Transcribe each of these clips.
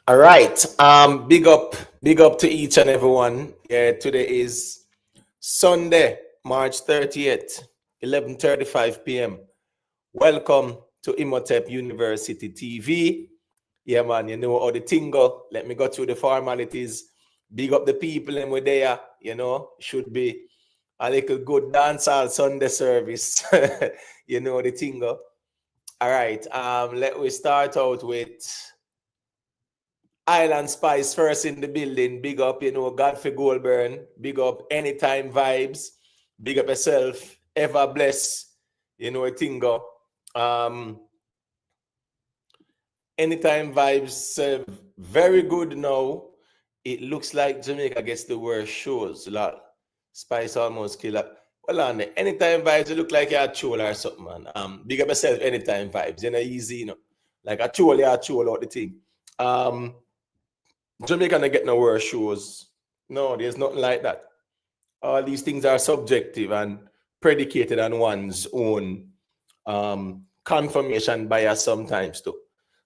All right. Big up to each and everyone. Yeah, today is Sunday, March 30th, 11:35 p.m. Welcome to Imhotep University TV. Yeah, man, you know how the thing go. Let me go through the formalities. Big up the people and we're there, should be a little good dancehall Sunday service. You know the thing go. All right. Let we start out with Island Spice first in the building. Big up, Godfrey Goldburn. Big up Anytime Vibes. Big up yourself. Ever bless. Tingo. Um, Anytime Vibes very good now. It looks like Jamaica gets the worst shows. Like, Spice almost kill up. Well, on the Anytime Vibes, you look like you're a troll or something, man. Big up yourself, Anytime Vibes. Easy, Like a troll, you're a troll out the thing. Jamaica not get no worse shows. No, there's nothing like that. All these things are subjective and predicated on one's own confirmation bias sometimes too.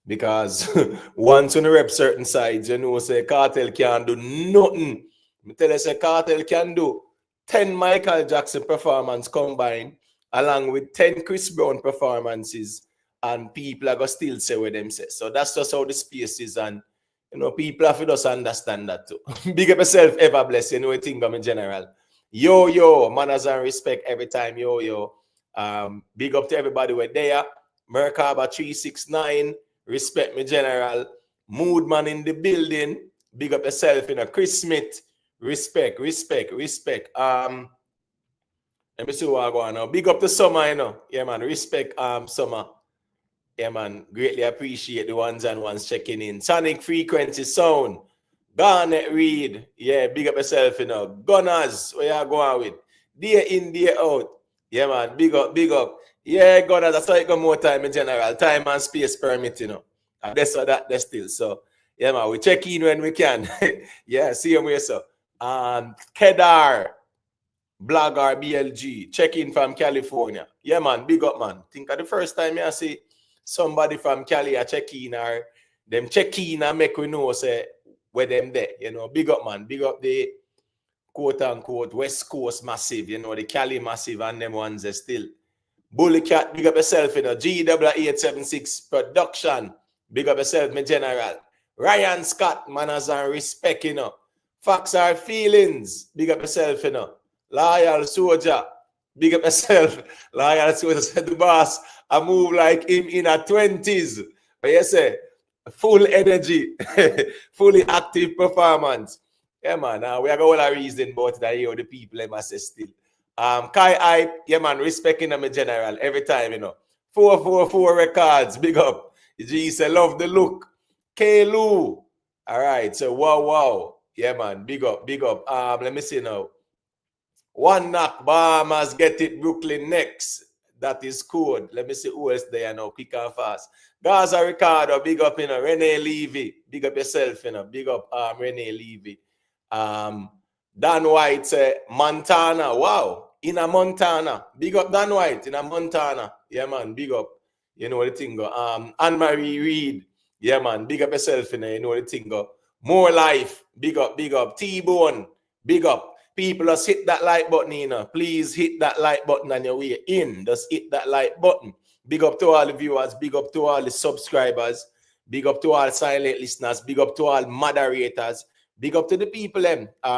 Because once you rep certain sides, say Cartel can't do nothing. I tell you, say Cartel can do 10 Michael Jackson performance combined along with 10 Chris Brown performances, and people are going to still say what them say. So that's just how the space is, and people have to just understand that too. Big up yourself, ever blessed. You think I'm in general. Yo, manners and respect every time. Yo. Big up to everybody we're there. Merkaba 369. Respect me, general. Moodman in the building. Big up yourself, Chris Smith. Respect. Let me see what I go on now. Big up to Summer, Yeah, man. Respect, Summer. Yeah, man. Greatly appreciate the ones and ones checking in. Sonic Frequency Sound. Garnet Reed. Yeah, big up yourself, Gunners, where you going with? Day in, day out. Yeah, man. Big up. Yeah, Gunners, that's why I got more time in general. Time and space permit, And that's still. So, yeah, man, we check in when we can. Yeah, see you here, so. Kedar. Blogger BLG. Check in from California. Yeah, man. Big up, man. Think of the first time I see somebody from Cali a check in, or them check in and make we know say where them there. Big up, man. Big up the quote unquote West Coast massive, the Cali massive, and them ones are still. Bully Cat, big up yourself, GW876 production. Big up yourself, my general. Ryan Scott, manners and respect, Facts are feelings. Big up yourself, Loyal soldier. Big up yourself. Loyal soldier said the boss. I move like him in a 20s. But you say, full energy, fully active performance. Yeah, man. We have all a reason about that. The people must say still. Kai I, yeah, man, respecting them in general every time, 444 records, big up. G say, love the look. K Lou. All right, so wow. Yeah, man, big up. Let me see now. One knock, Bahamas get it, Brooklyn next. That is code. Let me see who else there now, quick and fast. Gaza Ricardo, big up, Rene Levy. Big up yourself, Big up, Rene Levy. Dan White say Montana. Wow. In a Montana. Big up Dan White in a Montana. Yeah, man. Big up. You know the thing go. Anne-Marie Reed. Yeah, man. Big up yourself, you know the thing go. More life. Big up. T-Bone. Big up. People, just hit that like button, Please hit that like button on your way in. Just hit that like button. Big up to all the viewers. Big up to all the subscribers. Big up to all silent listeners. Big up to all moderators. Big up to the people,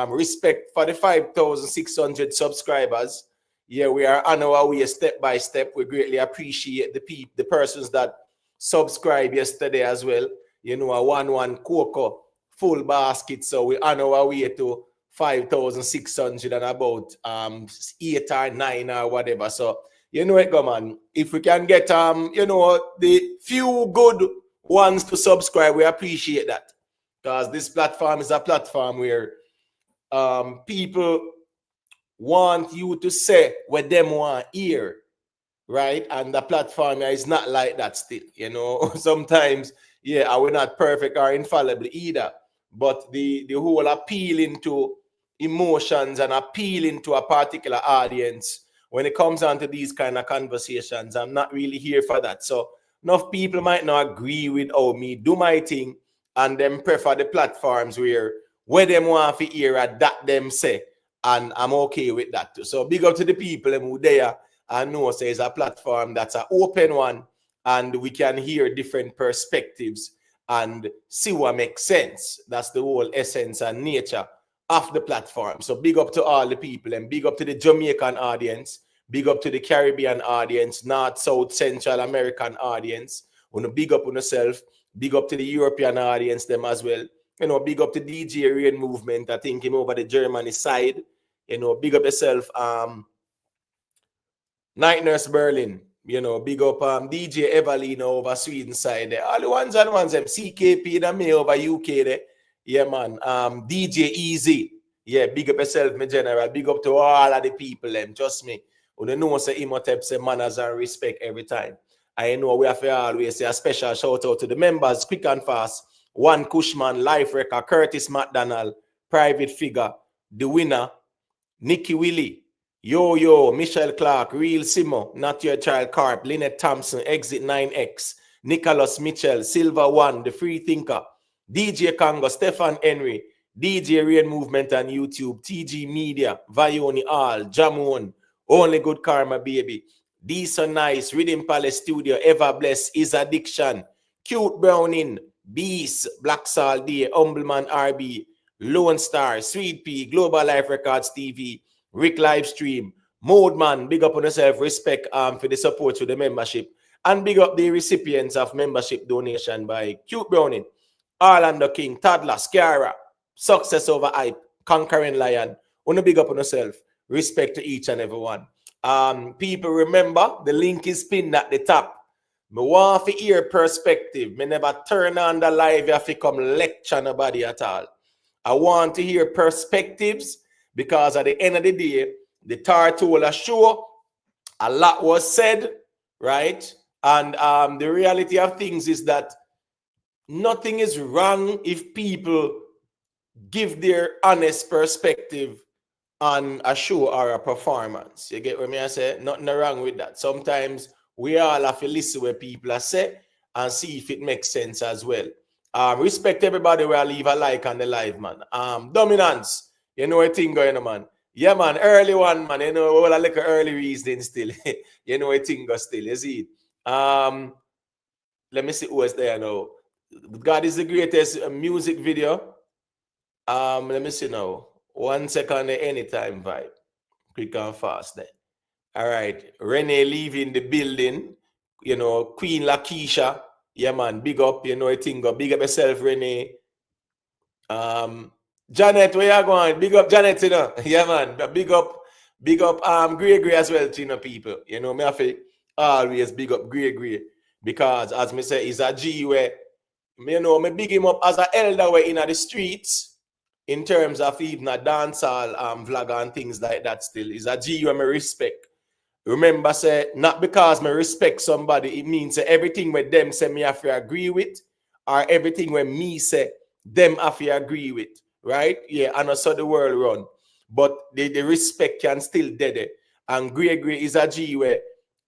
respect for the 5,600 subscribers. Yeah, we are on our way step by step. We greatly appreciate the persons that subscribed yesterday as well. A 1-1 cocoa full basket. So we on our way to 5,600 and about 8 or 9 or whatever. So it go, man. If we can get the few good ones to subscribe, we appreciate that. Because this platform is a platform where people want you to say what them want hear, right? And the platform is not like that still, Sometimes, yeah, we're not perfect or infallible either. But the whole appealing to emotions and appealing to a particular audience, when it comes down to these kind of conversations, I'm not really here for that. So enough people might not agree with me do my thing. and them prefer the platforms where them want to hear that them say, and I'm okay with that too. So big up to the people who there and know say it's a platform that's an open one, and we can hear different perspectives and see what makes sense. That's the whole essence and nature of the platform. So big up to all the people, and big up to the Jamaican audience, big up to the Caribbean audience, North, South, Central American audience. Want to big up on yourself. Big up to the European audience, them as well. You know, big up to DJ Rain Movement. I think him over the Germany side. You know, big up yourself. Night Nurse Berlin. You know, big up DJ Evelina over Sweden side there. All the ones and ones, them CKP and me over UK there. Yeah, man. DJ Easy. Yeah, big up yourself, my general. Big up to all of the people, them. Trust me. You know, say Imhotep say manners and respect every time. I know we have to always say a special shout out to the members, quick and fast. One Cushman, Life Record, Curtis McDonald, Private Figure, The Winner, Nikki Willie, Yo, Michelle Clark, Real Simo, Not Your Child Carp, Lynette Thompson, Exit 9X, Nicholas Mitchell, Silver One, The Free Thinker, DJ Congo, Stefan Henry, DJ Rain Movement on YouTube, TG Media, Vioni All, Jamon, Only Good Karma Baby, D So Nice, Rhythm Palace Studio, Ever Bless, Is Addiction, Cute Browning, Beast, Black Sal D, Humbleman RB, Lone Star, Sweet Pea, Global Life Records TV, Rick Livestream, Modeman, big up on yourself, respect for the support to the membership, and big up the recipients of membership donation by Cute Browning, Orlando King, Toddler, Scara, Success Over Hype, Conquering Lion. Wanna big up on yourself, respect to each and every one. People remember the link is pinned at the top. Me want to hear perspective. Me never turn on the live if you come lecture nobody at all. I want to hear perspectives because at the end of the day, the Tartola show, a lot was said, right? And the reality of things is that nothing is wrong if people give their honest perspective on a show or a performance. You get what I say? Nothing wrong with that. Sometimes we all have to listen what people are say and see if it makes sense as well. Respect everybody where I leave a like on the live, man. Dominance, you know what thing going on, man. Yeah, man, early one, man. You know, well, I like an early reason still. You know what thing goes still, you see. Let me see who is there now. God is the greatest music video. Let me see now. 1 second, anytime vibe. Quick and fast then. All right. Renee leaving the building. You know, Queen Lakeisha. Yeah, man. Big up. You know, I think big up yourself, Renee. Janet, where you going? Big up Janet, you know. Yeah, man. Big up Gregory as well, you know, people. You know, me have to always big up Gregory. Because as me say, he's a G where, you know, me big him up as an elder way in the streets. In terms of even a dancehall vlogger and things like that still. Is a G where me respect. Remember, say, not because me respect somebody, it means say everything where them say me have to agree with, or everything where me say them have to agree with, right? Yeah, and also the world run. But the respect can still dead. And Gregory is a G where,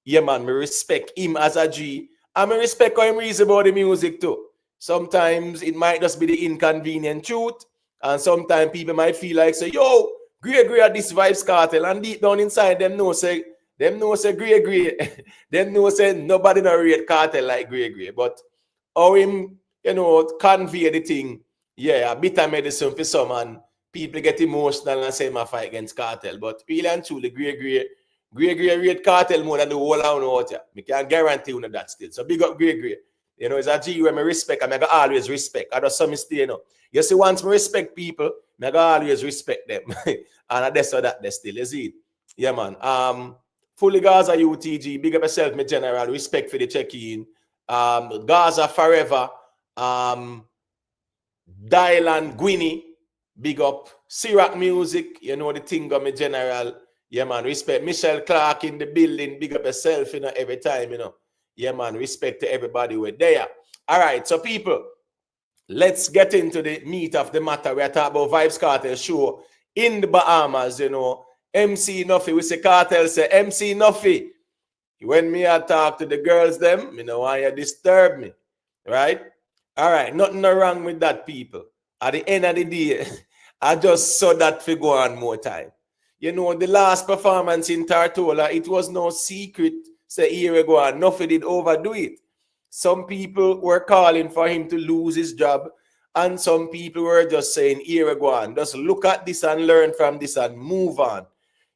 yeah, man, me respect him as a G. And me respect how him reason about the music too. Sometimes it might just be the inconvenient truth. And sometimes people might feel like, say, yo, Gregory at this Vybz Kartel. And deep down inside, them know say Gregory. Them know say nobody no rate Kartel like Gregory. But how him, you know, convey the thing, yeah, a bit of medicine for some, and people get emotional and say my fight against Kartel. But really and truly, Gregory rate Kartel more than the whole town out here. I can guarantee you that still. So big up Gregory. You know, it's a G where I respect, and I always respect. I do some mistake, you know. You see, once I respect people, I always respect them. And that's that they still, you see it? Yeah, man. Fully Gaza UTG, big up yourself, my general. Respect for the check-in. Gaza forever. Dylan Gwynny, big up. Syrac Music, you know the thing, my general. Yeah, man. Respect. Michelle Clark in the building, big up yourself, you know, every time, you know. Yeah, man, respect to everybody we're there. All right, so people, let's get into the meat of the matter. We're talking about Vybz Kartel show in the Bahamas, you know. MC Nuffy, we say Kartel say, MC Nuffy, when me I talk to the girls them, you know why you disturb me, right? All right, nothing wrong with that, people. At the end of the day, I just saw that figure on more time. You know, the last performance in Tartola, it was no secret. Say a year ago, and Nuffy did overdo it. Some people were calling for him to lose his job, and some people were just saying, here we go on. Just look at this and learn from this and move on.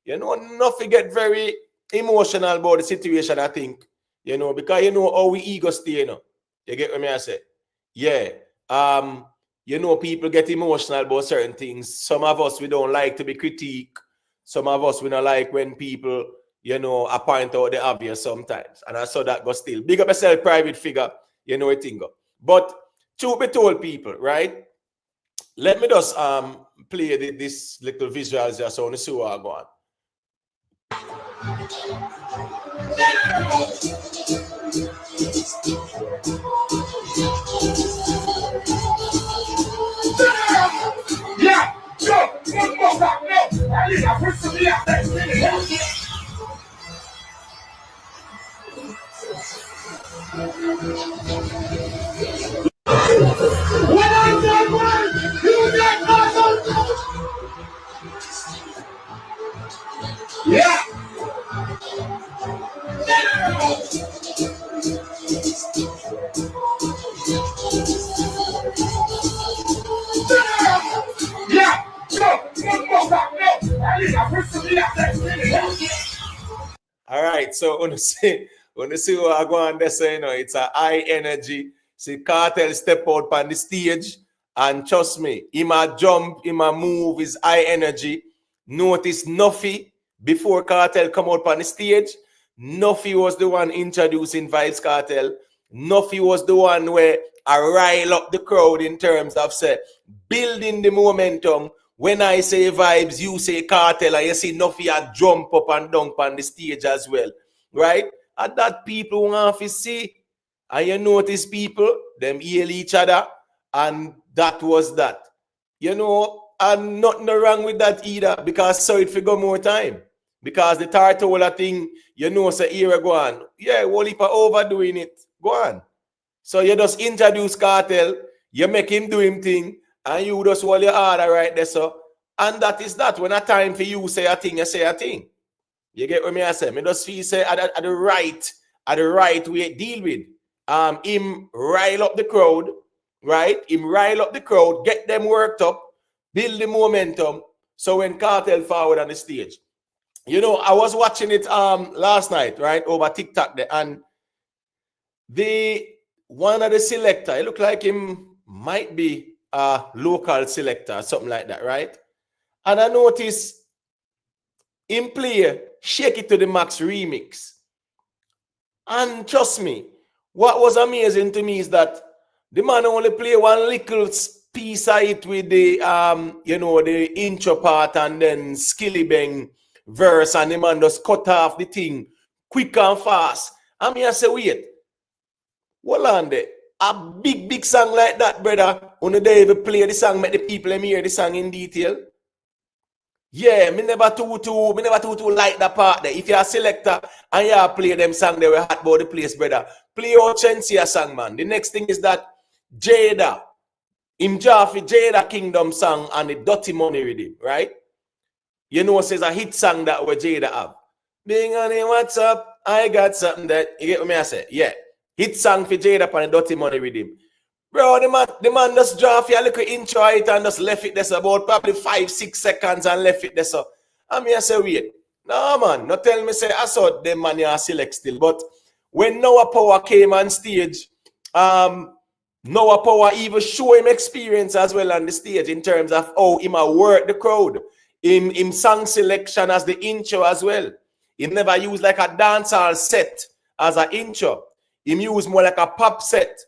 You know, Nuffy get very emotional about the situation, I think. You know, because you know how we ego stay, you know. You get what I say? Yeah. You know, people get emotional about certain things. Some of us, we don't like to be critiqued. Some of us, we don't like when people, you know, point out the obvious sometimes. And I saw that go still. Big up yourself, private figure, you know, it go. But truth be told, people, right? Let me just play this little visuals just so to see what I go on. Yeah, yo, one more time, no. I need a person to be out there. When I'm done, man, you get awesome. Yeah. Yeah, yo, one more time, no. I need a person to be out there. All right, so when you see what I go on there, say, you know, it's a high energy. See, Kartel step out on the stage, and trust me, him a jump, him a move, is high energy. Notice Nuffy before Kartel come out on the stage. Nuffy was the one introducing Vybz Kartel. Nuffy was the one where I rile up the crowd in terms of say building the momentum. When I say Vybz, you say Kartel, and you see Nuffy a jump up and down on the stage as well, right? And that people want to see. And you notice people, them heal each other, and that was that. You know, and nothing wrong with that either, because so it figure more time. Because the Tartola thing, you know, say here go on. Yeah, whole heap of overdoing it. Go on. So you just introduce Kartel, you make him do him thing, and you just hold your order right there, so. And that is that. When a time for you say a thing, you say a thing. You get what me I say? Me just feel say at the right way deal with. Him rile up the crowd, right? Him rile up the crowd, get them worked up, build the momentum. So when Kartel forward on the stage. You know, I was watching it last night, right? Over TikTok there, and one of the selector, it looked like him might be a local selector, something like that, right? And I noticed him play Shake It to the Max remix. And trust me, what was amazing to me is that the man only play one little piece of it with the you know, the intro part and then skilly bang verse, and the man just cut off the thing quick and fast. I mean, I say, wait, hold on there. A big song like that, brother, when they ever play the song, make the people hear the song in detail. Yeah, me never too like that part there. If you're a selector and you play them song, they were hot about the place, brother. Play out Chensia song, man. The next thing is that Jada, him Jaffe Jada Kingdom song and the Dirty Money Rhythm, right? You know, it says a hit song that where Jada have. Being on it, what's up? I got something that, you get what me I say? Yeah. Hit song for Jada and the Dirty Money Rhythm. Bro, the man just draw a little intro it and just left it there so about probably 5-6 seconds and left it there so. I mean, I say, wait. No, man. Not tell me, say, I saw them man you select still. But when Noah Power came on stage, Noah Power even show him experience as well on the stage in terms of how he might work the crowd. In song selection as the intro as well. He never used like a dancehall set as an intro. He used more like a pop set.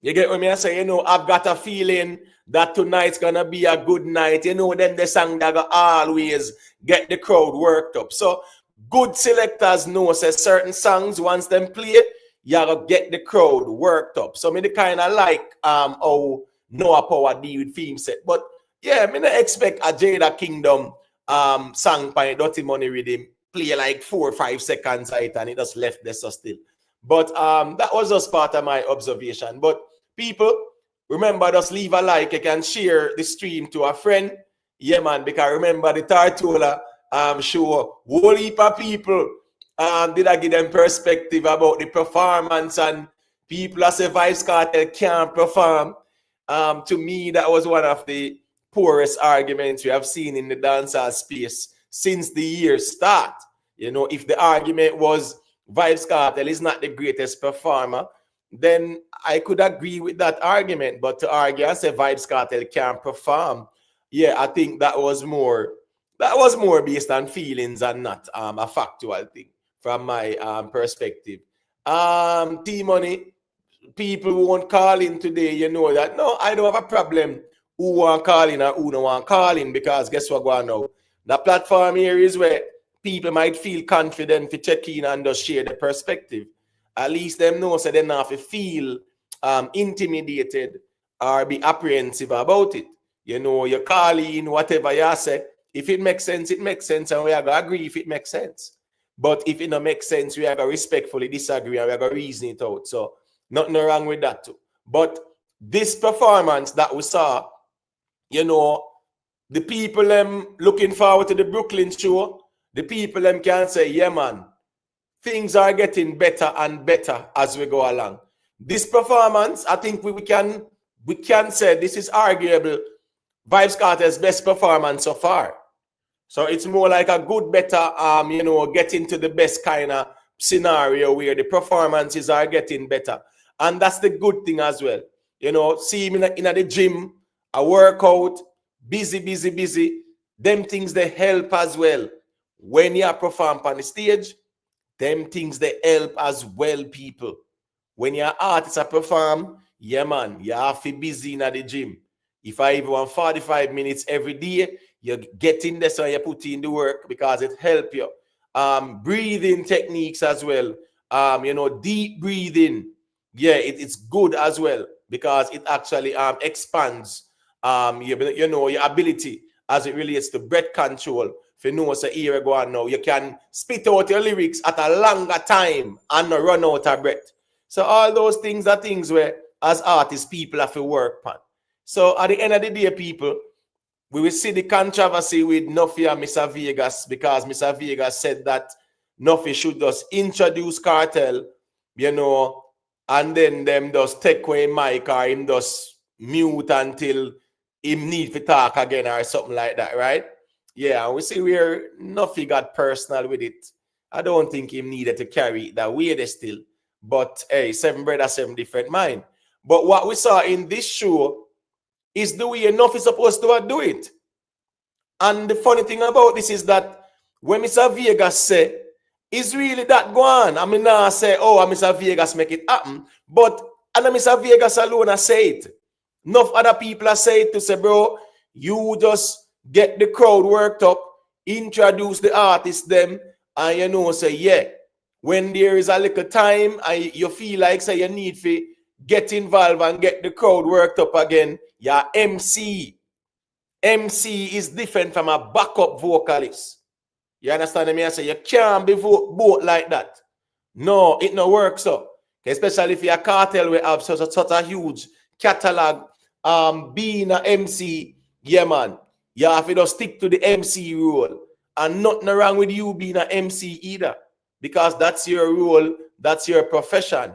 You get what me I say? You know, I've got a feeling that tonight's gonna be a good night. You know, then the song that always get the crowd worked up. So good selectors know say certain songs once them play, you gotta get the crowd worked up. So me the kind of like how Noah Power deal with theme set. But yeah, me not expect a Jada Kingdom song by Dirty Money Rhythm play like 4 or 5 seconds right, and it just left there so still. But that was just part of my observation. But People, remember, just leave a like. You can share the stream to a friend. Yeah, man, because remember the Tartola show, whole heap of people did I give them perspective about the performance, and people that say Vybz Kartel can't perform. To me, that was one of the poorest arguments we have seen in the dancehall space since the year start. You know, if the argument was Vybz Kartel is not the greatest performer, then I could agree with that argument. But to argue and say Vybz Kartel can't perform, yeah, I think that was more based on feelings and not a factual thing from my perspective. T-Money, people who won't call in today, you know that. No, I don't have a problem who want call in or who don't want call in, because guess what going on now? The platform here is where people might feel confident to check in and just share the perspective. At least them know so they don't have to feel intimidated or be apprehensive about it. You know, you call in, whatever you say. If it makes sense, it makes sense, and we are going to agree if it makes sense. But if it don't make sense, we are going to respectfully disagree and we are going to reason it out. So, nothing wrong with that too. But this performance that we saw, you know, the people looking forward to the Brooklyn show, the people can say, yeah, man, things are getting better and better as we go along. This performance, I think we can say this is arguable Vybz Kartel's best performance so far. So it's more like a good, better, you know, getting to the best kind of scenario where the performances are getting better. And that's the good thing as well. You know, see him in the gym, a workout, busy. Them things, they help as well. When you perform on the stage, them things, they help as well, people. When you're artists perform, yeah, man, you have to be busy in the gym. If I even want 45 minutes every day, you get in there so you put in the work because it helps you. Breathing techniques as well. You know, deep breathing. Yeah, it's good as well because it actually expands you know, your ability as it relates to breath control. If you know, so here we go on now, you can spit out your lyrics at a longer time and not run out of breath. So all those things are things where, as artists, people have to work on. So at the end of the day, people, we will see the controversy with Nuffy and Mr. Vegas, because Mr. Vegas said that Nuffy should just introduce Kartel, you know, and then them just take away mic or him just mute until him need to talk again or something like that, right? Yeah, and we see where Nuffy got personal with it. I don't think him needed to carry it that way still. But hey, 7 brothers, 7 different mind. But what we saw in this show is the way Nuffy is supposed to do it. And the funny thing about this is that when Mr. Vegas say, is really that go on? I mean, now say, oh, Mr. Vegas make it happen. But and Mr. Vegas alone has say it. Enough other people have said it to say, bro, you just get the crowd worked up, introduce the artists them, and you know, say, yeah, when there is a little time and you feel like, say, you need to get involved and get the crowd worked up again, your MC. MC is different from a backup vocalist. You understand me? I say you can't be both like that. No, it no works so. Especially if you're a Kartel, we have such a huge catalog. Being an MC, yeah, man, you have to just stick to the MC role. And nothing wrong with you being an MC either, because that's your role, that's your profession.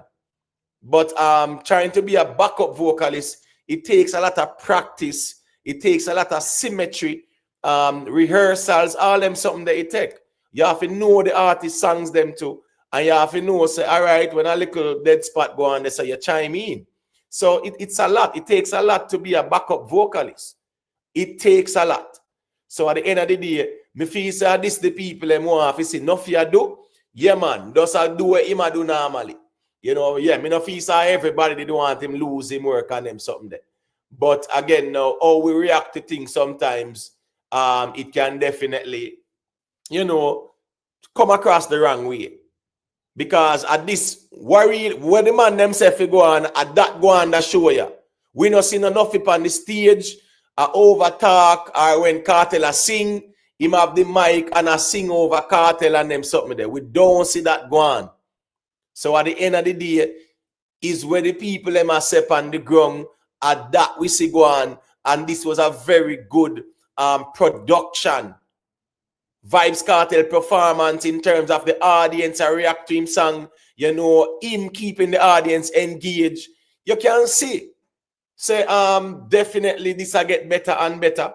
But trying to be a backup vocalist, it takes a lot of practice. It takes a lot of symmetry, rehearsals, all them something that it take. You have to know the artist songs them too. And you have to know, say, all right, when a little dead spot go on, they say you chime in. So it's a lot. It takes a lot to be a backup vocalist. It takes a lot. So at the end of the day, me feel say this the people them want to see Nuffy do. Yeah, man, just do what him do normally. You know, yeah, me no feel say everybody they don't want him lose him work on them something there. But again, now how we react to things sometimes, it can definitely, you know, come across the wrong way. Because at this worry, when the man themself go on, at that go on that show ya, we not see enough up on the stage, over talk, or when Kartel sing, him have the mic and I sing over Kartel and them something there. We don't see that go on. So at the end of the day, is where the people them are set on the ground at that we see go on, and this was a very good production. Vybz Kartel performance in terms of the audience I react to him song, you know, him keeping the audience engaged. You can see. Say definitely this will get better and better.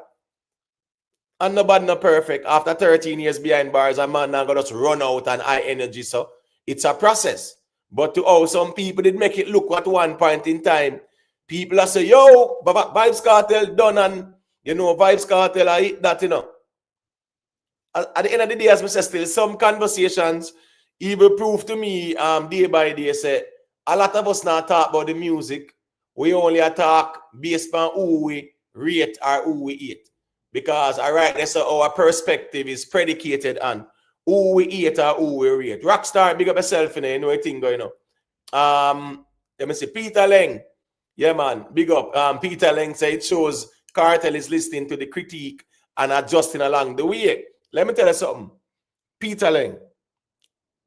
And nobody not perfect. After 13 years behind bars, a man now gonna just run out and high energy. So it's a process. But to how some people did make it look at one point in time, people are say, yo, Vybz Kartel done, and you know, Vybz Kartel I hit that, you know. At the end of the day, as I say, still some conversations even prove to me day by day say a lot of us not talk about the music. We only talk based on who we rate or who we hate. Because all right, that's our perspective is predicated on who we hate or who we rate. Rockstar, big up yourself, you know what thing going on. Let me see, Peter Leng. Yeah, man, big up. Peter Leng say it shows Kartel is listening to the critique and adjusting along the way. Let me tell you something. Peter Leng,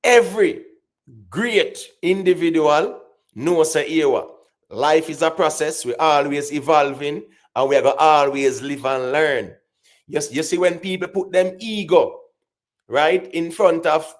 every great individual knows say life is a process. We're always evolving and we're going to always live and learn. Yes, you see when people put them ego, right, in front of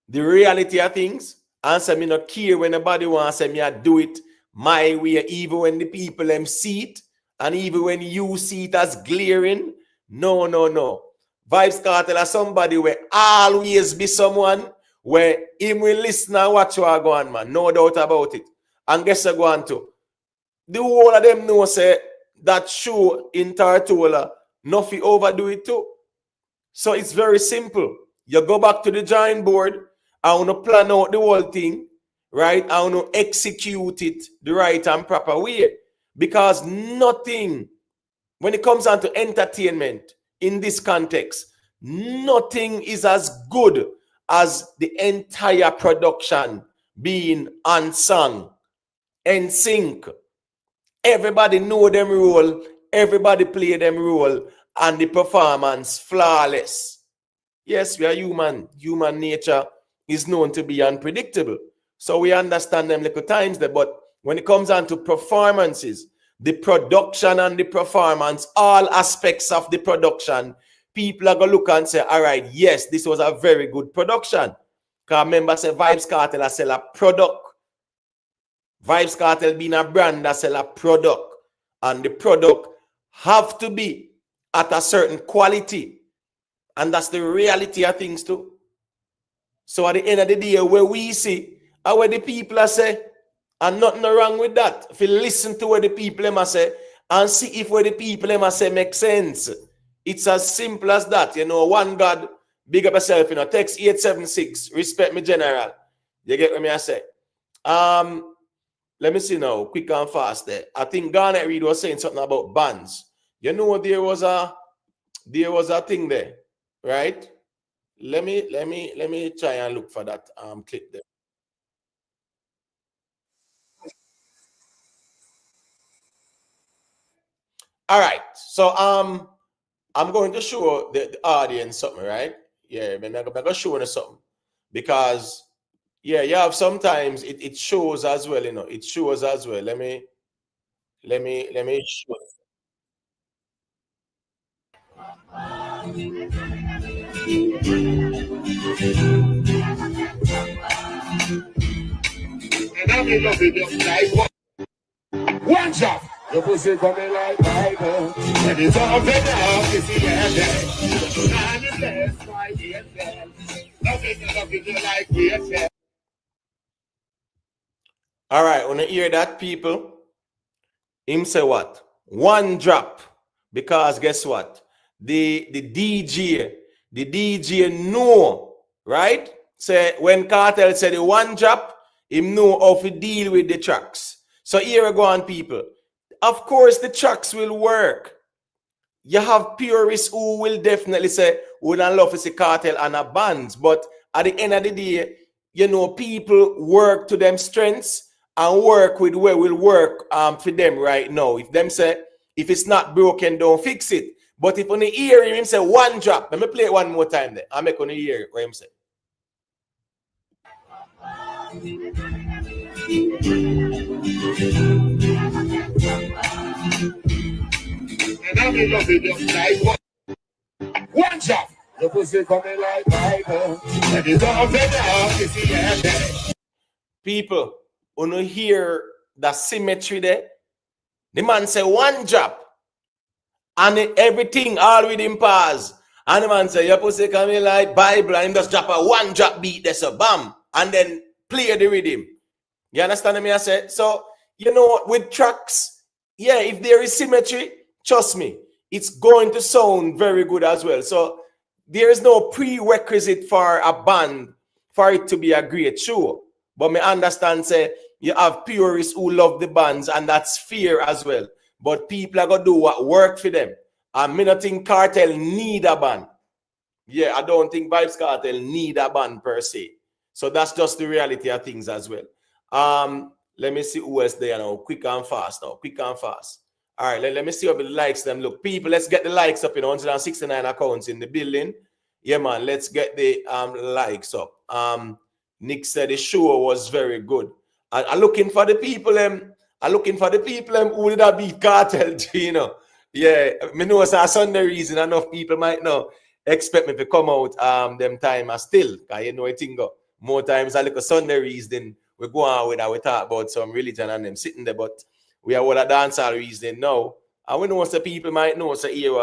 the reality of things, and say me not care when nobody wants to say me I do it my way, even when the people them see it, and even when you see it as glaring. No. Vybz Kartel is somebody where always be someone where him will listen and watch you go on, man. No doubt about it. And guess I go on to. The whole of them know say that show in Tartola, Nuffy overdo it too. So it's very simple. You go back to the drawing board, I want to plan out the whole thing, right? I want to execute it the right and proper way. Because nothing, when it comes down to entertainment, in this context, nothing is as good as the entire production being unsung, in sync. Everybody know them role, everybody play them role, and the performance flawless. Yes, we are human. Human nature is known to be unpredictable. So we understand them little times there, but when it comes down to performances, the production and the performance, all aspects of the production, people are going to look and say, all right, yes, this was a very good production. Because remember, say Vybz Kartel I sell a product. Vybz Kartel being a brand that sell a product. And the product have to be at a certain quality. And that's the reality of things too. So at the end of the day, where we see, and where the people are say, and nothing wrong with that. If you listen to what the people must say and see if what the people must say makes sense. It's as simple as that. You know, one God, big up yourself, you know, text 876, respect me general. You get what me I say? Let me see now, quick and fast there. I think Garnet Reed was saying something about bands. You know, there was a thing there, right? Let me try and look for that clip there. All right, so I'm going to show the audience something, right? Yeah, I'm going to show you something because yeah, you have sometimes it shows as well, you know. It shows as well. Let me show. And I'm in love with you like one job. Your pussy coming like Bible. And it's all better off if you get there. And it's best why you get there. Loving you like we get there. All right, when you hear that, people, him say what? One drop. Because guess what? The DJ know, right? Say when Kartel said the one drop, him know how to deal with the tracks. So here we go on, people. Of course, the tracks will work. You have purists who will definitely say, we don't love to see Kartel and a bands. But at the end of the day, you know, people work to them strengths and work with where will work for them right now. If them say, if it's not broken, don't fix it. But if on the hear him say one drop, let me play it one more time there. I make on the hear what him say. And I'm in love with you like one job. Your pussy coming like Bible. And it's all been off if you have that. People, when you hear the symmetry there, the man say one drop. And everything all with him pause. And the man say, your pussy coming like Bible. And him just drop a one drop beat there, so bam. And then play the rhythm. You understand me? I said, so, you know, with tracks, yeah, if there is symmetry, trust me, it's going to sound very good as well. So there is no prerequisite for a band for it to be a great show. But me understand, say, you have purists who love the bands, and that's fair as well. But people are going to do what work for them. And me not think Cartel need a band. Yeah, I don't think Vybz Cartel need a band per se. So that's just the reality of things as well. Let me see who else there now. Quick and fast now. Quick and fast. All right, let me see how the likes them look. People, let's get the likes up in 169 accounts in the building. Yeah, man, let's get the likes up. Nick said the show was very good. I'm looking for the people. I'm looking for the people who did that beat Cartel, you know. Yeah, me know it's a Sunday reason. Enough people might know. Expect me to come out them time as still. Because you know I think more times I look a Sunday reason we go on with that we talk about some religion and them sitting there, but we are all a dancehall reason now. And we know some people might know so here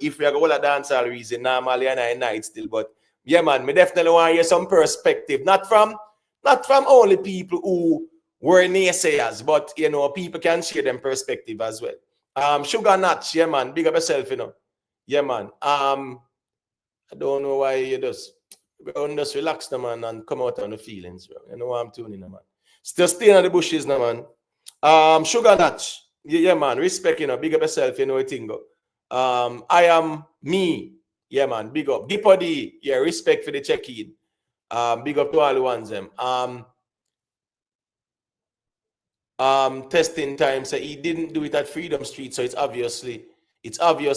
if we are all a dancehall reason normally and at night still. But yeah, man, me definitely want to hear some perspective. Not from only people who were naysayers, but you know, people can share them perspective as well. Sugar Notch, yeah, man, big up yourself, you know. Yeah, man. I don't know why you just relax, no, man, and come out on the feelings, bro. You know what I'm tuning, no, man. Still staying in the bushes, no, man. Sugar Notch, yeah, man. Respect, you know. Big up yourself, you know what thing go. I am me, yeah, man. Big up. Dipody, yeah. Respect for the check-in. Big up to all the ones them. Testing time. So he didn't do it at Freedom Street, so it's obvious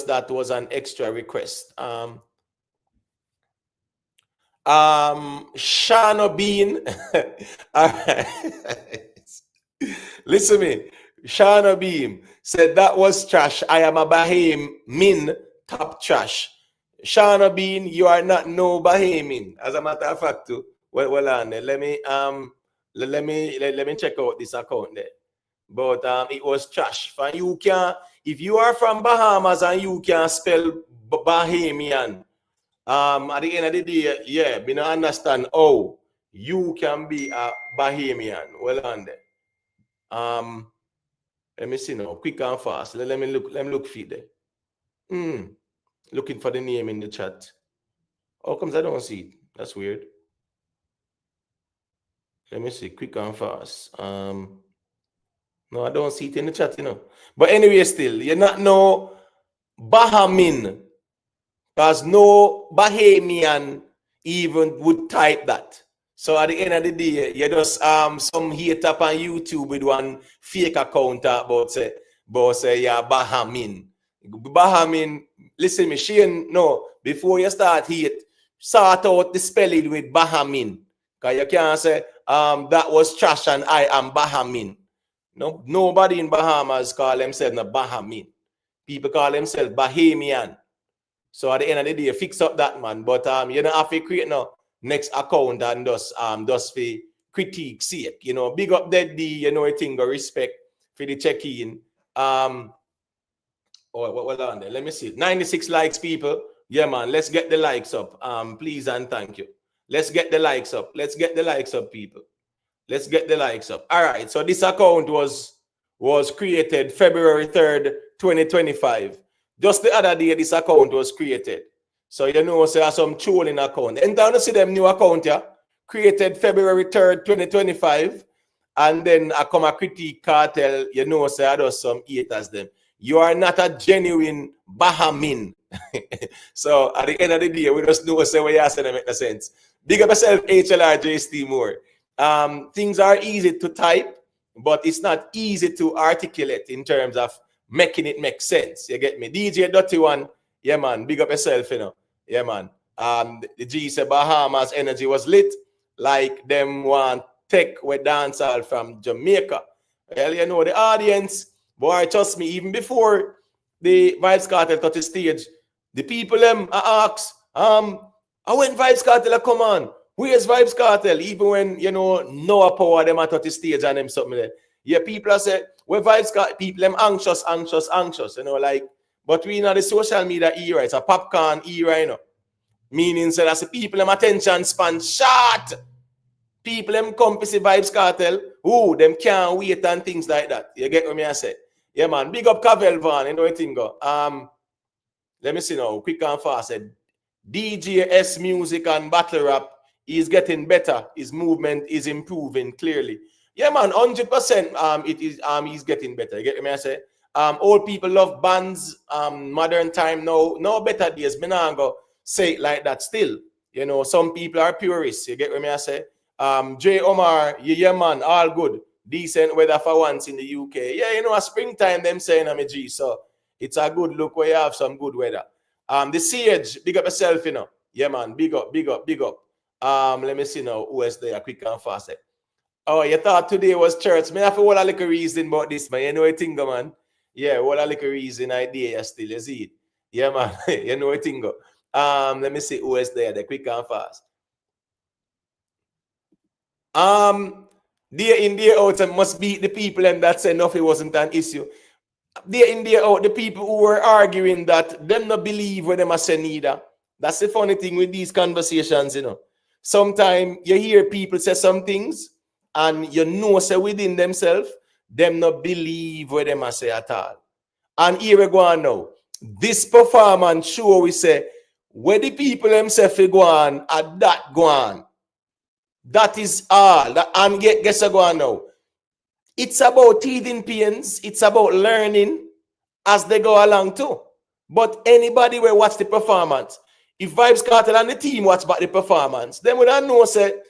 that was an extra request. Shana Bean. Listen to me. Shana Beam said that was trash. I am a Bahamian top trash. Shana Bean, you are not no Bahamian. As a matter of fact, too. Well on there. Let me check out this account there. But it was trash. If you are from Bahamas and you can spell Bahamian, at the end of the day, yeah, we don't understand how you can be a Bahamian. Well on there. Let me see now, quick and fast. Let me look for it there. Looking for the name in the chat. How comes I don't see it? That's weird. Let me see, quick and fast. No, I don't see it in the chat, you know. But anyway, still, you're not no Bahamin. Because no Bahamian even would type that. So at the end of the day, you just some hate up on YouTube with one fake account about say yeah, Bahamin. Bahamin, listen me, Shane, no, before you start hate, sort out the spelling with Bahamin. Because you can't say that was trash and I am Bahamin. No, nobody in Bahamas call themselves a Bahamin. People call themselves Bahamian. So at the end of the day, fix up that, man. But you don't have to create no next account and just for critique sake. You know, big up that you know, I think respect for the check-in. What on there? Let me see. 96 likes, people. Yeah, man. Let's get the likes up. Please and thank you. Let's get the likes up. Let's get the likes up, people. Let's get the likes up. All right. So this account was created February 3rd, 2025. Just the other day, this account was created. So you know, so there's some trolling account. And down to see them new account here, created February 3rd, 2025. And then I come a critique Cartel, you know, so I do some haters them. You are not a genuine Bahamin. So at the end of the day, we just know say what you say, make no sense. Big up yourself, HLRJST Moore. Things are easy to type, but it's not easy to articulate in terms of making it make sense. You get me? DJ Dirty One, yeah, man. Big up yourself, you know. Yeah, man. The G said Bahamas energy was lit. Like them want tech with dancehall from Jamaica. Well, you know, the audience, boy, trust me, even before the Vybz Kartel touch the stage, the people them ask, I went Vybz Kartel come on. Where's Vybz Kartel? Even when, you know, no power them at the stage and them something there. Yeah, people are say, where Vybz Kartel, people them anxious, you know, like, but we know the social media era, it's a popcorn era, you know. Meaning, so that's the people them attention span short. People them come to see Vybz Kartel, ooh, them can't wait and things like that. You get what me I say? Yeah, man. Big up Cartel Van, you know what thing go. Let me see now, quick and fast. DJS music and battle rap is getting better. His movement is improving clearly. Yeah, man, 100%. It is. He's getting better. You get me? I say. Old people love bands. Modern time now. No better days. Me nah go say it like that. Still, you know, some people are purists. You get me? I say. J. Omar, yeah, man, all good. Decent weather for once in the UK. Yeah, you know, a springtime. Them saying I'm a G. So it's a good look where you have some good weather. The Siege, big up yourself, you know. Yeah, man, big up. Let me see now who is there, quick and fast. Oh, you thought today was church. Me have a whole little reason about this, man. You know what thing, man? Yeah, whole little reason idea still, you see it? Yeah, man. You know what thing. Let me see who is there, quick and fast. Day in, day out, and must beat the people and that say Nuffy wasn't an issue. Day in, day out, the people who were arguing that them not believe what them are saying neither. That's the funny thing with these conversations, you know. Sometimes you hear people say some things and you know say within themselves, them not believe what them are say at all. And here we go on now. This performance show we say, where the people themselves go on, at that go on. That is all. And guess what go on now. It's about teething pains. It's about learning as they go along too. But anybody will watch the performance. If Vybz Kartel and the team watch about the performance, then we don't know say,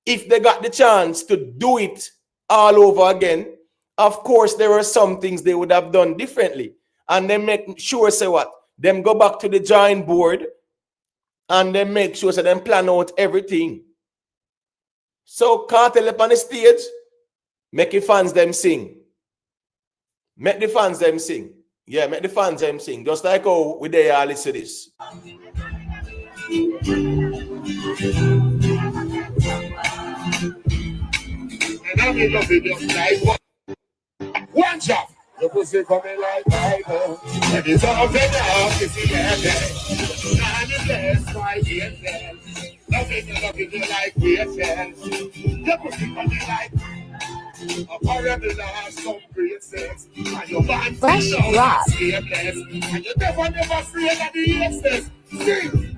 if they got the chance to do it all over again, of course there were some things they would have done differently. And then make sure say what? Them go back to the drawing board and then make sure say them plan out everything. So Kartel up on the stage, make the fans them sing. Make the fans them sing. Yeah, make the fans them sing. Just like how we there all listen to this. And I'm in love with you like one job. Your pussy coming like Bible. And it's all been off if you get there. None is less, my dear friend. Loving you like BFL. Your pussy coming like a horrible last some great sex. And your band Fresh rock. And you never afraid of the excess. Sing.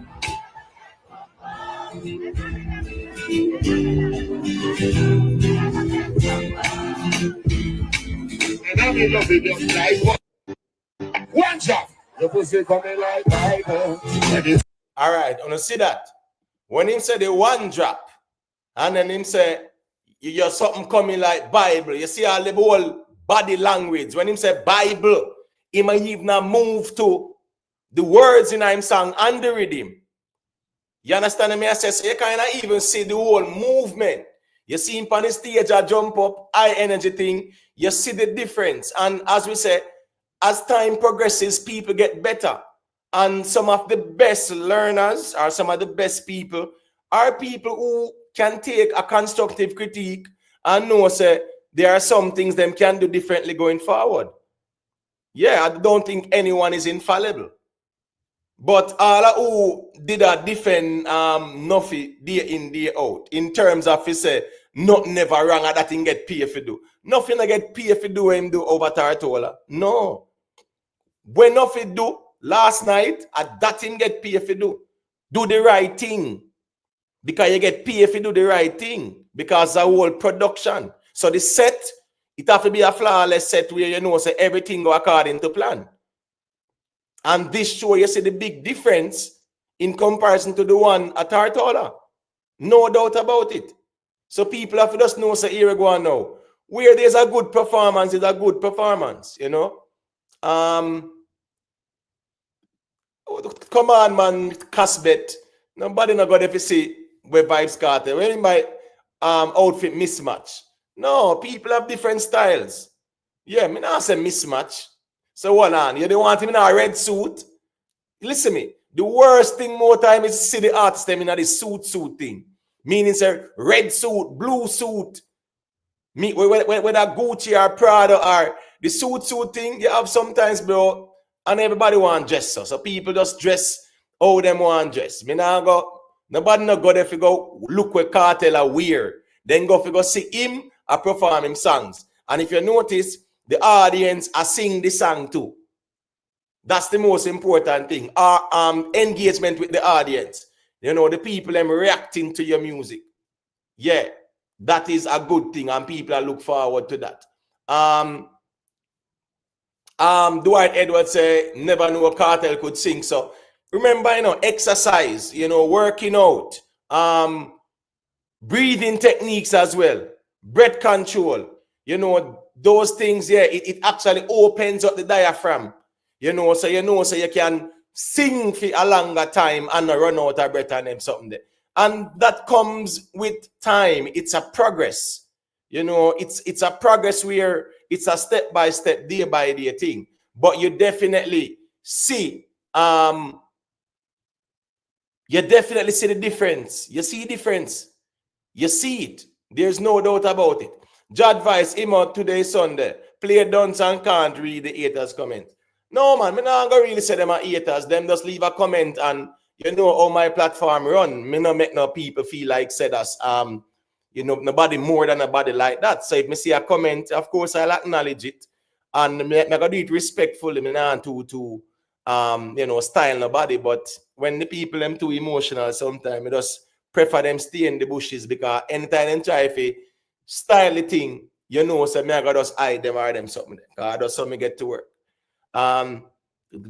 And I'm in love with you like one job. Your pussy coming like Bible. All right, I want to see that. When him say the one drop, and then him say, you're something coming like Bible. You see all the whole body language. When him say Bible, he might even move to the words in him song and the rhythm. You understand me? I say, so you kind of even see the whole movement. You see him on the stage, I jump up, high energy thing. You see the difference. And as we say, as time progresses, people get better. And some of the best learners or some of the best people are people who can take a constructive critique and know say there are some things them can do differently going forward. Yeah, I don't think anyone is infallible. But all who did a defend Nuffy day in, day out, in terms of he say, nothing never wrong and that thing get paid for do. Nothing I get paid for do him do over Tartola. No. When Nuffy do last night, at that him get paid for do. Do the right thing. Because you get paid if you do the right thing. Because the whole production. So the set, it have to be a flawless set where you know so everything go according to plan. And this show, you see the big difference in comparison to the one at Tartola. No doubt about it. So people have to just know, so here we go on now. Where there's a good performance, is a good performance, you know. Come on, man, Casbet. Nobody not got to see where Vybz Kartel. Anybody, outfit mismatch. No, people have different styles. Yeah, me not say mismatch. So what on? You don't want him in a red suit? Listen me. The worst thing more time is to see the artist them in a suit thing. Meaning say red suit, blue suit. Me whether Gucci or Prada or the suit thing, you have sometimes, bro, and everybody want dress. So people just dress how them want dress. Me now go, nobody no go there if you go look where Kartel are weird. Then go if you go see him or perform him songs. And if you notice, the audience are sing the song too. That's the most important thing. Our engagement with the audience. You know, the people them reacting to your music. Yeah, that is a good thing, and people are look forward to that. Dwight Edwards say never knew a Kartel could sing. So remember, you know, exercise, you know, working out, breathing techniques as well, breath control, you know, those things, yeah, it actually opens up the diaphragm. You know, so you can sing for a longer time and not run out of breath and them something there. And that comes with time. It's a progress. You know, it's a progress where it's a step by step, day by day thing. But you definitely see, the difference. You see difference. You see it. There's no doubt about it. Judge advice him out today Sunday. Play dance and can't read the haters' comment. No, man, me not gonna really say them are haters. Them just leave a comment and you know how my platform run. Me not make no people feel like said us you know, nobody more than nobody like that. So if me see a comment, of course I'll acknowledge it. And me gonna do it respectfully. Me not to you know, style nobody. But when the people them too emotional sometimes, I just prefer them stay in the bushes because anytime them try to style the thing, you know, so me I gotta just hide them or them something. Cause that's how me get to work.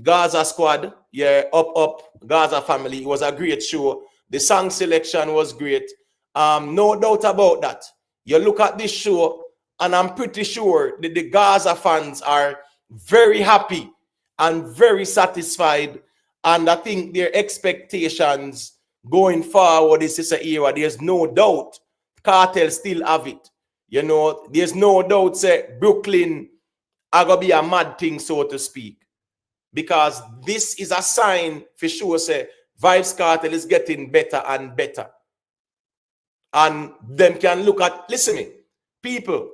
Gaza squad, yeah, up, Gaza family. It was a great show. The song selection was great. No doubt about that. You look at this show, and I'm pretty sure that the Gaza fans are very happy and very satisfied. And I think their expectations going forward is a era. There's no doubt Kartel still have it. You know, there's no doubt say Brooklyn are gonna be a mad thing, so to speak. Because this is a sign for sure, say Vybz Kartel is getting better and better. And them can look at, listen me, people,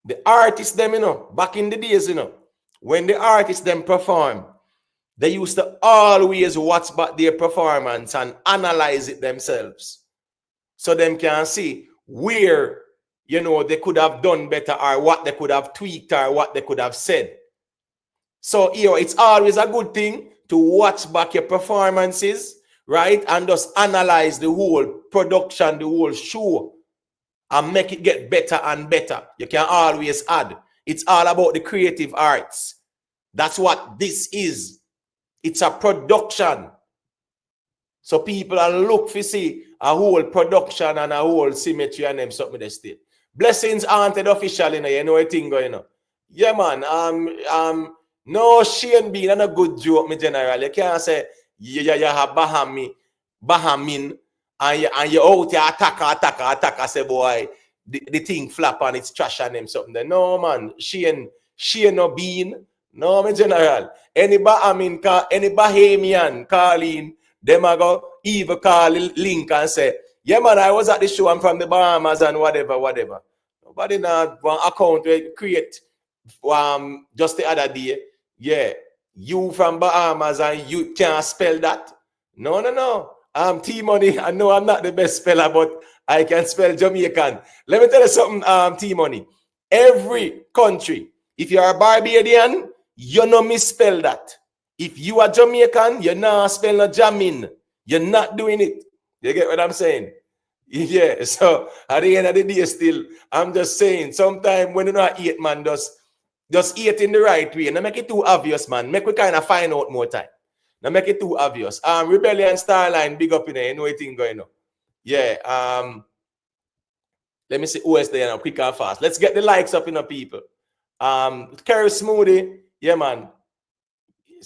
the artists them, you know, back in the days, you know, when the artists them perform, they used to always watch back their performance and analyze it themselves. So them can see where, you know, they could have done better or what they could have tweaked or what they could have said. So, you know, it's always a good thing to watch back your performances, right? And just analyze the whole production, the whole show, and make it get better and better. You can always add. It's all about the creative arts. That's what this is. It's a production. So people are look for see a whole production and a whole symmetry and them something they still. Blessings aren't official, you know a thing going on. Yeah, man. No Shane being and a good joke, me general. You can't say you have Bahamin and you out here attack, say boy, the thing flap and it's trash and them something there. No man, Shane no bean. No, me general. Any Bahamian calling, them I go even call link and say, yeah man, I was at the show, I'm from the Bahamas and whatever. Nobody now one account to create just the other day. Yeah, you from Bahamas and you can't spell that. No. T-Money, I know I'm not the best speller, but I can spell Jamaican. Let me tell you something, T-Money. Every country, if you're a Barbadian, you no misspell that. If you are Jamaican, you're not spelling Jamin. You're not doing it. You get what I'm saying? Yeah, so at the end of the day still, I'm just saying, sometimes when you're not eat, man, just eat in the right way. Now make it too obvious, man. Make we kind of find out more time. Now make it too obvious. Rebellion Starline, big up in there. You know anything going on. Yeah. Let me see who is there now, quick and fast. Let's get the likes up in the people. Kerry Smoothie, yeah, man.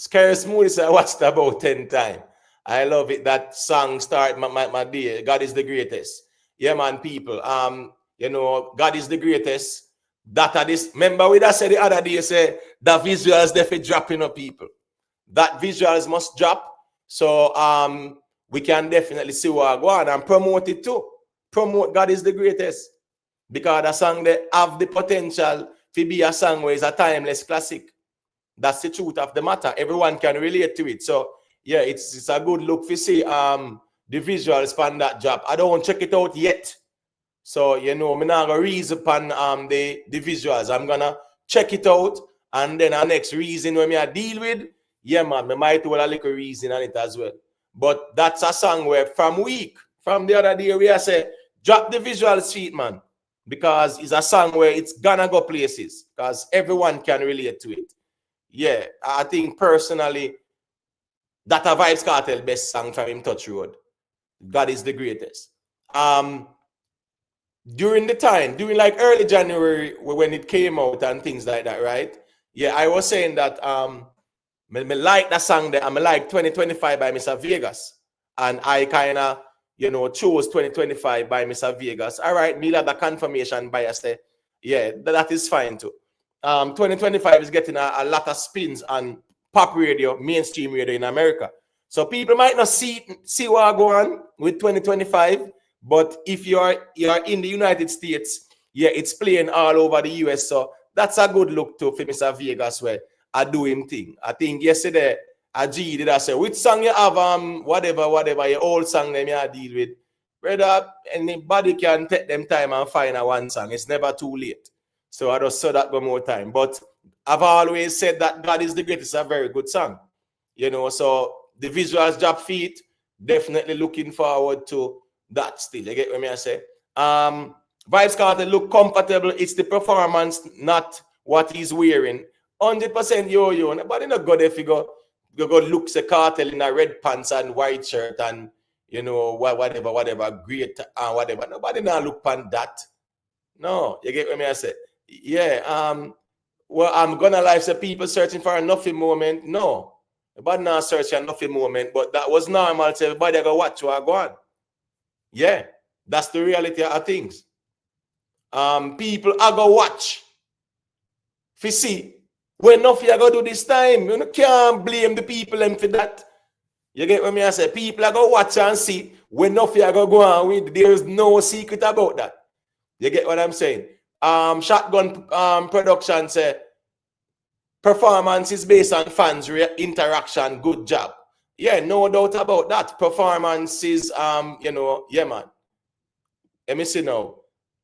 Kerry Smoothie, so I watched about 10 times. I love it. That song start my day. God is the greatest. Yeah, man, people. You know, God is the greatest. That are this. Remember, we just said the other day, say the visuals definitely dropping up people. That visuals must drop. So we can definitely see what go on and promote it too. Promote God is the greatest. Because the song they have the potential to be a song where it's a timeless classic. That's the truth of the matter. Everyone can relate to it. So yeah, it's a good look to see the visuals from that job. I don't want to check it out yet. So you know, I'm not gonna reason upon the visuals. I'm gonna check it out, and then our next reason when I deal with, yeah man, I might do a little reason on it as well. But that's a song where from the other day we are say drop the visual sheet, man. Because it's a song where it's gonna go places because everyone can relate to it. Yeah, I think personally that a Vybz Kartel best song from him Touch Road. God is the greatest. During like early January when it came out and things like that, right? Yeah, I was saying that me like that song there, I like 2025 by Mr. Vegas. And I kind of, you know, chose 2025 by Mr. Vegas. All right, me like the confirmation bias there. Yeah, that is fine too. 2025 is getting a lot of spins on pop radio, mainstream radio in America. So people might not see what I go on with 2025, but if you're in the United States, yeah, it's playing all over the US. So that's a good look to for Mr. Vegas where I do him thing. I think yesterday a G did I say, which song you have, whatever, your old song them you deal with. Brother, anybody can take them time and find a one song. It's never too late. So I just saw that one more time. But I've always said that God is the greatest, a very good song. You know, so the visuals job feet, definitely looking forward to that still. You get what I say? Vybz Kartel look comfortable. It's the performance, not what he's wearing. 100% yo. Nobody not go there if you go look the Kartel in a red pants and white shirt and you know whatever great and whatever. Nobody now look on that. No, you get what I say? Yeah. Well, I'm gonna lie, say people searching for a Nuffy moment. No, nobody not searching a Nuffy moment, but that was normal. So everybody go watch what go on. Yeah, that's the reality of things. People are go watch. If you see, when Nuffy are go do this time, you can't blame the people them for that. You get what I say? People are go watch and see when Nuffy are go on with. There's no secret about that. You get what I'm saying? Shotgun production say performance is based on fans interaction. Good job. Yeah, no doubt about that. Performance is you know, yeah man. Let me see now.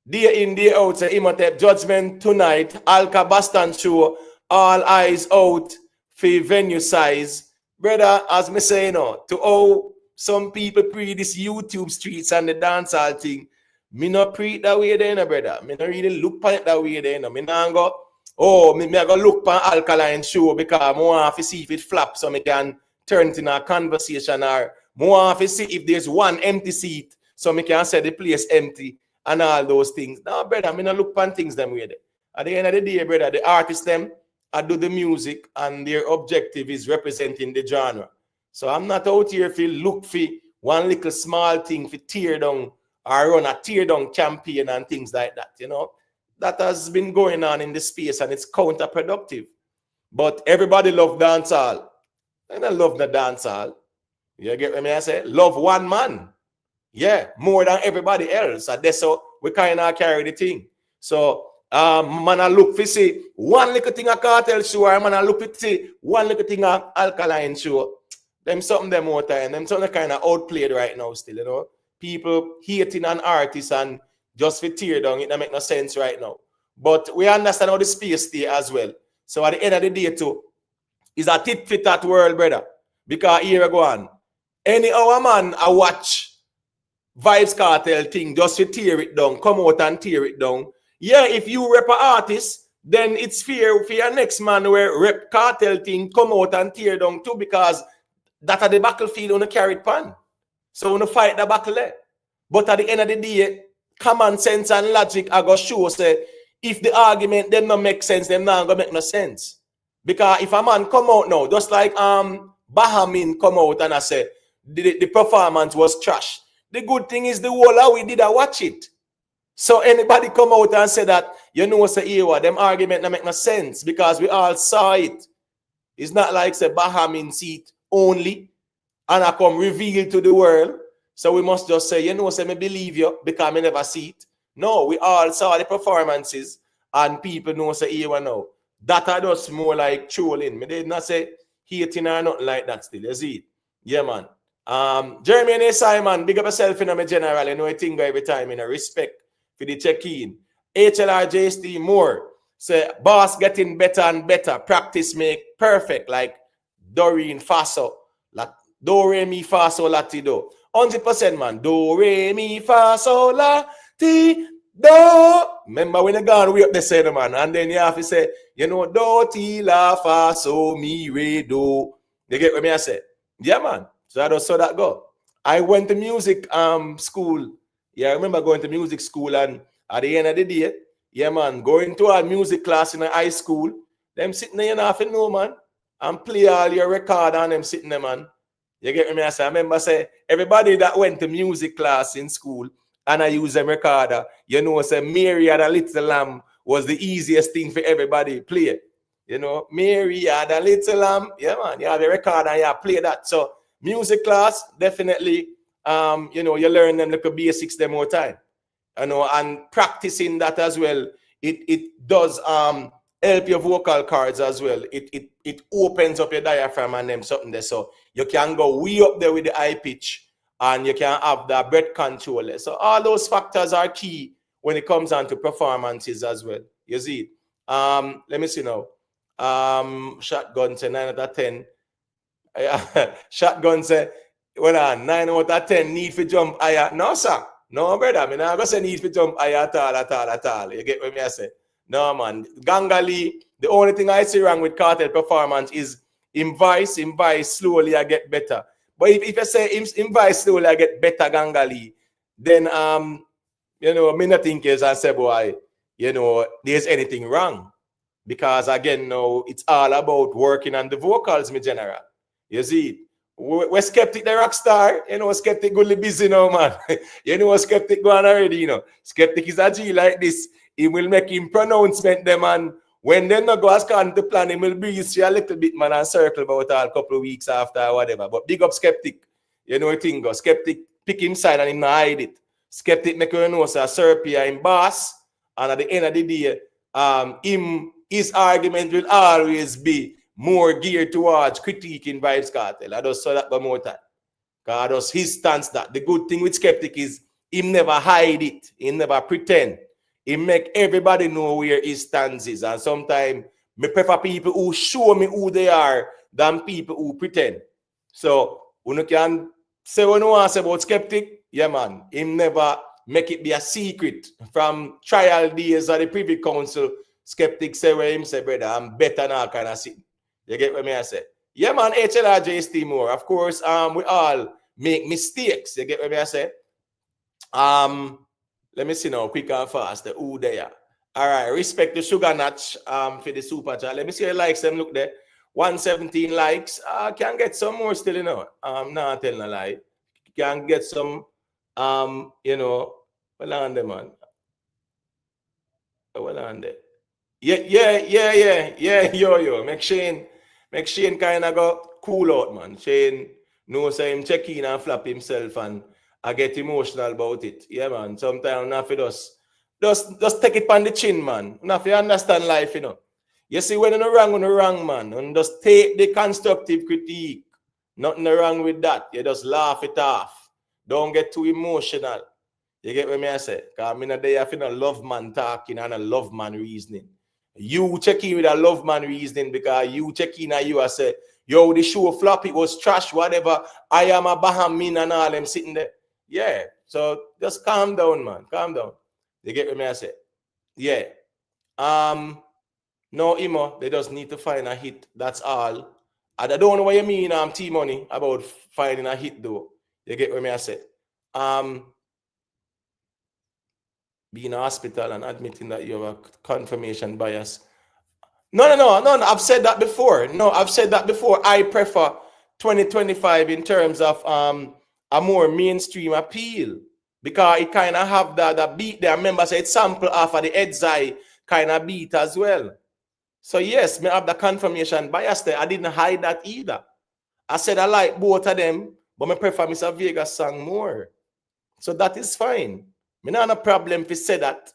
Day in, day out, say Imhotep judgment tonight. Alka Boston show. All eyes out for venue size. Brother, as me say, you know, to all some people pre this YouTube streets and the dancehall thing. Me not pre that way there, no, brother. Me not really look at it that way there, no. Me not go, me go look at Alkaline show because I want to see if it flaps so me can turn it in a conversation or more to see if there's one empty seat so me can say the place empty and all those things. No, brother, me not look at things them way there. At the end of the day, brother, the artists them I do the music and their objective is representing the genre. So I'm not out here to look for one little small thing to tear down or run a tear down campaign and things like that, you know. That has been going on in the space and it's counterproductive. But everybody love dancehall. And I love the dancehall. You get what I say? Love one man. Yeah, more than everybody else. And that's how we kind of carry the thing. So, man, I look for see one little thing a Cartel show, or man, I look for see one little thing a Alkaline show. Them something them more time. Them something kind of outplayed right now still, you know. People hating an artist and just for tear down, it don't make no sense right now. But we understand how the space stay as well. So at the end of the day too, is a tit for tat world, brother. Because here we go on. Any other man I watch Vybz Kartel thing just to tear it down, come out and tear it down. Yeah, if you rep an artist, then it's fair for your next man where rep Cartel thing come out and tear down too, because that at the battlefield on the carry pan. So when fight the battle there. But at the end of the day, common sense and logic are going to show say if the argument then not make sense, then not going to make no sense. Because if a man come out now, just like Bahamas come out and I say the performance was trash. The good thing is the whole how we did I watch it. So anybody come out and say that, you know, say, Ewa, them argument that make no sense because we all saw it. It's not like say Bahamas see it only and I come reveal to the world. So we must just say, you know, say me believe you because me never see it. No, we all saw the performances and people know say Ewa now. That are just more like trolling. Me did not say hating or nothing like that still. You see it? Yeah, man. Jeremy and Simon, big up yourself in my general. You know, I think every time in a respect for the check-in. HLRJST more. Say, boss getting better and better. Practice make perfect. Like Doreen Faso. Like Do, Re, Mi, Fa, Sol, La, Ti, Do. 100% man. Do, Re, Mi, Fa, Sol, La, Ti, Do. Remember when you gone way up the side, man. And then you have to say, you know, Do, Ti, La, Fa, So, Mi, Re, Do. You get what me I say? Yeah, man. So I just saw that go. I went to music school. Yeah, I remember going to music school and at the end of the day, yeah, man, going to a music class in a high school, them sitting there, you know, for no, man, and play all your record on them sitting there, man. You get me? I say, I remember say, everybody that went to music class in school and I use them recorder, you know, say, Mary Had a Little Lamb was the easiest thing for everybody to play. You know, Mary Had a Little Lamb. Yeah, man, you have the recorder and you play that. So, music class, definitely, you know, you learn them little basics them more time. You know, and practicing that as well, it does help your vocal cords as well. It opens up your diaphragm and them something there. So you can go way up there with the high pitch and you can have the breath control. So all those factors are key when it comes on to performances as well. You see it. Let me see now. Shotgun say 9 out of 10. Shotgun say, well, 9 out of 10 need for jump higher. No, sir. No, brother. I mean, I'm going to say need for jump higher at all. You get what I say? No, man. Gangali, the only thing I see wrong with Kartel performance is in voice slowly I get better. But if I say in voice slowly I get better, Gangali, then, you know, me not think is I say, boy, you know, there's anything wrong. Because, again, no, it's all about working on the vocals, me general. You see, we're Skeptic, the rock star. You know, Skeptic goodly busy now, man. You know, Skeptic going already, you know. Skeptic is a G like this. He will make him pronouncement them, and when they not go as according to plan, he will breathe a little bit, man, and circle about a couple of weeks after or whatever. But big up Skeptic. You know, thing go. Skeptic pick him side and him not hide it. Skeptic make you know, so Serpia in boss, and at the end of the day, his argument will always be more geared towards critiquing Vybz Kartel. I just saw that one more time. Because his stance that. The good thing with Skeptic is he never hide it. He never pretend. He make everybody know where his stance is. And sometimes I prefer people who show me who they are than people who pretend. So when you can say what you want to say about Skeptic, yeah, man, he never make it be a secret. From trial days of the Privy Council, Skeptic say where him say, brother, I'm better now kind of sit. You get what I say? Yeah, man, HLRJST more. Of course, we all make mistakes. You get what I say? Let me see now, quick and fast. Who there? All right, respect the sugar notch for the super chat. Let me see your likes. Them look there. 117 likes. Can get some more still, you know. Not telling a lie. Can get some, you know, well on there, man. Well on there. Yeah, yo. Make Shane kind of go cool out, man. Shane knows him check in and flap himself and I get emotional about it. Yeah, man. Sometimes Nuffy just take it on the chin, man. Nuffy understand life, you know. You see, when you're wrong, man. And just take the constructive critique. Nothing wrong with that. You just laugh it off. Don't get too emotional. You get what I say? Because I'm in a day of a love man talking and a love man reasoning. You check in with a love man reasoning because you check in and you and say, yo, the show flop, it was trash, whatever. I am a Bahamin and all them sitting there. Yeah. So just calm down, man. Calm down. You get what I say? Yeah. No, Imo, they just need to find a hit. That's all. I don't know what you mean, T-Money, about finding a hit, though. You get what I say? Being in a hospital and admitting that you have a confirmation bias. No. I've said that before. I prefer 2025 in terms of a more mainstream appeal because it kind of have the beat there. Remember, say it sample off of the Edzai kind of beat as well. So yes, me have the confirmation bias there. I didn't hide that either. I said I like both of them, but I prefer Mr. Vegas song more. So that is fine. Me not no problem if you say that.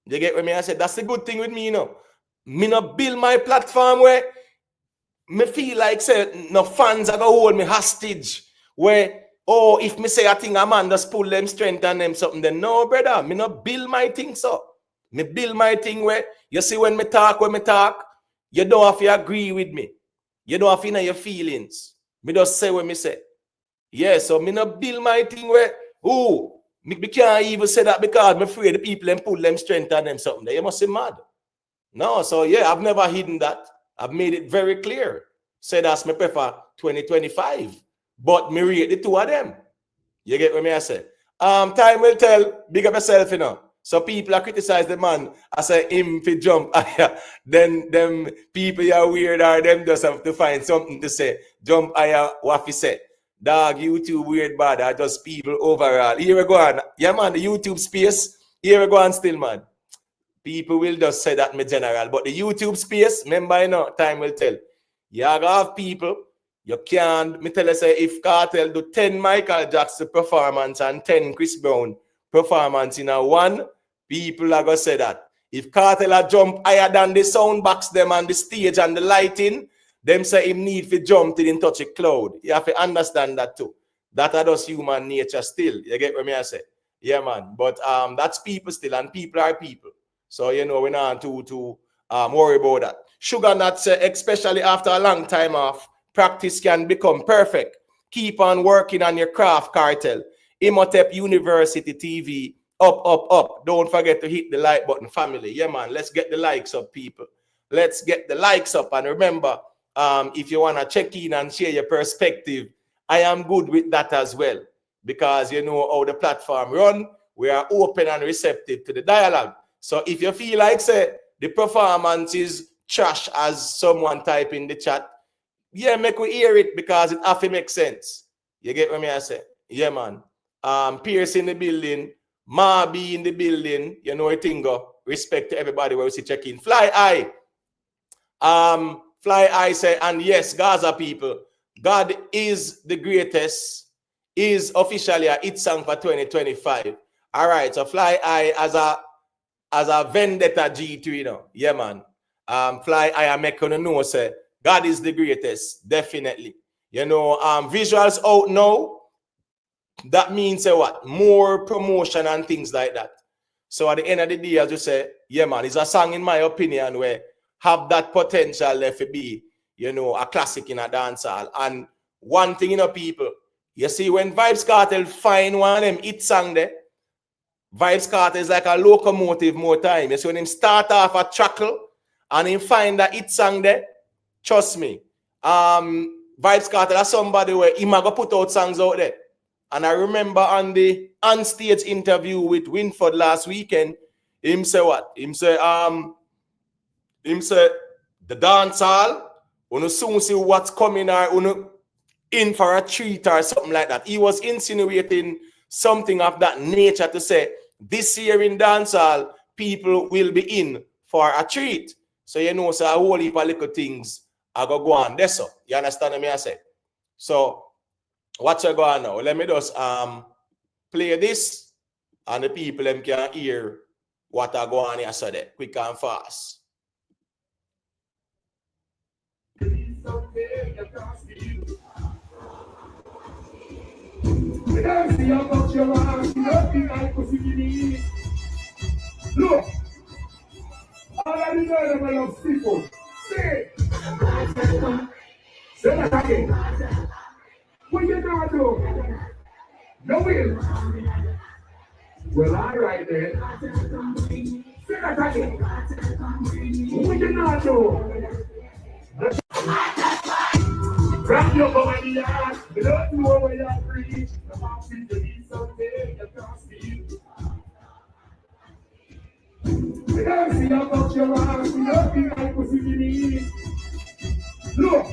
You get what me I said? That's the good thing with me, you know. Me not build my platform where me feel like say no fans are gonna hold me hostage. Where oh, if me say a thing a man just pull them strength and them something, then no, brother, me not build my thing so. Me build my thing where you see when me talk, you don't have to agree with me. You don't have to know your feelings. Me just say what me say. Yeah, so me not build my thing where me can't even say that because I'm afraid the people them pull them strength and them something. They must be mad. No, so yeah, I've never hidden that. I've made it very clear. Say that's me prefer 2025. But me rate the two of them. You get what me I say? Time will tell, big up yourself, you know. So people are criticize the man. I say him fi jump higher. Then them people are weird or them just have to find something to say. Jump higher, what he say. Dog, YouTube weird bad. I just people overall. Here we go on. Yeah, man, the YouTube space. Here we go on still, man. People will just say that me general. But the YouTube space, remember, you know, time will tell. You have people. You can't, me tell you, say, if Kartel do 10 Michael Jackson performance and 10 Chris Brown performance in a one, people are going to say that. If Kartel jump higher than the sound box them and the stage and the lighting, them say him need to jump till him touch a cloud. You have to understand that too. That are just human nature still. You get what me I say? Yeah, man. But that's people still, and people are people. So, you know, we're not to worry about that. Sugar nuts, especially after a long time off, practice can become perfect. Keep on working on your craft, Kartel. Imhotep University TV, up. Don't forget to hit the like button, family. Yeah, man, let's get the likes up, people. Let's get the likes up. And remember, if you want to check in and share your perspective, I am good with that as well. Because you know how the platform run, we are open and receptive to the dialogue. So if you feel like, say, the performance is trash as someone type in the chat, yeah, make we hear it because it have to make sense. You get what me I say? Yeah, man. Pierce in the building, Marby in the building, you know it go. Respect to everybody where we see check in. Fly Eye. Fly Eye say, and yes, Gaza people, God is the greatest, is officially a hit song for 2025. All right, so Fly Eye as a vendetta G2, you know. Yeah, man. Fly Eye, I make you know, say, God is the greatest, definitely. You know, visuals out now. That means what? More promotion and things like that. So at the end of the day, as you say, yeah, man, it's a song, in my opinion, where have that potential left to be, you know, a classic in a dancehall. And one thing, you know, people, you see, when Vybz Kartel find one of them hit song there, Vybz Kartel is like a locomotive more time. You see, when him start off a chuckle and him find that hit song there, trust me, Vybz Kartel is somebody where he might go put out songs out there. And I remember on the on-stage interview with Winford last weekend, him say what? Him say the dance hall, you soon see what's coming or in for a treat or something like that. He was insinuating something of that nature to say, this year in dance hall, people will be in for a treat. So you know, so a whole heap of little things are going to go on. That's so. You understand what I say? So, what's going on now? Let me just play this and the people them can hear what are going on yesterday, quick and fast. Look, all I know I love people. Say that again. What you gonna do? No will. Well, all right then. Say that again. What you gonna do? Grab your body out. You don't know where you're free. The box is to be someday. You can't see. You don't see about your arms. You don't think I could see me. Look.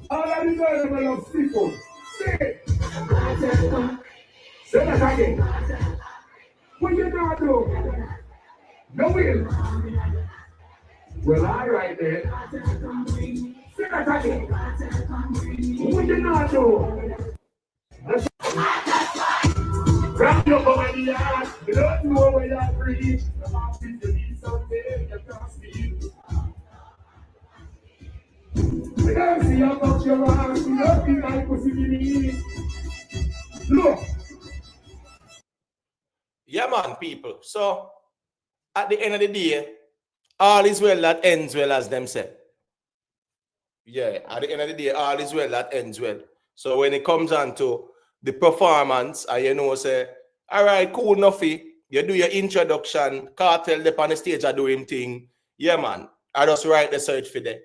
All I know I love people. Say Say that again. What you not do? No will. Well, all right then. Say that again. What you not do? Grab your body yard. You don't know where you're free. If you need something, you can't speak. I don't see how much you want. You don't think I could see me. Look. Yeah, man, people. So, at the end of the day, all is well that ends well, as them said. Yeah, at the end of the day, all is well that ends well. So when it comes on to the performance, and you know, say, all right, cool, Nuffy, you do your introduction, Kartel up on the stage, I do him thing. Yeah, man, I just write the search for that.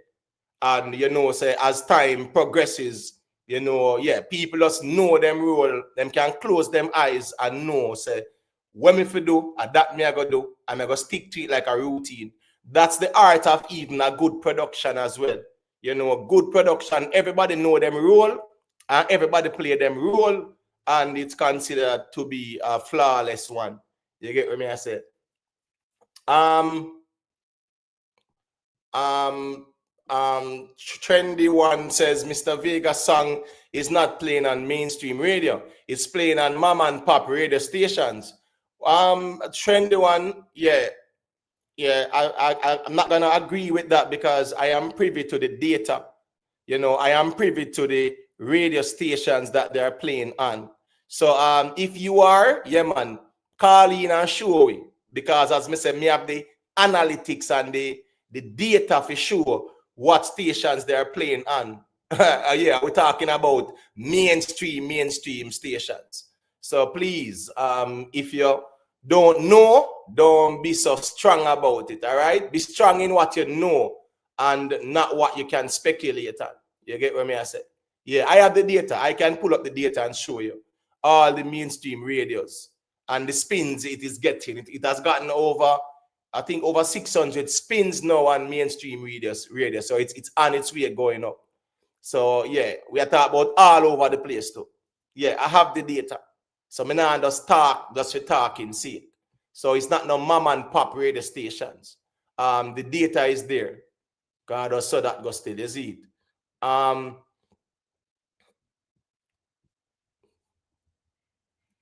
And you know, say, as time progresses, you know, yeah, people just know them role, them can close them eyes and know, say, what me for do, and that me I go do, and I go stick to it like a routine. That's the art of even a good production as well. You know, good production, everybody know them role, and everybody play them role, and it's considered to be a flawless one. You get what me I say? Trendy one says Mr. Vega's song is not playing on mainstream radio. It's playing on mom and pop radio stations. Trendy one, yeah, I'm not gonna agree with that because I am privy to the data. You know, I am privy to the radio stations that they're playing on. So if you are, yeah, man, call in and show me, because as me say, me have the analytics and the data for sure what stations they're playing on. Yeah, we're talking about mainstream stations. So please, if you don't know, don't be so strong about it, all right? Be strong in what you know and not what you can speculate on. You get what I say? Yeah, I have the data. I can pull up the data and show you all the mainstream radios and the spins it is getting. It has gotten over, I think, over 600 spins now on mainstream radio. So it's on its way going up. So yeah, we are talking about all over the place too. Yeah, I have the data. So me not just talk, just for talking, see it. So it's not no mom and pop radio stations. The data is there. God or so that goes still, you see it. All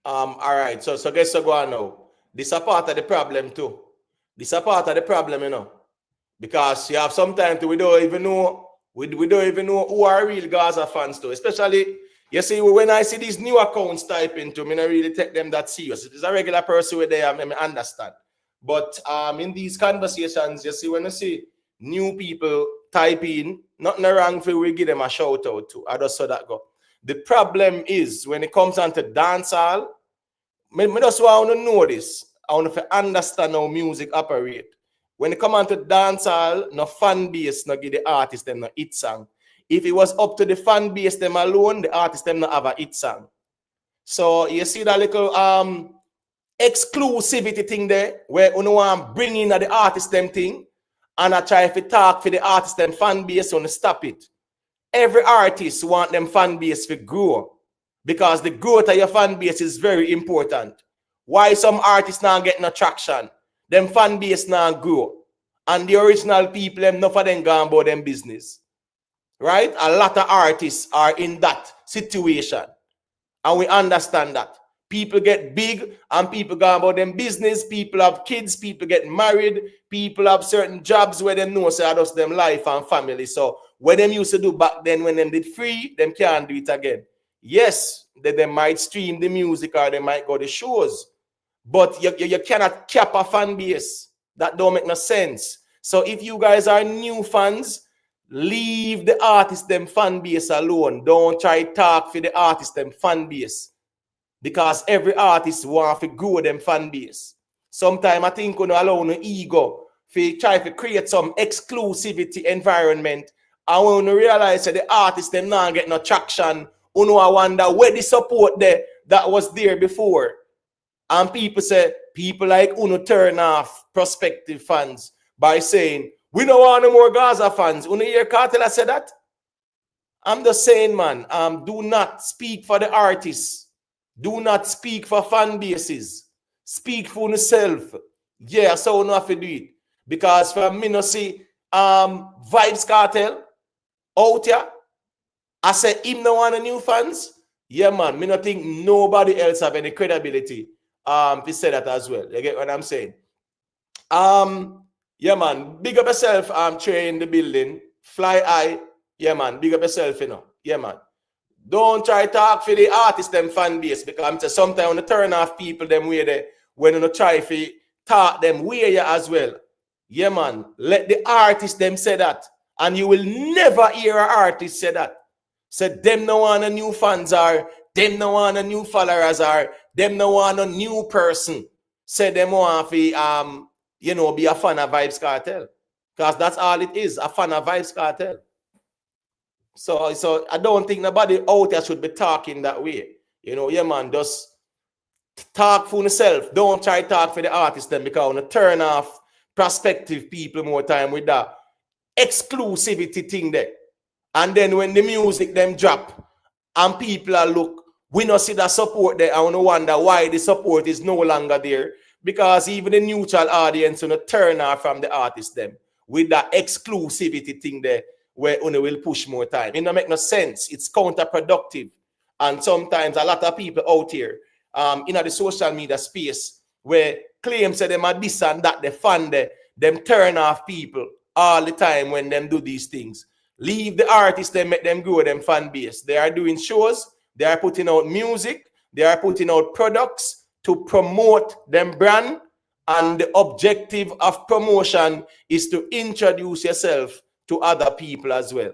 right, so guess what go on now. This is a part of the problem too. This is a part of the problem, you know. Because you have sometimes we don't even know who are real Gaza fans too. Especially, you see, when I see these new accounts type into me, I really take them that serious. If it's a regular person with there, I understand. But in these conversations, you see, when you see new people type in, nothing wrong for we give them a shout out to. I just saw that go. The problem is when it comes on to dancehall, I just want to know this. I want to understand how music operate. When it come on to dancehall, no fan base, no give the artist them no hit song. If it was up to the fan base them alone, the artist them not have a hit song. So you see that little exclusivity thing there, where you want to bring in the artist them thing, and I try to talk for the artist them fan base, on stop it. Every artist want them fan base to grow, because the growth of your fan base is very important. Why some artists now get no traction? Them fan base now grow. And the original people, them enough of them gone about them business. Right? A lot of artists are in that situation. And we understand that. People get big and people go about them business. People have kids, people get married, people have certain jobs where they know say that's them life and family. So what them used to do back then when them did free, them can't do it again. Yes, they might stream the music or they might go to shows. But you cannot cap a fan base. That don't make no sense. So if you guys are new fans, leave the artist them fan base alone. Don't try to talk for the artist them fan base. Because every artist want to grow them fan base. Sometimes I think you know, allow no ego for try to create some exclusivity environment. And when you realize that the artists them not get no traction, you know, I wonder where the support there that was there before. And people say, people like Uno turn off prospective fans by saying, we don't want no more Gaza fans. Uno hear Kartel say that? I'm just saying, man, do not speak for the artists. Do not speak for fan bases. Speak for yourself. Yeah, so no have to do it. Because from me no see Vybz Cartel out here, I say him no want a new fans. Yeah, man, me not think nobody else have any credibility to say that as well. You get what I'm saying? Yeah, man, big up yourself, Trey in the building. Fly high. Yeah, man, big up yourself, you know. Yeah, man. Don't try to talk for the artist them fan base because sometimes when you turn off people them way there, when you try to talk them way you as well. Yeah, man. Let the artist them say that. And you will never hear an artist say that. Say them no want a new fans or them no want a new followers or them no want a new person. Say them want to be a fan of Vybz Cartel. Because that's all it is, a fan of Vybz Cartel. So I don't think nobody out there should be talking that way. You know, yeah, man, just talk for yourself. Don't try to talk for the artist then because I want to turn off prospective people more time with that exclusivity thing there. And then when the music them drop and people are look, we not see that support there. I want to wonder why the support is no longer there. Because even the neutral audience will turn off from the artist them with that exclusivity thing there where Una will push more time. It don't make no sense. It's counterproductive. And sometimes a lot of people out here in the social media space where claims that them are this and that, they fund them turn off people all the time when them do these things. Leave the artists, they make them grow them fan base. They are doing shows, they are putting out music, they are putting out products to promote them brand. And the objective of promotion is to introduce yourself to other people as well.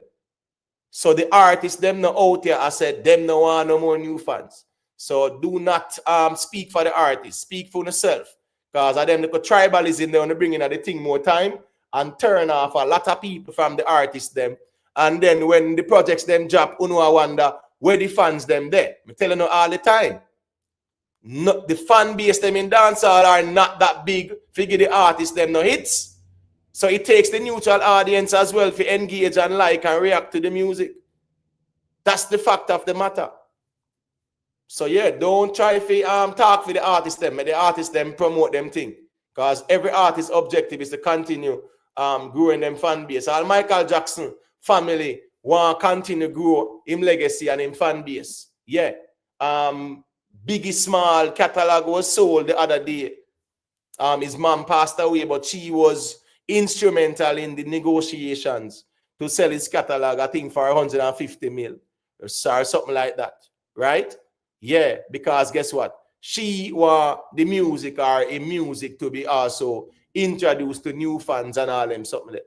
So the artists, them no out here, I said, them no want no more new fans. So do not speak for the artists, speak for yourself. Because of them, the tribalism, they want to bring in the thing more time and turn off a lot of people from the artists them. And then when the projects them drop, I wonder where the fans them there. I'm telling you all the time. Not the fan base them in dancehall are not that big. Figure the artists them no hits. So it takes the neutral audience as well to engage and like and react to the music. That's the fact of the matter. So yeah, don't try to talk for the artists them. Let the artists them promote them thing. Because every artist's objective is to continue growing them fan base. All Michael Jackson family want to continue grow him legacy and him fan base. Yeah. Biggie Small catalog was sold the other day. His mom passed away, but she was instrumental in the negotiations to sell his catalog, I think, for 150 mil or something like that. Right? Yeah, because guess what? She want the music or a music to be also introduced to new fans and all them something like that.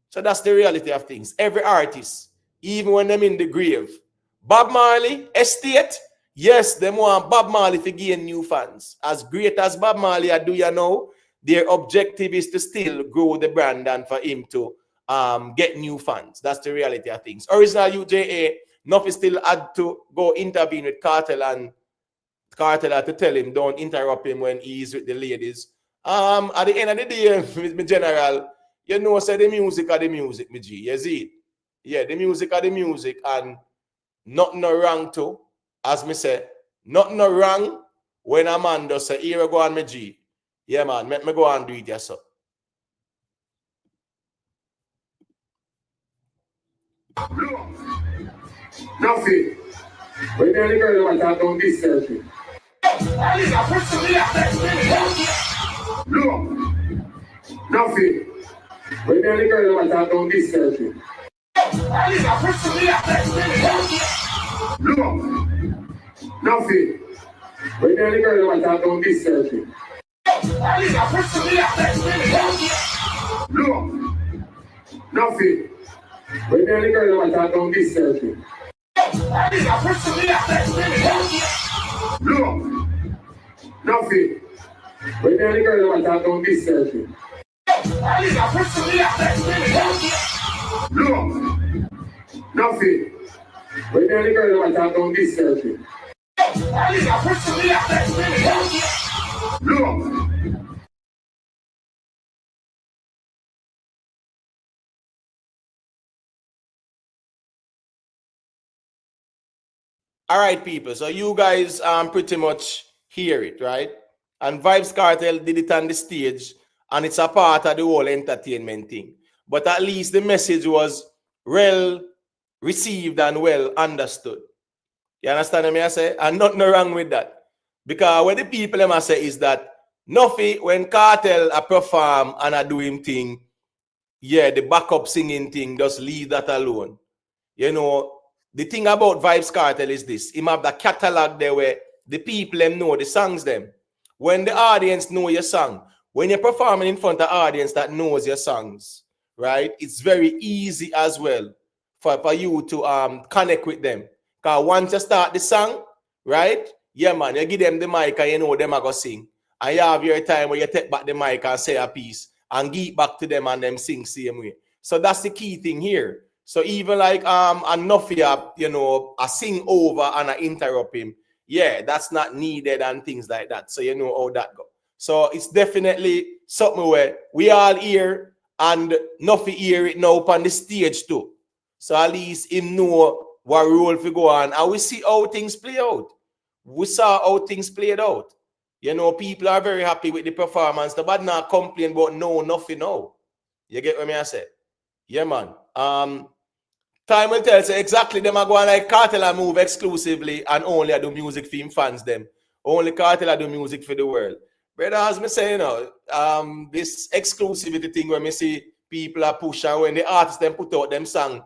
So that's the reality of things. Every artist, even when them in the grave, Bob Marley, Estate, yes, them want Bob Marley to gain new fans. As great as Bob Marley, do you know, their objective is to still grow the brand and for him to get new fans. That's the reality of things. Original UJA, Nuffy still had to go intervene with Kartel, and Kartel had to tell him, don't interrupt him when he's with the ladies. At the end of the day, my general, you know, say the music are the music, my G. You see it? Yeah, the music are the music, and nothing no wrong too. As me say, nothing no wrong when a man does say, here I go on, my G. Yeah, man, let me go and do it yourself. Nuffy, when the girl was out on this circuit. Look, Nuffy, when the girl was out on this circuit. Look, Nuffy, when the girl was out on this circuit. Look, Nuffy, when the girl was out on this circuit. Look, Nuffy, when the girl was out on this circuit. Look, Nuffy, when the girl was out on this circuit. Look. All right, people. So you guys pretty much hear it, right? And Vybz Kartel did it on the stage, and it's a part of the whole entertainment thing. But at least the message was well received and well understood. You understand what I say? And nothing wrong with that. Because what the people them say is that Nuffy, when Kartel a perform and a do him thing, yeah, the backup singing thing, just leave that alone. You know, the thing about Vybz Kartel is this. Him have the catalog there where the people them know the songs them. When the audience know your song, when you're performing in front of the audience that knows your songs, right? It's very easy as well for you to connect with them. Because once you start the song, right? Yeah, man, you give them the mic and you know them are going to sing. And you have your time where you take back the mic and say a piece and give it back to them and them sing same way. So that's the key thing here. So even like a Nuffy, you know, a sing over and I interrupt him, yeah, that's not needed and things like that. So you know how that go. So it's definitely something where we all hear and Nuffy hear it now on the stage too. So at least him know what role we go on and we see how things play out. We saw how things played out. You know, people are very happy with the performance. Nobody not complain about nothing now. You get what I say? Yeah, man. Time will tell. So exactly them are going like Kartel and move exclusively and only I do music for him fans them. Only Kartel I do music for the world. Brother, as me say, you know, this exclusivity thing where me see people are pushing when the artists them put out them song,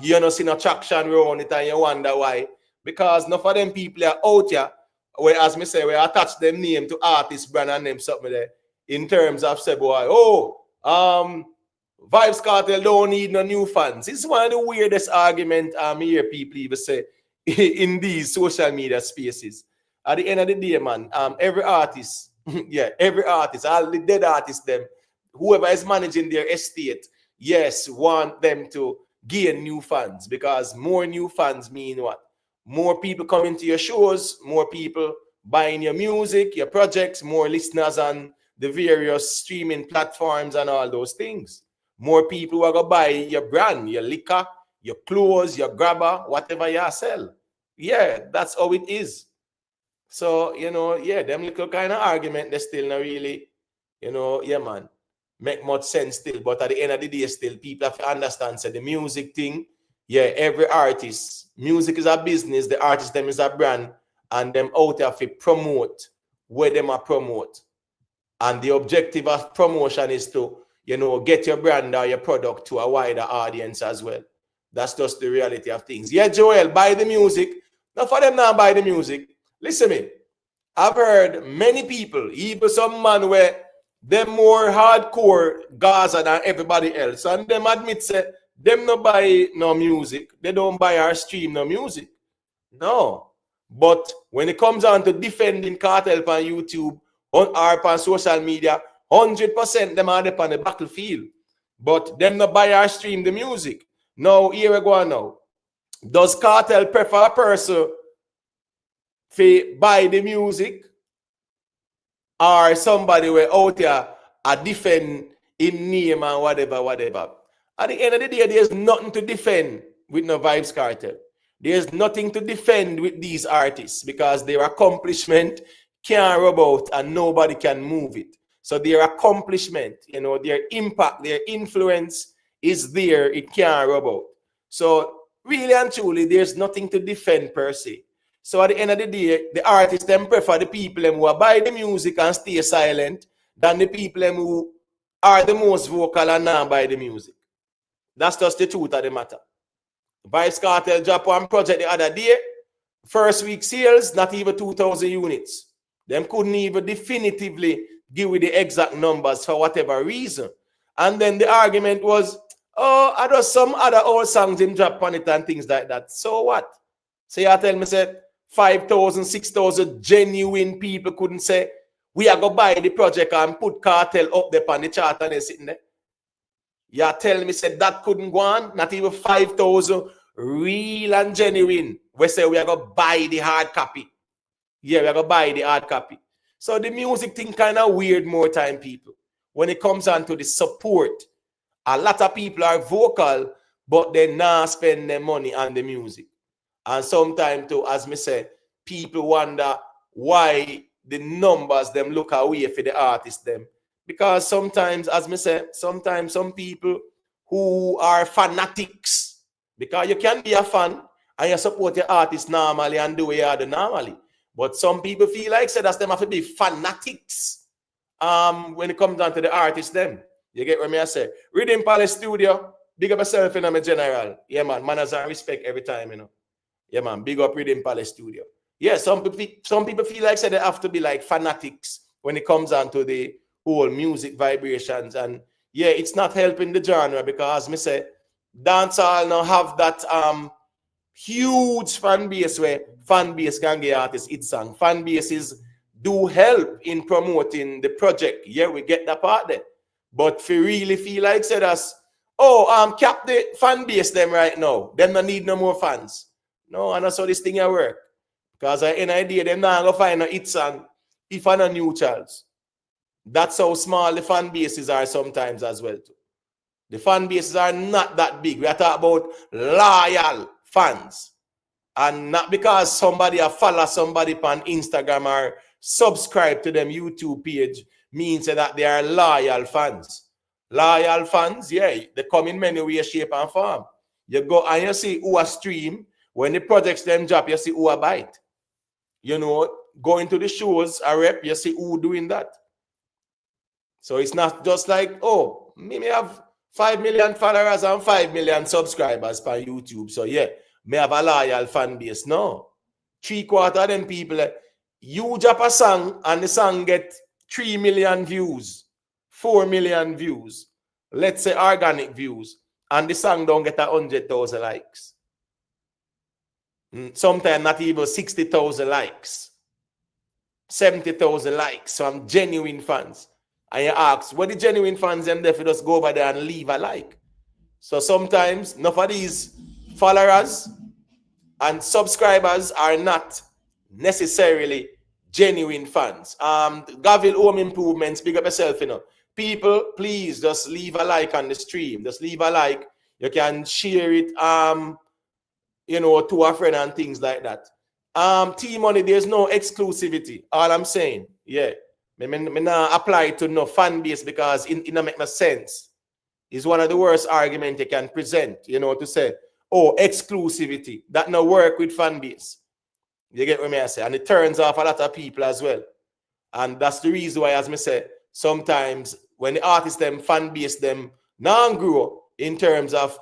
you know, see no traction around it and you wonder why. Because none of them people are out here, where as me say, we attach them name to artist brand and name something there in terms of say, boy, Vybz Kartel don't need no new fans. It's one of the weirdest arguments I hear people even say in these social media spaces. At the end of the day, man, every artist, yeah, every artist, all the dead artists, them, whoever is managing their estate, yes, want them to gain new fans because more new fans mean what? More people coming to your shows, more people buying your music, your projects, more listeners on the various streaming platforms and all those things. More people who are going to buy your brand, your liquor, your clothes, your grabber, whatever you sell. Yeah, that's how it is. So, you know, yeah, them little kind of argument, they still not really, you know, yeah, man, make much sense still. But at the end of the day, still, people have to understand, so the music thing, yeah, every artist, music is a business, the artist, them is a brand, and them out there to promote where them are promote. And the objective of promotion is to, you know, get your brand or your product to a wider audience as well. That's just the reality of things. Yeah, Joel, buy the music. Now for them now buy the music. Listen to me. I've heard many people, even some man where they're more hardcore Gaza than everybody else. And them admit say, them no buy no music. They don't buy or stream no music. No. But when it comes on to defending Kartel on YouTube or on social media, 100% them are up on the battlefield. But them no buy or stream the music. Now, here we go now. Does Kartel prefer a person to buy the music or somebody where out here a defend in name and whatever? At the end of the day, there's nothing to defend with no Vybz Kartel. There's nothing to defend with these artists because their accomplishment can't rub out and nobody can move it. So their accomplishment, you know, their impact, their influence is there. It can't rub out. So really and truly, there's nothing to defend per se. So at the end of the day, the artists them prefer the people them who buy the music and stay silent than the people them who are the most vocal and not buy the music. That's just the truth of the matter. Vybz Kartel dropped one project the other day. First week sales, not even 2,000 units. Them couldn't even definitively give you the exact numbers for whatever reason. And then the argument was, oh, I do some other old songs in drop on it and things like that. So what? So you tell me, say, 5,000, 6,000 genuine people couldn't say, we are going to buy the project and put Kartel up there on the chart and they're sitting there. You tell me, say, that couldn't go on, not even 5,000 real and genuine. We say we are going to buy the hard copy. Yeah, we are going to buy the hard copy. So the music thing kind of weird more time, people. When it comes on to the support, a lot of people are vocal, but they not spend their money on the music. And sometimes too, as me say, people wonder why the numbers them look away for the artists them. Because sometimes, as me say, sometimes some people who are fanatics, because you can be a fan and you support your artist normally and do what you do normally. But some people feel like say that them have to be fanatics when it comes down to the artist them. You get what me I say? Rhythm Palace Studio, big up yourself in my general. Yeah, man, manners and respect every time, you know. Yeah, man, big up Rhythm Palace Studio. Yeah, some people feel like say they have to be like fanatics when it comes down to the whole music vibrations. And yeah, it's not helping the genre because me say dancehall now have that huge fan base where fan base can get artists hit song. Fan bases do help in promoting the project. Yeah, we get that part there. But if you really feel like said us, cap the fan base them right now. Them don't need no more fans. No, and that's how this thing work. Because I an idea them not gonna find a hit song if I'm a new child. That's how small the fan bases are sometimes as well too. The fan bases are not that big. We are talking about loyal fans. And not because somebody follow somebody on Instagram or subscribe to them YouTube page means that they are loyal fans. Loyal fans, yeah, they come in many ways, shape, and form. You go and you see who a stream. When the projects them drop, you see who a bite. You know, going to the shows, a rep, you see who doing that. So it's not just like, oh, me may have 5 million followers and 5 million subscribers on YouTube. So yeah, may have a loyal fan base. No. 3/4 of them people, you drop a song and the song get 3 million views, 4 million views, let's say organic views, and the song don't get 100,000 likes. Sometimes not even 60,000 likes, 70,000 likes. So I'm genuine fans. And you ask, what the genuine fans them there for just go over there and leave a like? So sometimes enough of these followers and subscribers are not necessarily genuine fans. Gavil Home Improvements, big up yourself, you know. People, please just leave a like on the stream. Just leave a like. You can share it, you know, to a friend and things like that. T-Money, there's no exclusivity. All I'm saying, yeah. Me not apply to no fan base because it don't make no sense. It's one of the worst arguments you can present, you know, to say, oh, exclusivity. That no work with fan base. You get what I say? And it turns off a lot of people as well. And that's the reason why, as I say, sometimes when the artists them fan base them non-grow in terms of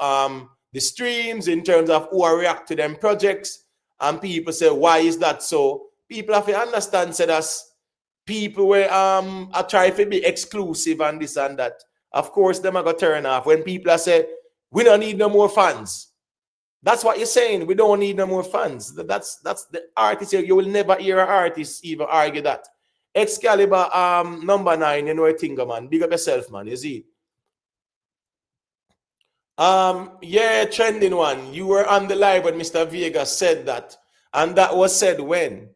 the streams, in terms of who are react to them projects, and people say, why is that so? People have to understand, say that's people where are trying to be exclusive and this and that. Of course, them are gonna turn off when people are say, we don't need no more fans. That's what you're saying. We don't need no more fans. That's the artist here. You will never hear an artist even argue that. Excalibur number 9, you know a thing, man. Big up yourself, man. You see. Yeah, trending one. You were on the live when Mr. Vega said that. And that was said when?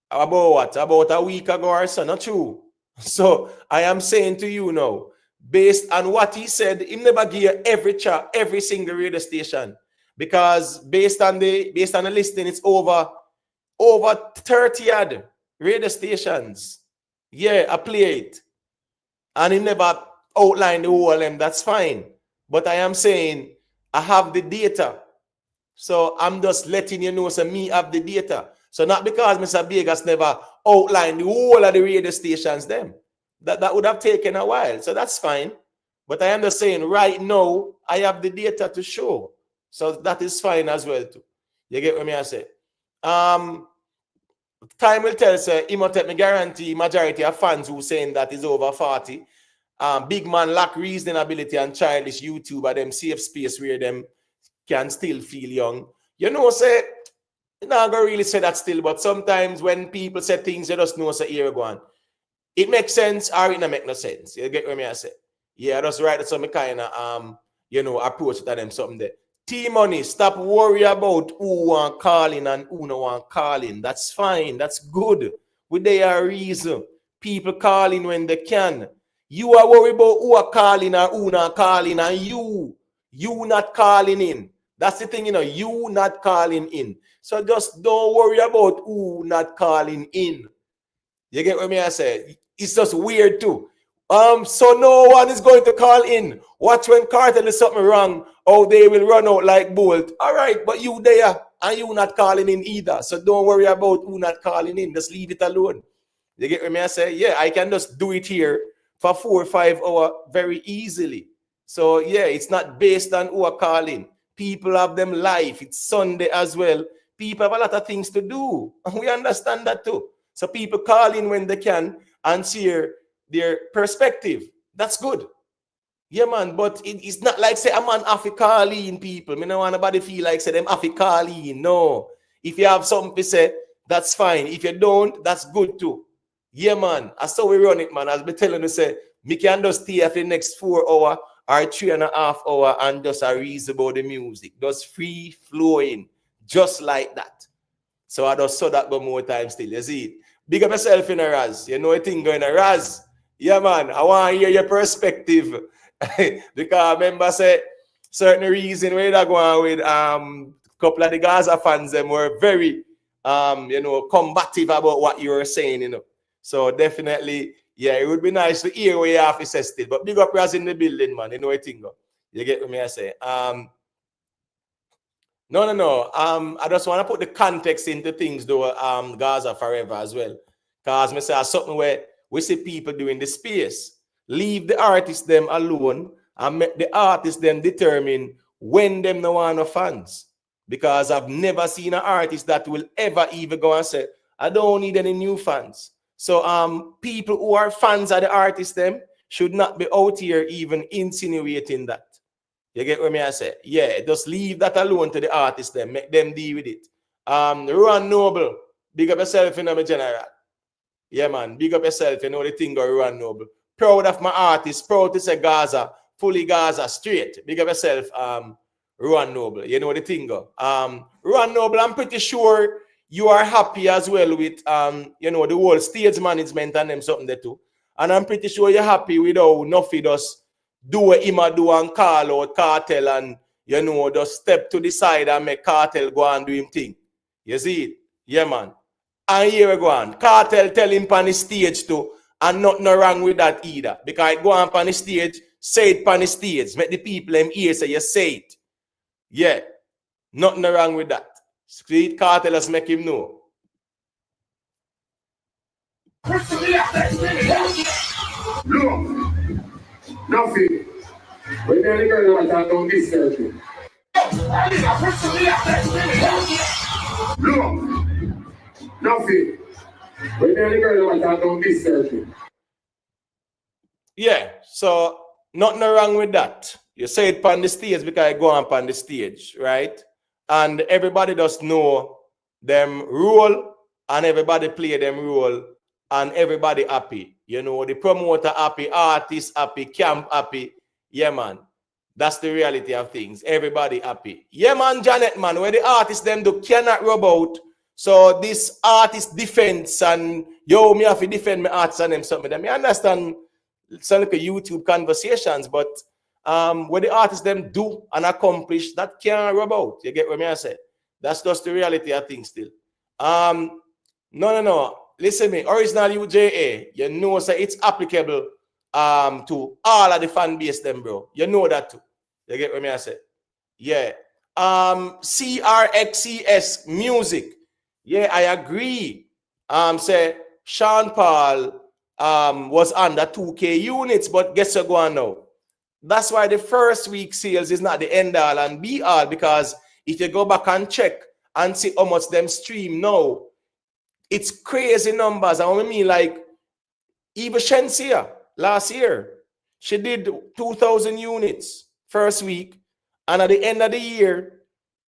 About what? About a week ago or so, not true. So I am saying to you now, based on what he said, he never give every single radio station. Because based on the listing, it's over 30 odd radio stations. Yeah, I play it. And he never outlined the whole of them. That's fine. But I am saying I have the data. So I'm just letting you know, so me have the data. So not because Mr. Vegas never outlined the whole of the radio stations them. That would have taken a while. So that's fine. But I am just saying right now, I have the data to show. So that is fine as well too. You get what I say? Time will tell, sir, Imhotep, me guarantee majority of fans who saying that is over 40. Big man lack reasoning ability and childish YouTube at them safe space where them can still feel young. You know, say, I'm not going to really say that still, but sometimes when people say things, you just know, say, here go on. It makes sense or it don't make no sense. You get what I say? Yeah, that's right. That's some kind of, you know, approach to them something there. T-Money, stop worry about who want calling and who no want calling. That's fine. That's good. With their reason. People calling when they can. You are worried about who are calling or who not calling, and you not calling in. That's the thing, you know, you not calling in. So just don't worry about who not calling in. You get what I say? It's just weird too. So no one is going to call in. Watch when Kartel is something wrong. Oh, they will run out like Bolt. All right, but you there and you not calling in either. So don't worry about who not calling in. Just leave it alone. You get what I say? Yeah, I can just do it here for 4 or 5 hours very easily. So yeah, it's not based on who are calling. People have them life. It's Sunday as well. People have a lot of things to do. And we understand that too. So people call in when they can and share their perspective. That's good. Yeah, man. But it's not like say a man have to call in people. I don't want nobody feel like say them have to call in. No. If you have something to say, that's fine. If you don't, that's good too. Yeah, man. That's how we run it, man. As I be telling you, say, me can just stay for the next 4 hours or 3.5 hours and just a reason about the music. Just free flowing. Just like that. So I just saw that go more time still. You see it? Big up yourself in a Raz. You know a thing going a Raz. Yeah, man. I want to hear your perspective. Because remember, say, certain reason where they're going with couple of the Gaza fans, them were very, you know, combative about what you were saying, you know. So definitely, yeah, it would be nice to hear where you have to say still. But big up Raz in the building, man. You know a thing go. You get what I say? No. I just want to put the context into things though, Gaza forever as well. Because I say something where we see people doing the space. Leave the artists them alone and make the artists them determine when them no want no fans. Because I've never seen an artist that will ever even go and say, I don't need any new fans. So people who are fans of the artist them should not be out here even insinuating that. You get what I say? Yeah, just leave that alone to the artists then. Make them deal with it. Ruan Noble, big up yourself, you know, my general. Yeah, man, big up yourself, you know the thing go Ruan Noble. Proud of my artist, proud to say Gaza, fully Gaza, straight. Big up yourself, Ruan Noble. You know the thing go. Ruan Noble, I'm pretty sure you are happy as well with, you know, the whole stage management and them something there too. And I'm pretty sure you're happy with how Nuffy does do what him do and call out Kartel and, you know, just step to the side and make Kartel go and do him thing. You see it? Yeah, man. And here we go on. Kartel tell him on the stage too, and nothing wrong with that either. Because I go on the stage, say it on the stage, make the people them hear say you say it. Yeah. Nothing wrong with that. Street Kartel, let's make him know. Look. Nuffy, when the girl was down this circuit. Look, Nuffy, when the girl was down this circuit. Yeah, so nothing wrong with that. You say it on the stage because I go on the stage, right? And everybody does know them role and everybody play them role and everybody happy. You know, the promoter happy, artist happy, camp happy. Yeah, man. That's the reality of things. Everybody happy. Yeah, man, Janet, man, where the artists them do cannot rub out. So this artist defense and yo, me have to defend my artists and them something. I understand some like YouTube conversations, but what the artists them do and accomplish, that can't rub out. You get what I say? That's just the reality of things still. No. Listen me, original UJA, you know, so it's applicable to all of the fan base them, bro. You know that too. You get what I say? Yeah. CRXCS music. Yeah, I agree. Say Sean Paul was under 2K units, but guess what's going on now? That's why the first week sales is not the end all and be all, because if you go back and check and see how much them stream now, it's crazy numbers. I mean, like, even Shensia last year, she did 2,000 units first week. And at the end of the year,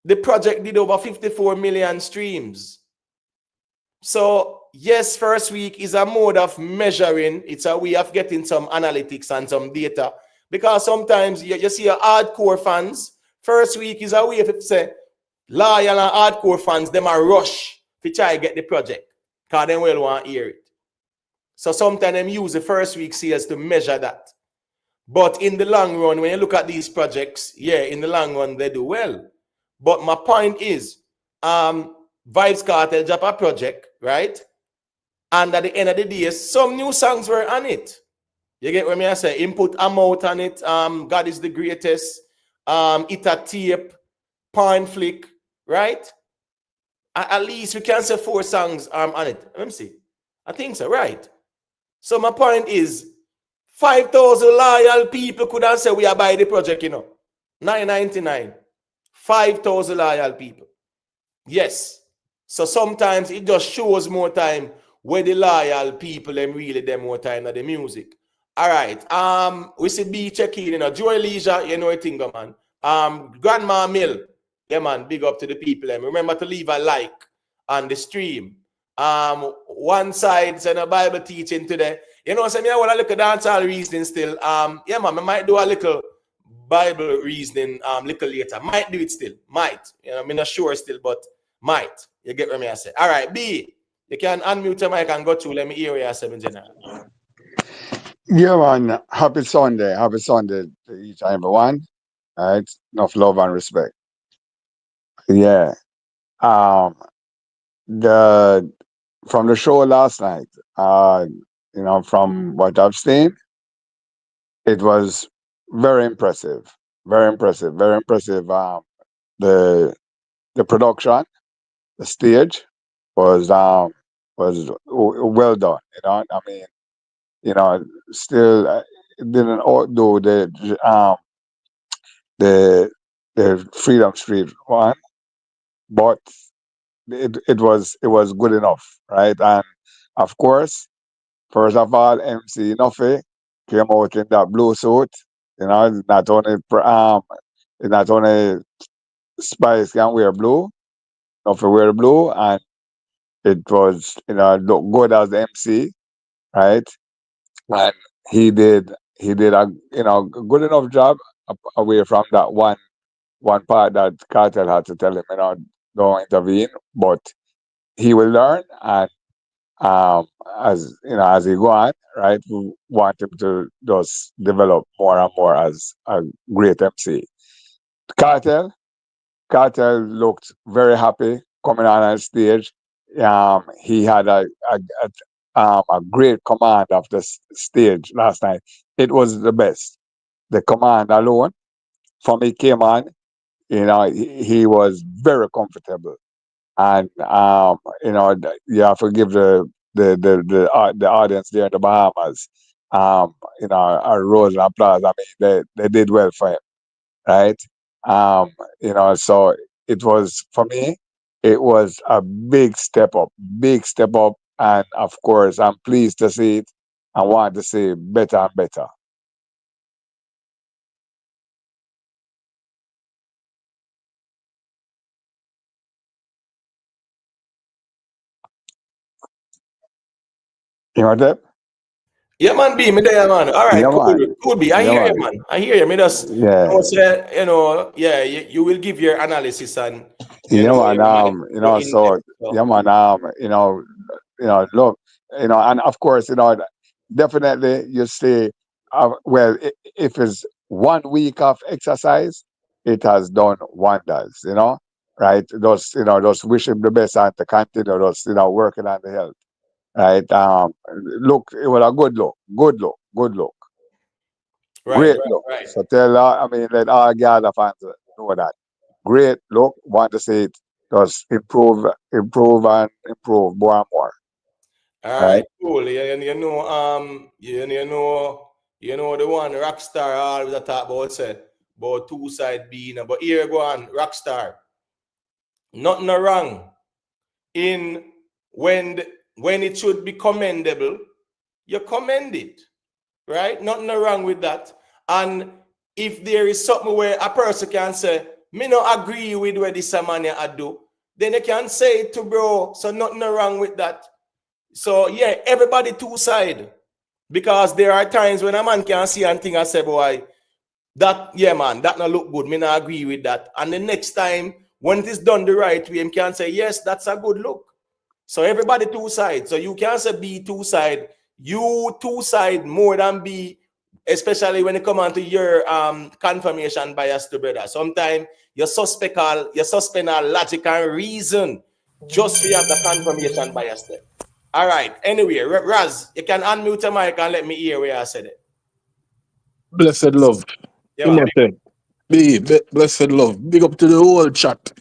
the project did over 54 million streams. So, yes, first week is a mode of measuring. It's a way of getting some analytics and some data. Because sometimes you see a hardcore fans, first week is a way of say, loyal and hardcore fans, them a rush to try to get the project. Because they will want to hear it. So sometimes them use the first week sales to measure that. But in the long run, when you look at these projects, yeah, in the long run, they do well. But my point is, Vybz Kartel drop a project, right? And at the end of the day, some new songs were on it. You get what me I say? Input amount on it. God is the greatest. It a tape, point flick, right? At least we can say 4 songs on it. Let me see. I think so, right? So my point is, 5,000 loyal people could have said we are buy the project, you know. 999. 5,000 loyal people. Yes. So sometimes it just shows more time where the loyal people them really them more time than the music. All right. We see B checking, you know, Joy Leisure, you know a thing, man. Grandma Mill. Yeah, man, big up to the people. And remember to leave a like on the stream. One side, so no Bible teaching today. You know, so me I want to look at dancehall reasoning still. Yeah, man, I might do a little Bible reasoning little later. Might do it still. Might. You know, I'm not sure still, but might. You get what I say. All right, B. You can unmute your mic and go through. Let me hear what you say, general. Yeah, man. Happy Sunday. Happy Sunday to each and everyone. All right. Enough love and respect. Yeah. The From the show last night, you know, from what I've seen, it was very impressive. Very impressive. Very impressive. The production, the stage was well done. You know, I mean, you know, still it didn't outdo the Freedom Street one, but it was good enough, right? And of course, first of all, MC Nuffy came out in that blue suit. You know, it's not only Spice can wear blue, Nuffy wear blue, and it was, you know, look good as the MC, right? And he did a, you know, good enough job away from that one part that Kartel had to tell him, you know, don't intervene, but he will learn, and as you know, as he go on, right, we want him to just develop more and more as a great MC. Kartel looked very happy coming on stage. He had a great command of the stage last night. It was the best. The command alone, from he came on, you know, he was very comfortable, and you know, you have to give the audience there in the Bahamas, you know, a rose and applause. I mean, they did well for him, right? You know, so it was, for me, it was a big step up, and of course, I'm pleased to see it. I want to see better and better. You know that? Yeah, man, B, me there, man. All right, Yeah, cool, man. cool, B. I Yeah, hear you, man. man. I hear you. Me just, Yeah. you know, yeah, you will give your analysis and, you Yeah, know, man. You know, so yeah, man. You know, look, you know, and of course, you know, definitely you see, well, if it's 1 week of exercise, it has done wonders, you know, right? You know, just wish him the best and to continue just, you know, working on the health, right? Look, it was a good look, right, great look. right. So I mean, let all Ghana fans know that. Great look, want to see it just improve more and more. All Right? right, cool. You know, you know the one Rockstar always a talk about say about 2 side being, but here go on Rockstar. Nothing wrong in when it should be commendable, you commend it, right? Nothing wrong with that. And if there is something where a person can say, me no agree with what this man I do, then they can say it to bro. So nothing wrong with that. So yeah, everybody 2 side. Because there are times when a man can see and think and say, boy, that, yeah, man, that not look good. Me not agree with that. And the next time, when it is done the right way, him can say, yes, that's a good look. So everybody 2 side. So you can't say be 2 side. You 2 side more than be especially when it come on to your confirmation bias to brother. Sometimes you suspect all logic and reason just to have the confirmation bias there. All right. Anyway, Raz, you can unmute your mic and let me hear where I said it. Blessed love. Yeah, man. Blessed love. Big up to the whole chat.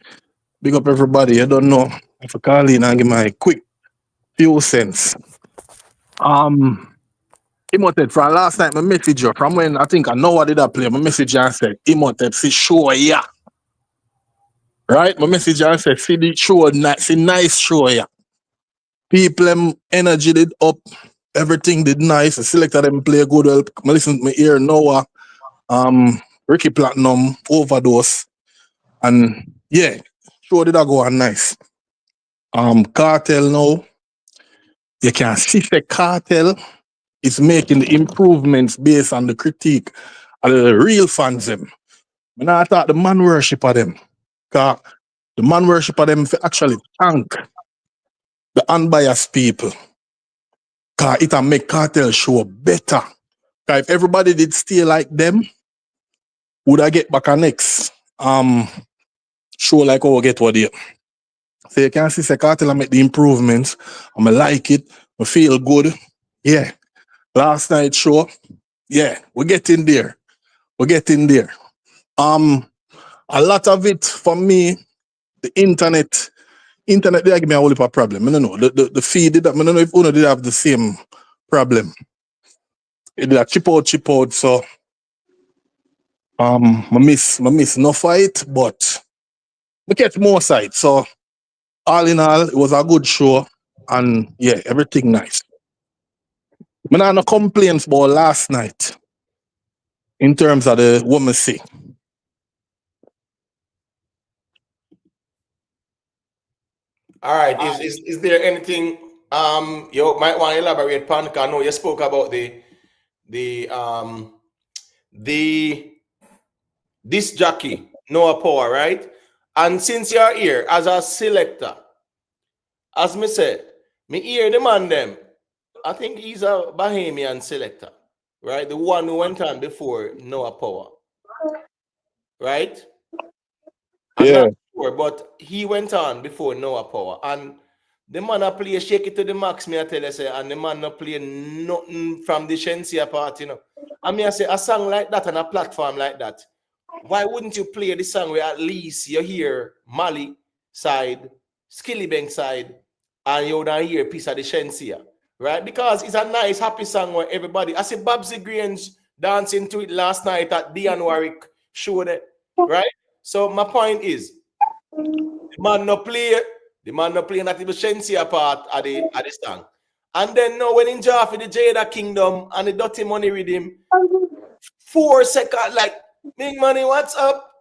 Big up everybody. I don't know if I call in and give my quick few cents. Imhotep, from last night, my message you from when I think I know what did I play. My message and said, Imhotep, see show yeah. Right? My message and said, see the show, see nice show yeah. People energy did up, everything did nice. The selector them play good well. I listen to me ear Noah, Ricky Platinum, Overdose. And yeah, show did I go on nice. Cartel now. You can see the Cartel is making the improvements based on the critique of the real fans them. When I thought the man worship of them, cause the man worship of them actually thank the unbiased people. Cause it'll make Cartel show better. Cause if everybody did stay like them, would I get back a next show like how we get what they. So you can see the Cartel make the improvements. I like it. I feel good. Yeah. Last night show, yeah, we're getting there. We're getting there. A lot of it for me, the internet they give me a whole heap of problem. I don't know. The feed did that. I don't know if Uno did have the same problem. It did a chip out. So I miss no fight, but we get more sight. So all in all, it was a good show, and yeah, everything nice. I have no complaints about last night in terms of the woman see. All right. Is there anything you might want to elaborate upon? I know you spoke about the disc jockey, Noah Power, right? And since you're here as a selector, as me said, me hear the man them. I think he's a Bahamian selector, right? The one who went on before Noah Power, right? I'm not sure, but he went on before Noah Power, and the man a play Shake It to the Max, me I tell you, say, and the man not play nothing from the Shensia part, you know. I mean, I say a song like that on a platform like that. Why wouldn't you play the song where at least you hear Mali side, Skillybank side, and you don't hear a piece of the Shensia, right? Because it's a nice, happy song where everybody. I see Vybz Grange dancing to it last night at Dion Warwick show there, right? So my point is, the man no play that the Shensia part of the song. And then now when in jar for the Jada Kingdom and the Dirty Money with him, 4 seconds, like, big money, what's up?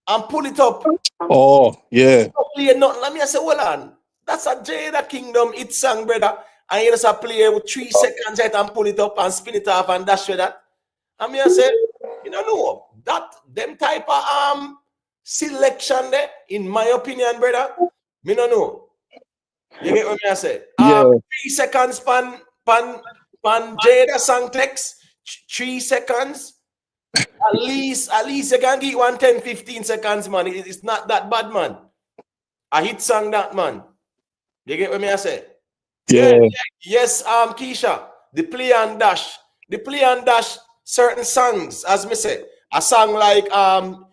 And pull it up. Oh, yeah. Play nothing. Let me say, hold on. That's a Jada Kingdom hit song, brother. And you just play with 3 seconds and pull it up and spin it off and dash with that. And me I say, you don't know that them type of selection there, in my opinion, brother. Me no know. You get what me I say? 3 seconds pan Jada song text. 3 seconds. At least you can get 1 10, 15 seconds, man. It's not that bad, man. A hit song that, man. You get what me I say? Yeah. Yes, Keisha. The play and dash certain songs, as me say, a song like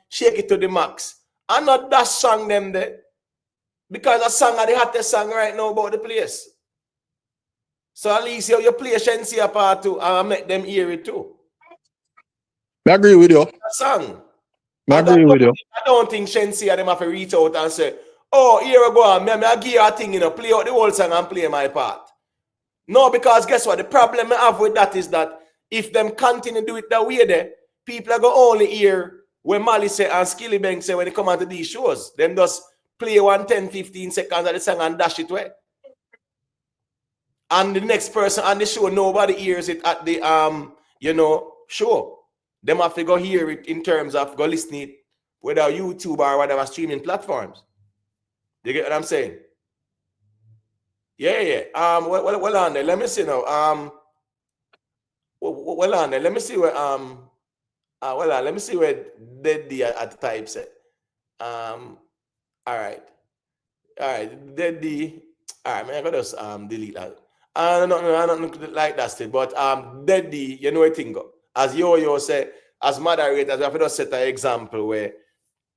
Shake It to the Max. And not dash song them there. Because a song are the hottest song right now about the place. So at least you play Shensia part too and make them hear it too. I agree with you. A song. I agree with you. I don't think Shensia them have to reach out and say, oh, here we go, I give you a thing, you know, play out the whole song and play my part. No, because guess what? The problem I have with that is that if them continue to do it that way there, people are going to only hear when Mali say and Skillybank say when they come onto these shows. Them just play 1 10, 15 seconds of the song and dash it away. And the next person on the show, nobody hears it at the show. Them have to go hear it in terms of go listen it, whether YouTube or whatever streaming platforms. You get what I'm saying? Yeah. Well on there. Let me see now. well on there. Let me see where let me see where Dead D at the type set. All right. Dead D. All right, man, I gotta just delete that. I don't like that still, but Dead D, you know what thing go. As yo say, as moderators, we have to set an example where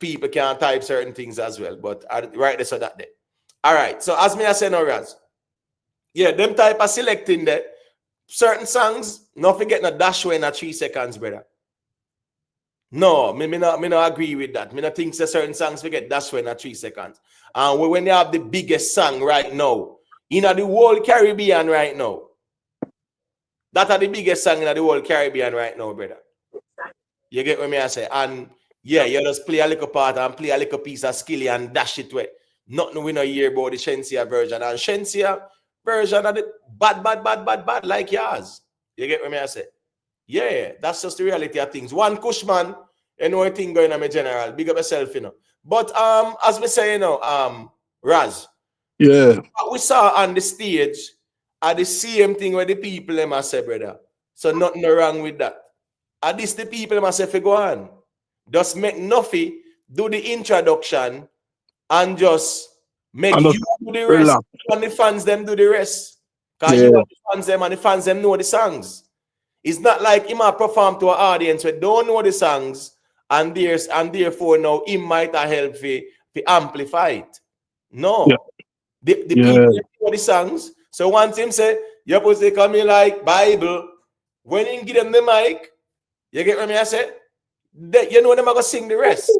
people can type certain things as well. But I write this or that day. All right. So as me I say now, Raz. Yeah, them type of selecting there. Certain songs, not forget no dash away in 3 seconds, brother. No, me not agree with that. Me not think that certain songs forget dash away in 3 seconds. And when they have the biggest song right now, in the whole Caribbean right now. That are the biggest song in the whole Caribbean right now, brother. You get what me I say? And yeah, you just play a little part and play a little piece of skilly and dash it away. Nothing we know hear about the Shensia version. And Shensia version of the bad like yours. You get what me I say? Yeah, that's just the reality of things. One Cushman, you know thing going on, my general. Big up yourself, you know. But as we say, you know, Raz. Yeah. What we saw on the stage are the same thing where the people them must say, brother. So nothing wrong with that. Are this the people must say go on? Just make Nuffy do the introduction and just make you do the rest and the fans them do the rest. Because you want the fans them and the fans them know the songs. It's not like he might perform to an audience who don't know the songs and therefore now he might have helped to amplify it. No. Yeah. The people know the songs. So once him say, you're supposed to come in like Bible, when you give them the mic, you get what I say? You know them are going to sing the rest.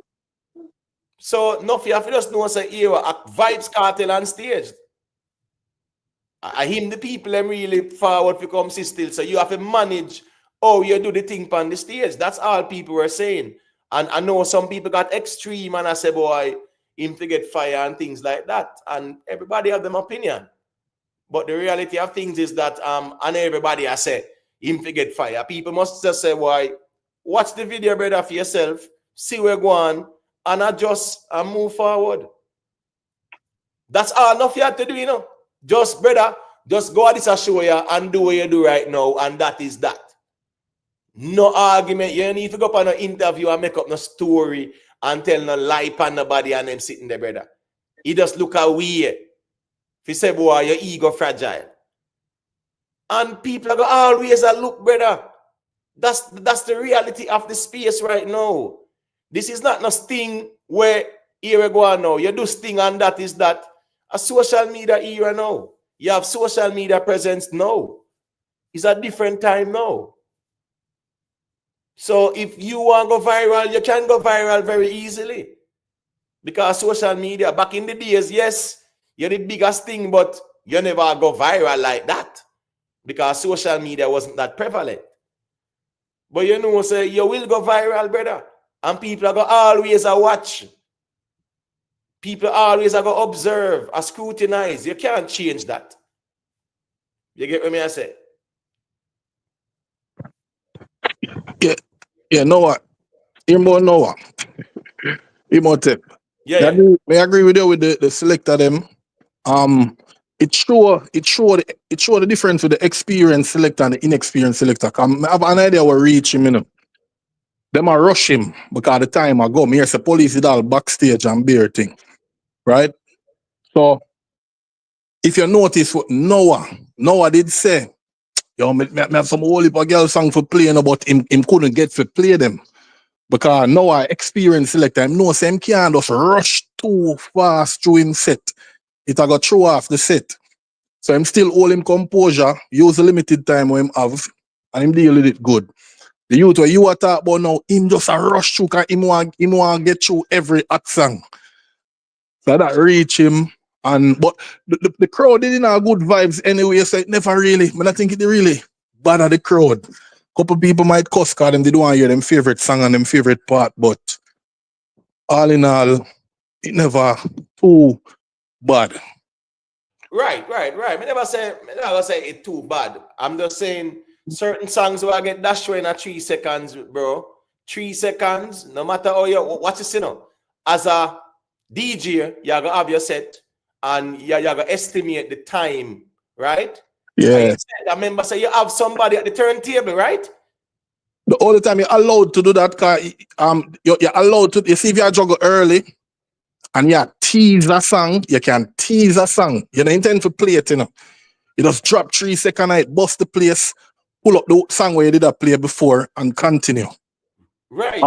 So Nuffy, you have to just know say here a Vybz Kartel on stage. I him the people them really forward to come see still. So you have to manage how you do the thing on the stage. That's all people were saying. And I know some people got extreme and I say, boy, him to get fire and things like that. And everybody have them opinion. But the reality of things is that and everybody I say him to get fire. People must just say, why, watch the video, brother, for yourself, see where go on, and adjust and move forward. That's all enough you have to do, you know. Just, brother, just go at this show you and do what you do right now, and that is that. No argument. You need to go up on an interview and make up no story and tell no lie on nobody and them sitting there, brother. He just look away. If you say, boy, your ego fragile. And people are going always look, brother. That's the reality of the space right now. This is not no sting where here we go on now. You do sting and that is that. A social media era now. You have social media presence now. It's a different time now. So if you want to go viral, you can go viral very easily. Because social media, back in the days, yes, you're the biggest thing, but you never go viral like that. Because social media wasn't that prevalent. But you know, say you will go viral, brother. And people are going to always watch. People always are going to observe, scrutinize. You can't change that. You get what I say? Yeah, Noah. Noah. Tip. Yeah. May I agree with you with the selector them. It show the difference with the experienced selector and the inexperienced selector. I have an idea what reach him, you know. Them are rush him because the time I go, me here's the police is all backstage and beer thing. Right? So if you notice what Noah did say, yo, me have some whole heap of girl song for playing, but him couldn't get to play them. Because Noah experienced selector, him know him can't just rush too fast through him set. It got throw off the set. So him still hold him composure, use the limited time when him have, and him deal with it good. The youth where you are talking about now, him just a rush through because him want get through every hot song. So that reach him. But the crowd didn't have good vibes anyway, so it never really, I think it really bother the crowd. Couple people might cuss because they don't want to hear them favorite song and them favorite part, but all in all, it never too bad. Right. I never say it's too bad. I'm just saying certain songs will get dashed in 3 seconds, bro. 3 seconds, no matter how you watch this, you know. As a DJ, you're gonna have your set and you're gonna estimate the time, right? Yeah. I remember say you have somebody at the turntable, right? The only time you're allowed to do that, you're allowed to, you see if you juggle early and you tease a song, you can tease a song. You don't intend to play it, you know. You just drop 3 seconds, it bust the place, pull up the song where you did that play before and continue. Right.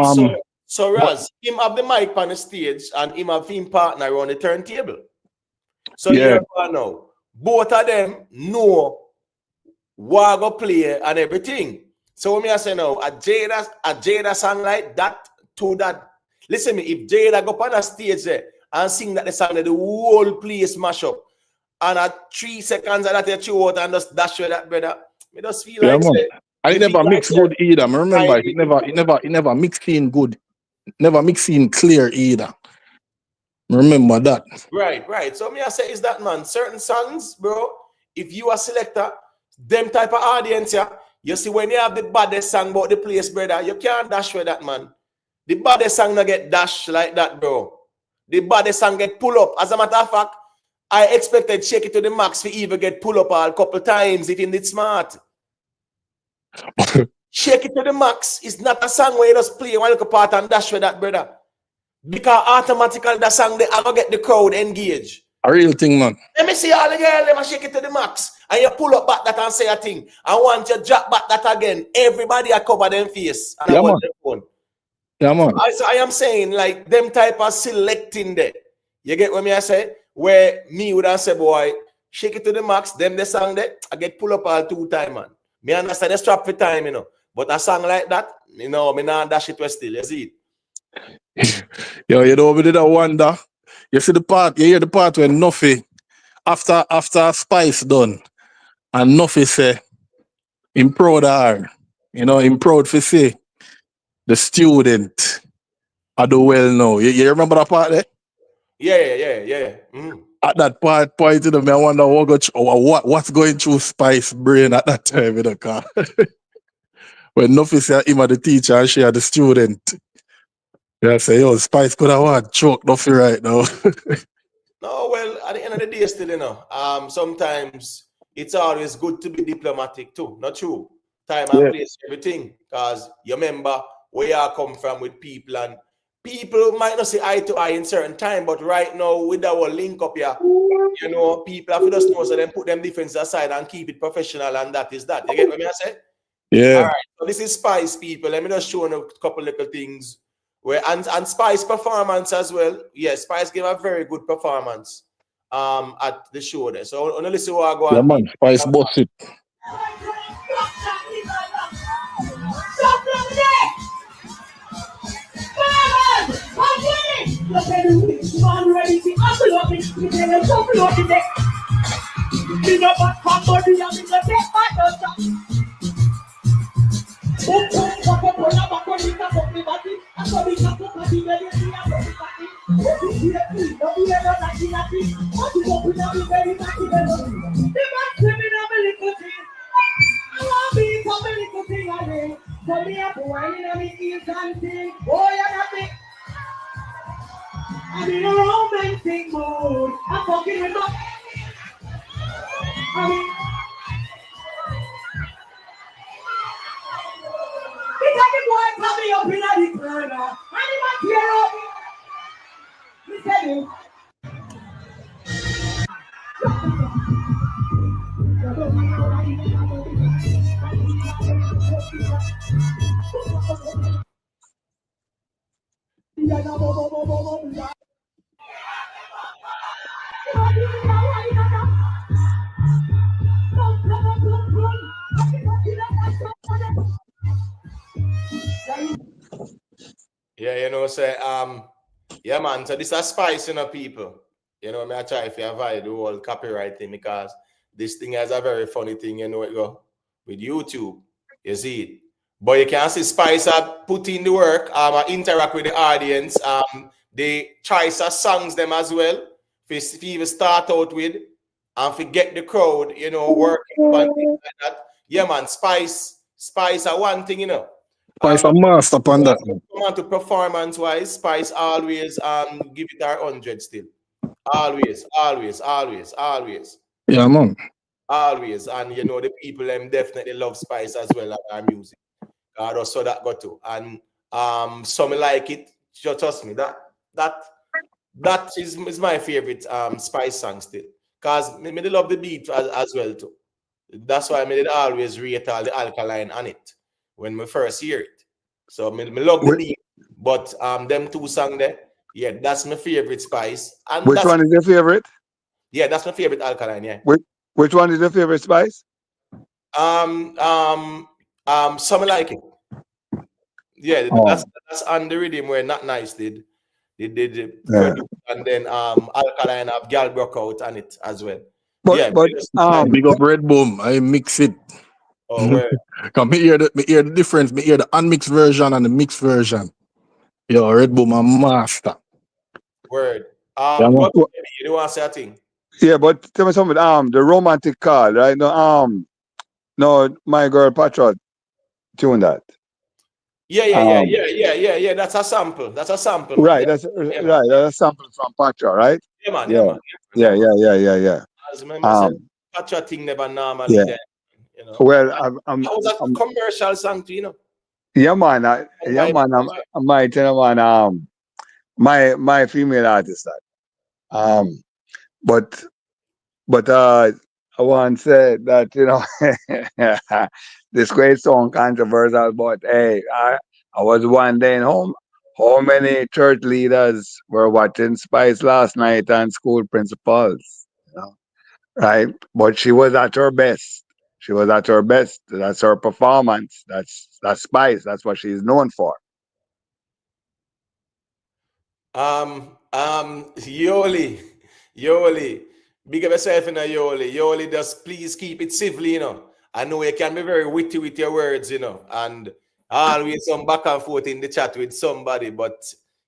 So Raz, him have the mic on the stage and him have him partner on the turntable. So Yeah. you know, both of them know what go play and everything. So when I say now, a Jada song like that to that. Listen me, if Jada go on the stage there and sing that the song that the whole place mash up, and at 3 seconds of that you chew out and just dash with that, brother, me just feel like say, I never mix good either. I remember it never mixed in good. Never mix in clear either. Remember that. Right. So me I say is that, man, certain songs, bro, if you are selector, them type of audience, yeah, you see when you have the baddest song about the place, brother, you can't dash with that, man. The baddest song not get dash like that, bro. The baddest song get pull up. As a matter of fact, I expected Shake It to the Max to even get pull up a couple times if he did smart. Shake It to the Max is not a song where you just play one little part and dash with that, brother. Because automatically that song, they are going to get the crowd engaged. A real thing, man. Let me see all the girls, let me shake it to the max. And you pull up back that and say a thing. And once you drop back that again, everybody are cover them face. And yeah, man. Phone. Yeah, man. So I am saying, like, them type of selecting there. You get what me I say? Where me would have say, boy, shake it to the max, them the song there, I get pull up all 2 times, man. Me understand the strap for time, you know. But a song like that, you know, me not dash it was still, you see it. Yo, you know, we did a wonder. You see the part, you hear the part when Nuffy, after Spice done, and Nuffy say, him proud of her. You know, him proud for say, the student, I do well now. You remember that part there? Yeah. Mm. At that part, pointed to me, I wonder what's going through Spice brain at that time in the car. When Nuffy said him are the teacher and she are the student. Yeah, I say, yo, Spice could have what choke Nuffy right now. No, well, at the end of the day, still, you know, sometimes it's always good to be diplomatic too. Not true. Time and place, everything. Because you remember where you come from with people, and people might not see eye to eye in certain time, but right now, with our link up here, you know, people have to just know, so then put them differences aside and keep it professional, and that is that. You get what I say? Yeah. All right. So this is Spice, people. Let me just show you a couple little things. Where and Spice performance as well. Yes, Spice gave a very good performance at the show there. So only listen what I go on. Yeah, man, Spice boss it. I'm in a romantic mood. I'm fucking with my. Because the boy coming up in the corner. And he might tear up. He tell you. Yeah, you know, say yeah, man. So this is Spice, you know, people. You know, I try if you avoid the whole copyright thing, because this thing has a very funny thing, you know, it go with YouTube. You see it. But you can see Spice put in the work, interact with the audience, they choice of songs them as well. If you even start out with and forget the crowd, you know, working on things like that. Yeah, man, Spice are one thing, you know. Spice a master upon that. Come on to performance wise, Spice always give it our 100 still. Always. Yeah, man. Always. And you know, the people them definitely love Spice as well as our music. I just saw that go to. And some like it. Just trust me, that is my favorite Spice song still. Cause me love the beat as well too. That's why I did always rate all the alkaline on it when we first hear it. So me love the beat. But them two songs there, yeah, that's my favorite Spice. And Which one is your favorite? Yeah, that's my favorite alkaline, yeah. Which one is your favorite Spice? Some like it. Yeah, that's on the rhythm where Not Nice did produce, and then Alkaline have Gal broke out on it as well. But big up Red Boom. I mix it. Oh, where? Come me hear the difference. Me hear the unmixed version and the mixed version. Yo, Red Boom a master. Word. Yeah, what you don't want to say a thing? Yeah, but tell me something. The romantic card, right? No, My Girl Patriot tune that. Yeah. That's a sample. That's a sample. Right. Man. That's right. That's a sample from Patriot, right? Yeah, man. Yeah. As remember, Patriot thing never normally yeah. there. You know. Well, that was a commercial song too, you know. Yeah, man. I might tell you, man. My female artist that. But I want to say that, you know, this great song controversial, but hey, I was one day in home. How many church leaders were watching Spice last night and school principals? You know, right? But she was at her best. She was at her best. That's her performance. That's Spice. That's what she's known for. Yoli. Big up yourself in a Yoli. Yoli, just please keep it civil, you know. I know you can be very witty with your words, you know, and always some back and forth in the chat with somebody, but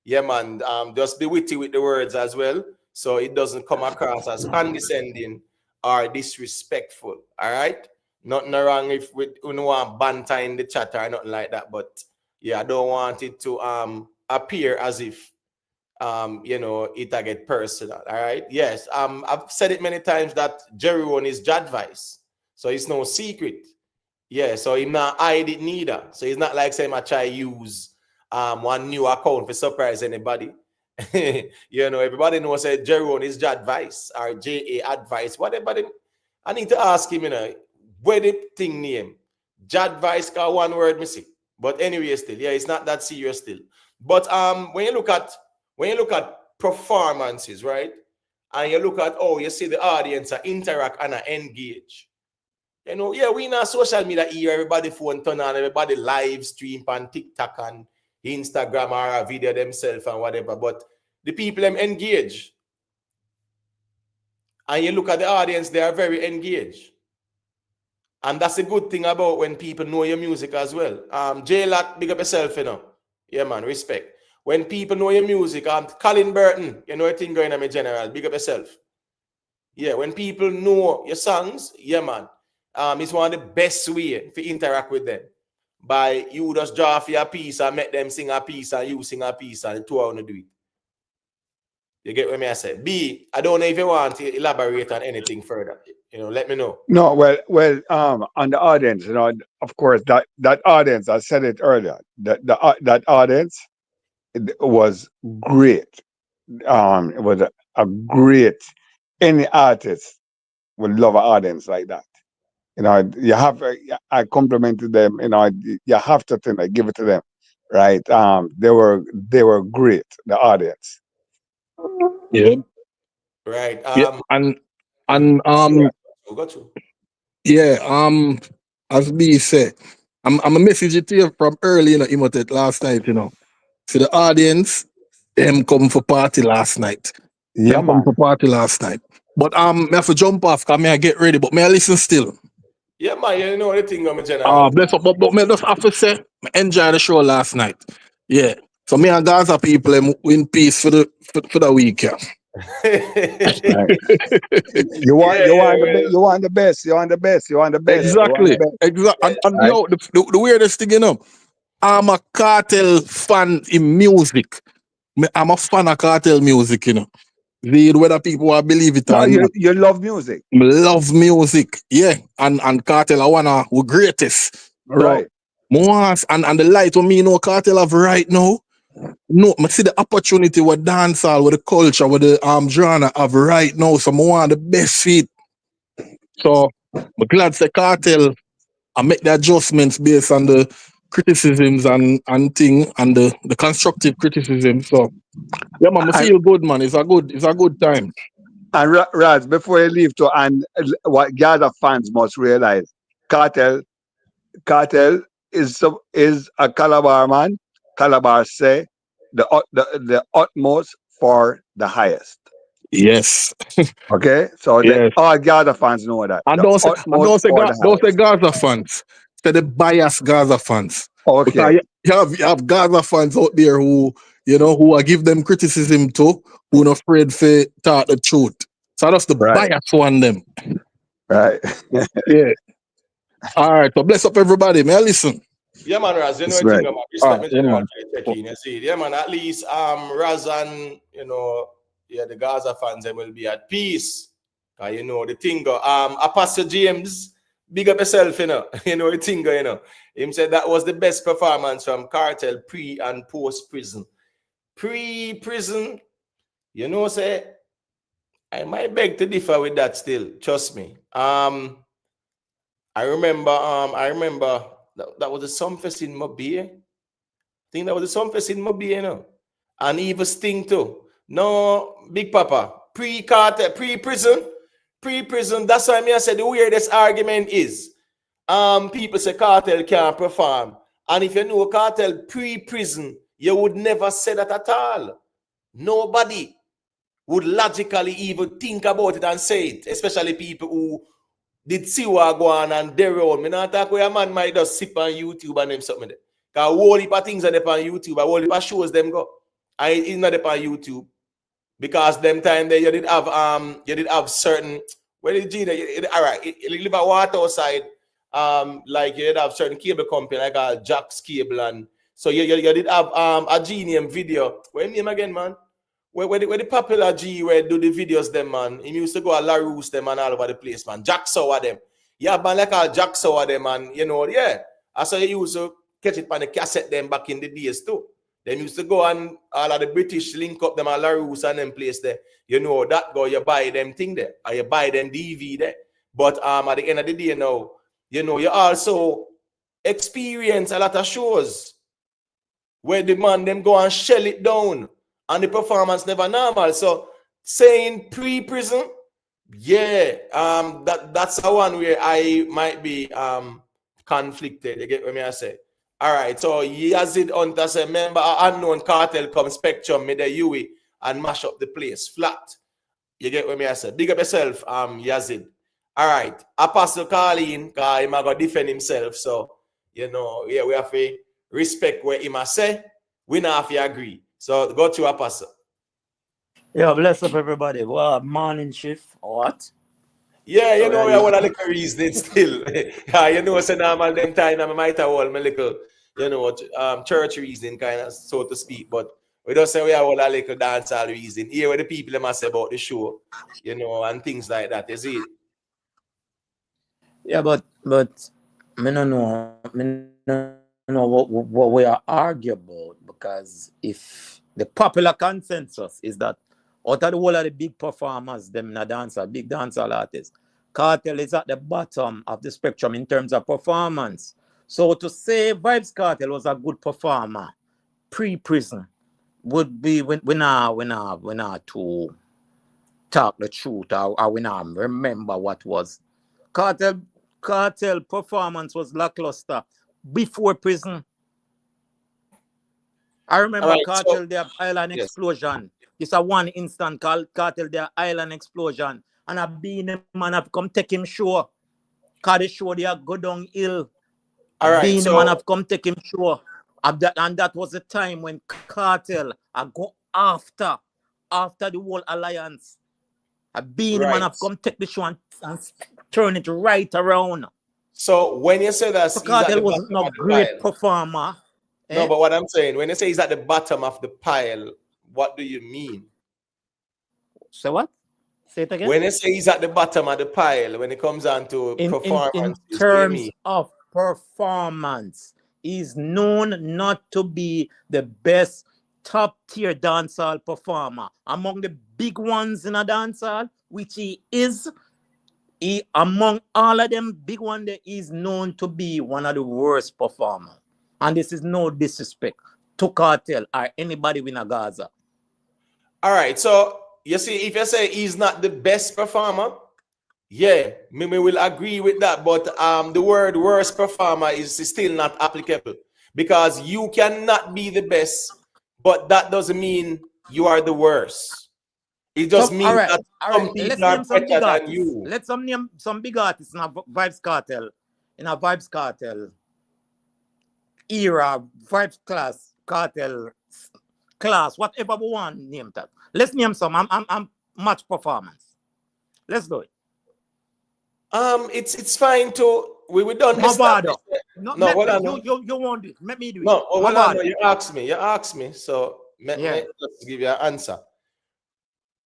yeah, man, just be witty with the words as well, so it doesn't come across as condescending or disrespectful. All right, nothing wrong if we don't want banter in the chat or nothing like that, but yeah, I don't want it to appear as if you know, it get personal. All right. Yes. I've said it many times that Jerry one is Jadvice. So it's no secret. Yeah. So he's not hide it neither. So it's not like saying I try use one new account for surprise anybody. You know, everybody knows that Jerry one is Jadvice or JA Advice. Whatever. I need to ask him, you know, where the thing name. Jadvice got one word missing. But anyway, still, yeah, it's not that serious still. But when you look at performances, right, and you look at you see the audience interact and engage, you know, yeah, we in a social media here, everybody phone turn on, everybody live stream on TikTok and Instagram or a video themselves and whatever, but the people them engage. And you look at the audience, they are very engaged. And that's a good thing about when people know your music as well. J-Lock, big up yourself, you know. Yeah, man, respect. When people know your music, Colin Burton, you know a thing going on in general, big up yourself. Yeah, when people know your songs, yeah, man, it's one of the best way to interact with them. By you just draw for your piece and make them sing a piece and you sing a piece and two want to do it. You get what I say? B, I don't know if you want to elaborate on anything further. You know, let me know. No, well, on the audience, you know, of course, that audience, I said it earlier, that audience, it was great. It was a great. Any artist would love an audience like that. You know, I complimented them. You know, you have to give it to them, right? They were great. The audience. Yeah. Right. Yeah. And got you. Yeah. As B said, I'm a message it to you from early, you know, Emotet last night, you know. So the audience, them come for party last night. Yeah, them come for party last night. But I have to jump off because I get ready, but may I listen still. Yeah, man, you know the thing I'm general. Bless up, but me just have to say, I enjoy the show last night. Yeah. So me and Gaza people in peace for the week, yeah. You want the best. Exactly. And right? yo, the weirdest thing, you know, I'm a Kartel fan in music. I'm a fan of Kartel music, you know. Whether people will believe it No, or not. you love music. Me love music, yeah. And Cartel I wanna who greatest. Right. More and the light what me know Cartel have right now. No, I see the opportunity with dancehall, with the culture, with the genre have right now. So I want the best fit. So I'm glad the Cartel I make the adjustments based on the criticisms and thing and the constructive criticism. So yeah, man, I And, feel good, man. It's a good time. and Raz, before you leave to, and what Gaza fans must realize, Cartel is a Calabar man. Calabar say the utmost for the highest. Yes. Okay, so Yes. all Gaza fans know that. And The utmost for the don't say highest. Gaza fans. Say the biased Gaza fans. Okay, Because you have Gaza fans out there who, who I give them criticism to, who not afraid to talk the truth. So that's the right, bias one them. right. Yeah. All right. So bless up everybody. May I listen? Yeah, man, Raz, you know That's the thing right. about respect me Yeah, general man. for the check-in, you see. Yeah, man, at least Raz and the Gaza fans they will be at peace. The thing go. Apostle James, big up yourself, you know the thing go, Him said that was the best performance from Cartel pre and post prison. Pre-prison, say I might beg to differ with that still. Trust me. I remember that was a Sumfest in Mobile. I think that was a Sumfest in Mobile, And even Sting too. No, Big Papa. Pre-Cartel, pre-prison. That's why I said the weirdest argument is people say Cartel can't perform. And if you know Cartel pre-prison, you would never say that at all. Nobody would logically even think about it and say it, especially people who did see what go on and their own. Me not talk where a man might just sit on YouTube and them something there. Because a whole heap of things are there on YouTube, a whole heap of shows them go. And it's not there on YouTube. Because them time there you did have certain where did you all right, you live at water outside, like you did have certain cable company like Jack's Cable, and so you did have a GNM video. What name again, man? Where the popular G where do the videos them, man. He used to go at La Roos them and all over the place, man. Jack Sour them. Yeah, man, like Jack Sour them, man. Yeah. I saw you used to catch it on the cassette them back in the days too. Them used to go and all of the British link up them at La Roos and them place there. That go, you buy them thing there. Or you buy them DVD there. But at the end of the day now, you also experience a lot of shows where the man them go and shell it down. And the performance never normal. So saying pre-prison, yeah, that's the one where I might be conflicted. You get what I say? All right, so Yazid Hunter say, member unknown Cartel come Spectrum, me the Yui and mash up the place flat. You get what I say? Big up yourself, Yazid. All right, Apostle Carlin, because he might go defend himself. So, yeah, we have to respect what he must say. We not have to agree. So go to Apostle. Yeah, bless up everybody. Well, morning shift. What? Yeah, I want a little reason still. Yeah, say normal them time I might have all my little, church reason kind of so to speak. But we don't say we have all a little dancehall reason. Here where the people them say about the show, and things like that. You see? Yeah, but me no know what we are arguing about, because if the popular consensus is that out of the whole of the big performers, them na dancer, big dancehall artists, Cartel is at the bottom of the spectrum in terms of performance. So to say Vybz Cartel was a good performer pre-prison would be we not to talk the truth, or we not remember what was. Cartel performance was lackluster before prison. I remember Right, Cartel their island explosion. It's a one instant Cartel their island explosion. And a being man have come take him show. Cause the show they go down hill. All right, being so man have come take him show. And that was the time when Cartel I go after the whole alliance. A being man have come take the show and turn it right around. So when you say that Cartel was not a great performer. No, but what I'm saying, when you say he's at the bottom of the pile, what do you mean? So what? Say it again. When you say he's at the bottom of the pile, when it comes down to In performance, terms of performance, he's known not to be the best top tier dancehall performer among the big ones in a dancehall, which he is. He, among all of them big ones, he's known to be one of the worst performers. And this is no disrespect to Cartel or anybody in a Gaza. All right, so you see, if you say he's not the best performer, yeah, me will agree with that. But the word worst performer is still not applicable, because you cannot be the best, but that doesn't mean you are the worst. It just means that some people are better than you. Let's name some big artists in a Vybz Cartel, era, Vybz Cartel class, whatever we want name that. Let's name some. I'm match performance. Let's do it. It's fine to we done. No, what I know. You won't do it. Let me do it. No, what I know, you asked me. So let's give you an answer.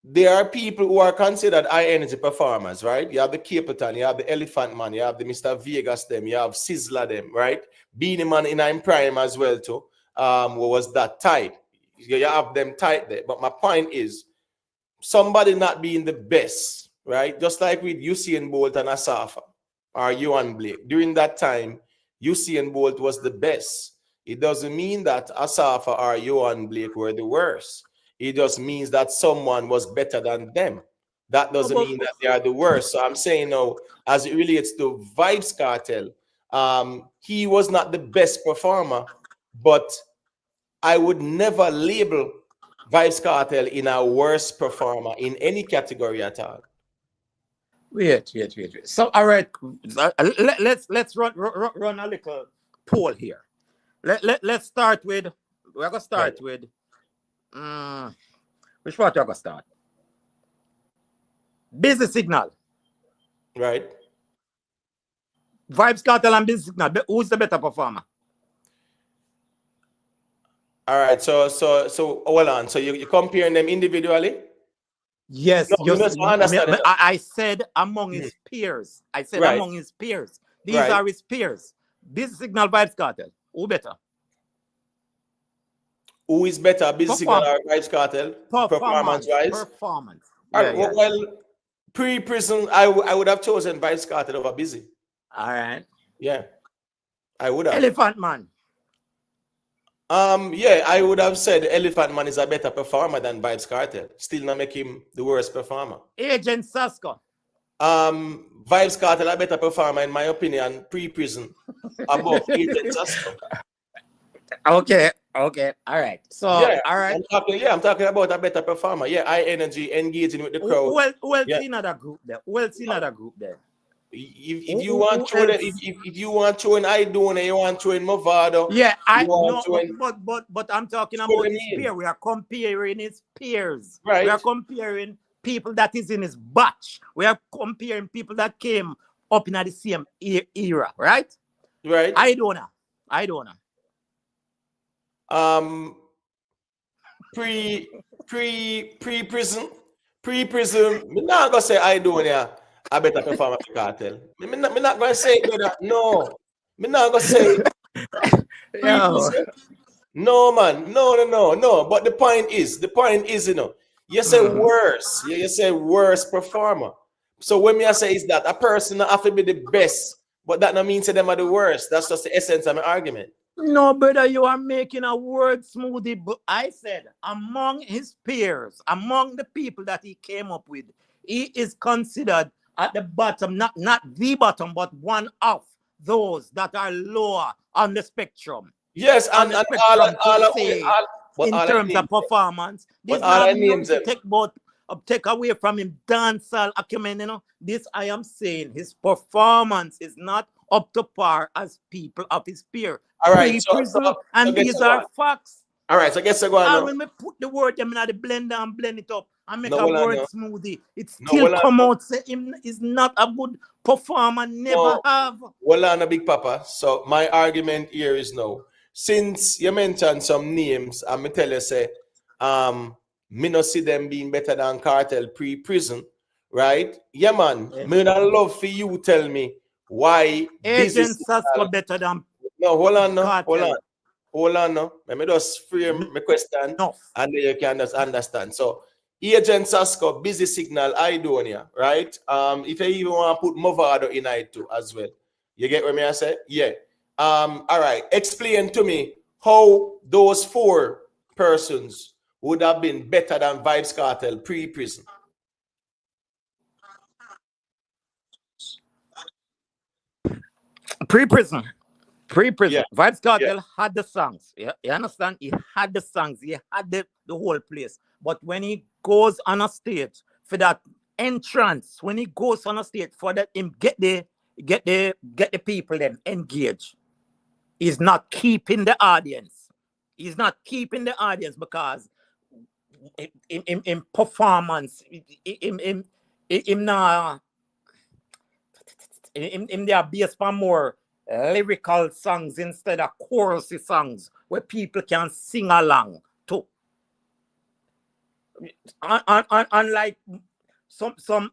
There are people who are considered high energy performers, right? You have the Capitan, you have the Elephant Man, you have the Mr. Vegas them, you have Sizzler them, right? Beanie Man in prime as well too. What was that type? You have them tight there. But my point is, somebody not being the best, right? Just like with Usain Bolt and Asafa or Yohan Blake. During that time, Usain Bolt was the best. It doesn't mean that Asafa or Yohan Blake were the worst. It just means that someone was better than them. That doesn't mean that they are the worst. So I'm saying now, as it relates to Vybz Cartel, he was not the best performer, but I would never label Vybz Cartel in a worst performer in any category at all. Wait. So, all right, let's run a little poll here. Let's start with. We're gonna start with. Which part you're gonna start? Busy Signal. Right. Vybz Cartel and Busy Signal. Who's the better performer? All right. So hold on. So you're comparing them individually? Yes. No, I said among his peers. Among his peers. These are his peers. Busy Signal, Vybz Cartel. Who better? Who is better, Busy Signal or Vybz Cartel? Performance-wise? Performance. Well, pre-prison, I would have chosen Vybz Cartel over Busy. All right. Yeah, I would have. Elephant Man. Yeah, I would have said Elephant Man is a better performer than Vybz Cartel. Still not make him the worst performer. Agent Sasko. Vybz Cartel a better performer in my opinion, pre-prison above Agent Sasko. Okay. All right. So, yeah, all right. I'm talking about a better performer. Yeah, high energy, engaging with the crowd. Well, see another group there. If you want to, if you want to, and I do, and you want to, in Movado. Yeah, I know, but I'm talking about his peer. We are comparing his peers. Right. We are comparing people that is in his batch. We are comparing people that came up in the same era, right? Right. I don't know. Pre-prison. Me not gonna say I do yeah. I better perform at Cartel. Me not gonna say that. No. Me not gonna say no, man. No. But the point is, you know, you say worse. You say worst performer. So when I say is that a person not have to be the best, but that not mean to them are the worst. That's just the essence of my argument. No, brother, you are making a word smoothie. But I said among his peers, among the people that he came up with, he is considered at the bottom, not the bottom, but one of those that are lower on the spectrum. Yes, and all in terms of performance. This take away from him dancehall acumen, you know. This I am saying his performance is not up to par as people of his peer. All right, and these are facts. All right, so I guess I go on. When we put the word them in the blender and blend it up and make a word smoothie, it still come out say him is not a good performer, never have. Well, on a Big Papa. So my argument here is no. Since you mentioned some names, I'm gonna tell you say, me not see them being better than Cartel pre-prison, right? Yeah, man. Yeah. Me would love for you tell me why Agent Sasko better than No, hold on, no, Cartel. hold on, no. Let me just frame my question, No. and then you can just understand. So, Agent Sasko, busy signal, Idonia, right? If you even want to put Movado in it too as well, you get what me I say? Yeah. All right. Explain to me how those 4 persons would have been better than Vybz Cartel pre-prison. Pre-prison. Yeah. Vybz Kartel had the songs. Yeah, you understand? He had the songs. He had the whole place. But when he goes on a stage for that entrance, when he goes on a stage for that, him get the people them engaged. He's not keeping the audience. He's not keeping the audience because in performance, him they are based on more lyrical songs instead of chorusy songs where people can sing along to. Unlike some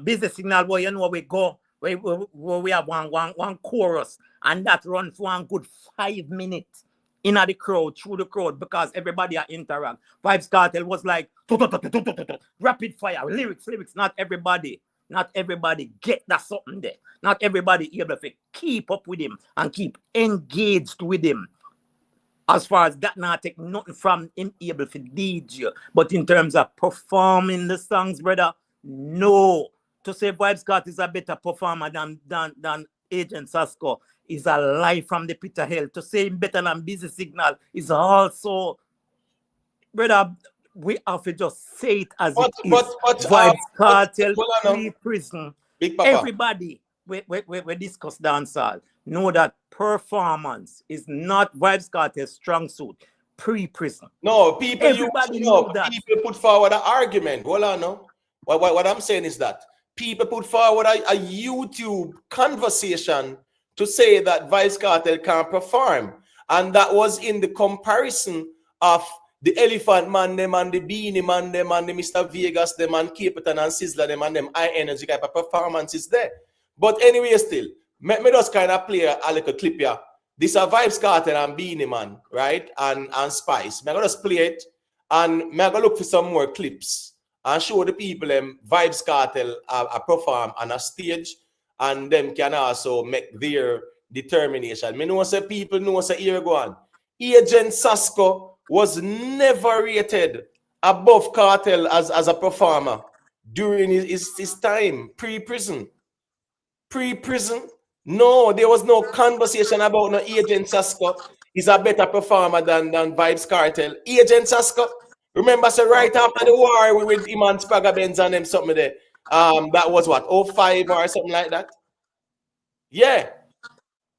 business signal where you know we go where we have one chorus and that runs for one good 5 minutes in the crowd, through the crowd, because everybody are interact. Vybz Kartel was like rapid fire, lyrics, not everybody get that something there. Not everybody able to keep up with him and keep engaged with him. As far as that, not take nothing from him able to DJ. But in terms of performing the songs, brother, no. To say Vybz Kartel is a better performer than Agent Sasko is a lie from the pit of hell. To say him better than Busy Signal is also, brother, we have to just say it as it is. Vybz Kartel pre-prison. Everybody we discuss dancehall know that performance is not Vybz Kartel's strong suit pre-prison. No, people Everybody know that. People put forward an argument. Hold on, no. What I'm saying is that people put forward a YouTube conversation to say that Vybz Kartel can't perform, and that was in the comparison of the Elephant Man them and the Beanie Man them and the Mr. Vegas them and Capitan and Sizzler them and them high energy type of performances there. But anyway, still, me just kind of play a little clip here. This is Vybz Kartel and Beanie Man, right? And Spice. I'm going to just play it and I'm going to look for some more clips and show the people them Vybz Kartel perform on a stage, and them can also make their determination. Me know say people know say here go on. Agent Sasko was never rated above Cartel as a performer during his time pre-prison. Pre-prison? No, there was no conversation about no Agent Sasko is a better performer than Vybz Kartel. Agent Sasko, remember, so right after the war with him and Spagga Benz and them something there. That was what, 05 or something like that? Yeah.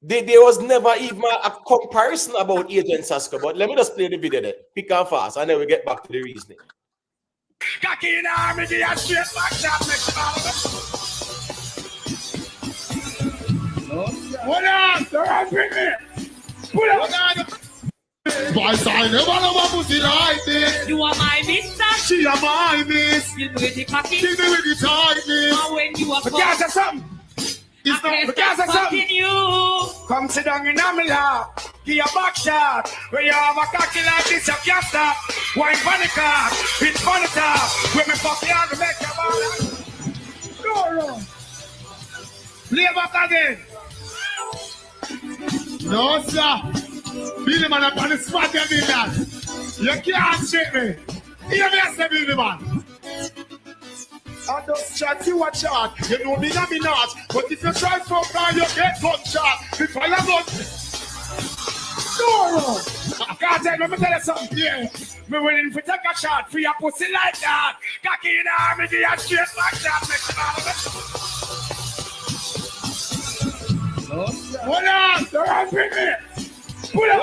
There was never even a comparison about Agent Sasko, but let me just play the video there. Pick and fast, and then we get back to the reasoning. What up? Pull up. Boys, I never know what pussy like this. You are my mister. She are my miss. You do the cocky. Give me with the tightness. And when you are Because of something. It's not because of something. You. Come sit down in my lap. Give a back shot. When you have a cocky like this, you can't stop. Wine for the car. It's for the top. When me fuck you out to make your ball. No. Play back again. No, sir. Billy man up on the spot, you did that. You can't shake me. Hear me, I say, Billy man. I don't chat you a chat. You know me not me not. But if you try to fly, you get gunshot. Before you gun. No. I can't tell me tell you something. Yeah. Me willing to take a shot for your pussy like that. Cocky in the army, give you a straight back shot. Hold on. Don't bring me. Pull up.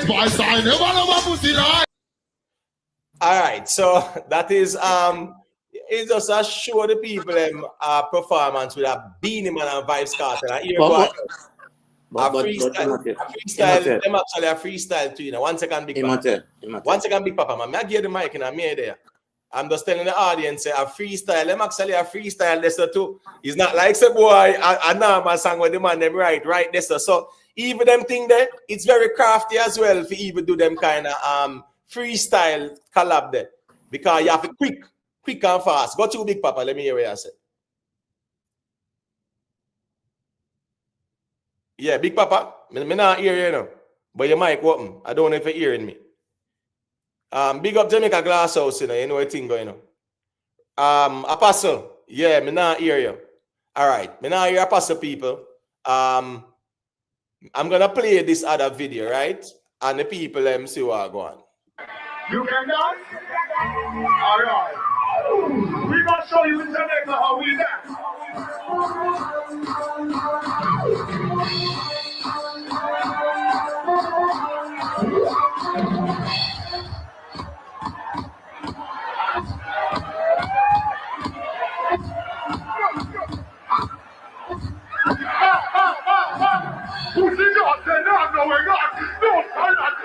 Boys, I never know what pussy like. All right, so that is it just a show the people performance with a Beanie Man and Vybz Kartel. But freestyle, them actually a freestyle too, you know. 1 second, Big Papa. 1 second, Big Papa, man. I give the mic and I'm here there. I'm just telling the audience, a freestyle, them actually a freestyle this too. It's not like say boy, I know my song with the man them right this. So even them thing there, it's very crafty as well for even do them kind of freestyle collab there. Because you have to quick and fast. Go to Big Papa, let me hear what you say. Yeah, Big Papa, me not hear you know, but your mic open. I don't know if you're hearing me. Big up Jamaica Glass House, you know what thing going on. Apostle, yeah, me not hear you. All right, me not hear Apostle people. I'm gonna play this other video, right? And the people see what I go on. You can dance? All right. We're gonna show you in Jamaica how we dance. Who's in your head? No, we're not. No, silence.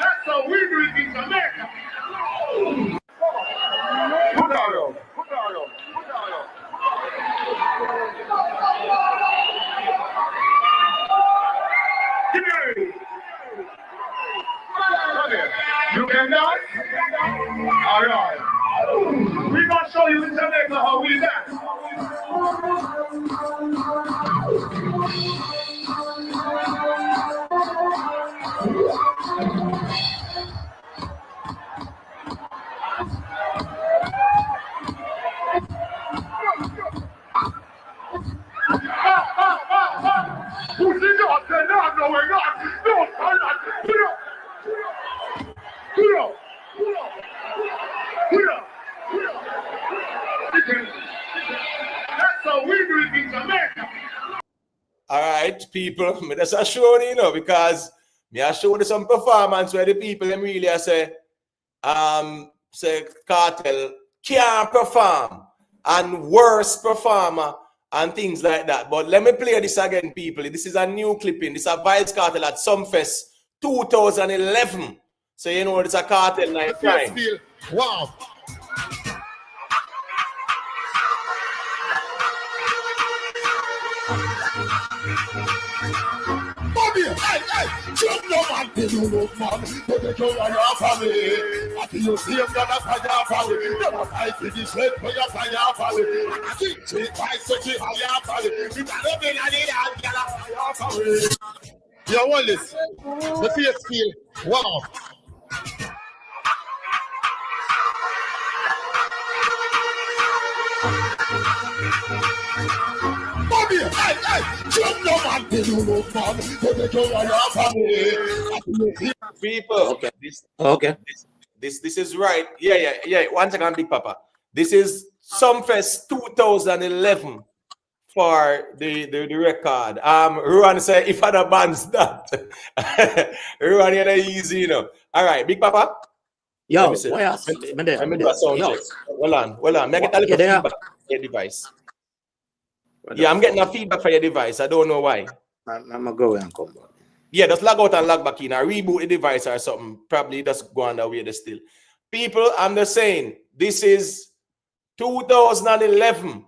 That's how we do it in Jamaica. Put on. You can dance? All right. We're going to show you in Jamaica how we dance. Who's in your head? No, we're not. No, silence. That's how we do it in Jamaica. All right, people, me just a show you know because me I show you some performance where the people them really say Kartel can't perform and worse performer and things like that. But let me play this again, people. This is a new clipping. This is a Vybz Kartel at Sumfest 2011. So you know it's a Kartel night time. Wow. Bobby, hey, jump no man, you look man, to the girl and your family. After you see him, you're not for your family. You're not fight with this head for your family. I think she fights to keep your family. You gotta be a your family. You want this? The face feel, wow. Bobby, hey, jump no man, you look man, to the girl and your family. People, Okay. This is right. Yeah. 1 second, Big Papa. This is Sumfest 2011 for the record. Ruan say if other bands that. Ruan, you're easy, you know. All right, Big Papa. Yo, Let me see. why Let me do a sound check. Hold on. Make it a little feedback for your device. Yeah, I'm getting a feedback for your device. I don't know why. I'm gonna go and come back. Yeah, just log out and log back in. I reboot the device or something. Probably just go on the way still. People, I'm just saying, this is 2011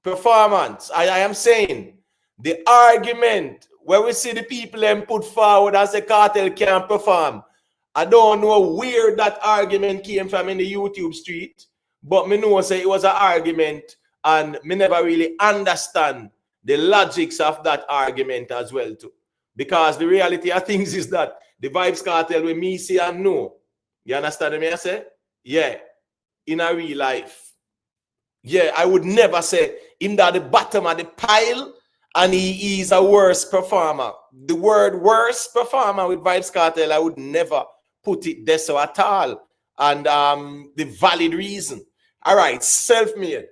performance. I am saying the argument where we see the people them put forward as a Kartel can't perform. I don't know where that argument came from in the YouTube street, but me know say it was an argument and me never really understand the logics of that argument as well too. Because the reality of things is that the Vybz Kartel with me see and know. You understand me I say? Yeah. In a real life. Yeah, I would never say him at the bottom of the pile and he is a worse performer. The word worse performer with Vybz Kartel, I would never put it there so at all. And the valid reason. All right, self-made.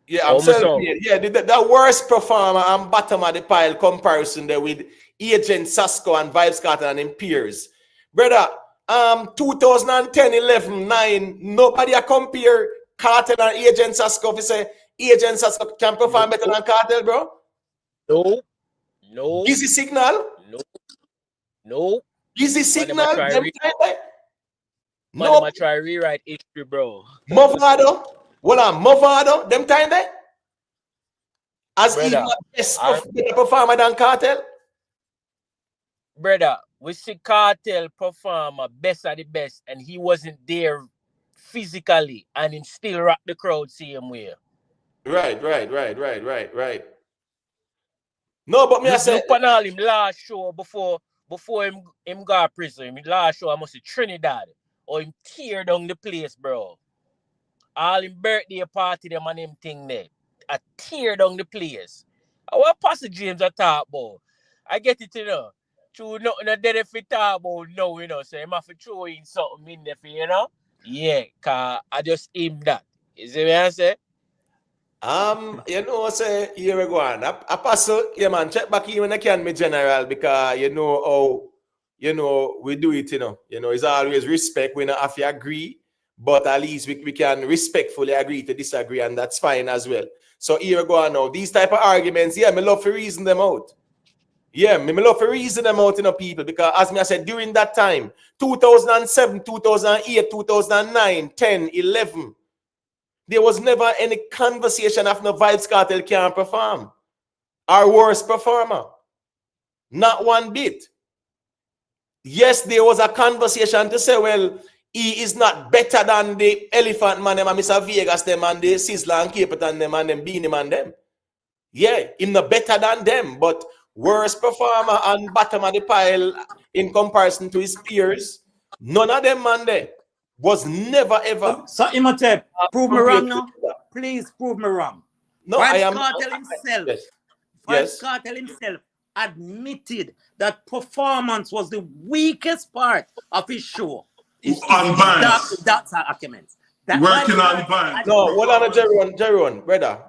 Yeah, I'm self-made. Yeah, the worst performer and bottom of the pile comparison there with Agent Sasko and Vybz Kartel and him peers. Brother, 2010, 11, 9, nobody a compare Cartel and Agents as stuff. Say Agents as can perform better than Cartel, bro. No. No. Easy signal. No. No. Easy signal. Them no. I'm try rewrite history, bro. Movado. Movado. Them time there. As Brother, even best of better performer than Cartel. Brother, we see Cartel performer best of the best, and he wasn't there physically, and he still rock the crowd same way. Right. No, but me I say look on all him last show before him got prison. Him last show I must say Trinidad. Or him tear down the place, bro. All him birthday party them and him thing there. I tear down the place. What Pastor James I talk about? I get it, you know. True, nothing that if it talk about no, you know. So I'm have to throw in something in there for, you know. Yeah, cause I just aim that. You see what I say? You know, say here we go on. I pass, yeah, man. Check back here when I can, me general, because you know how, you know, we do it. You know, it's always respect. We don't have to agree, but at least we can respectfully agree to disagree, and that's fine as well. So here we go on now. These type of arguments, yeah, me love to reason them out. Yeah, me love to reason them out, you know, people, because as me I said, during that time, 2007, 2008, 2009, 10, 11. There was never any conversation of no Vybz Kartel can't perform. Our worst performer. Not one bit. Yes, there was a conversation to say, well, he is not better than the Elephant Man, them and Mr. Vegas, them and the Sizzler and Capitan, them and them Beanie Man, them. Yeah, him not better than them, but worst performer and bottom of the pile in comparison to his peers. None of them, man, there. Was never ever. So Imhotep, prove me wrong now. Please prove me wrong. No, Vybz I am. Kartel himself. Yes. Vybz Kartel himself admitted that performance was the weakest part of his show. On bands. That's our arguments. Working on bands. No, hold on, Jerry, brother,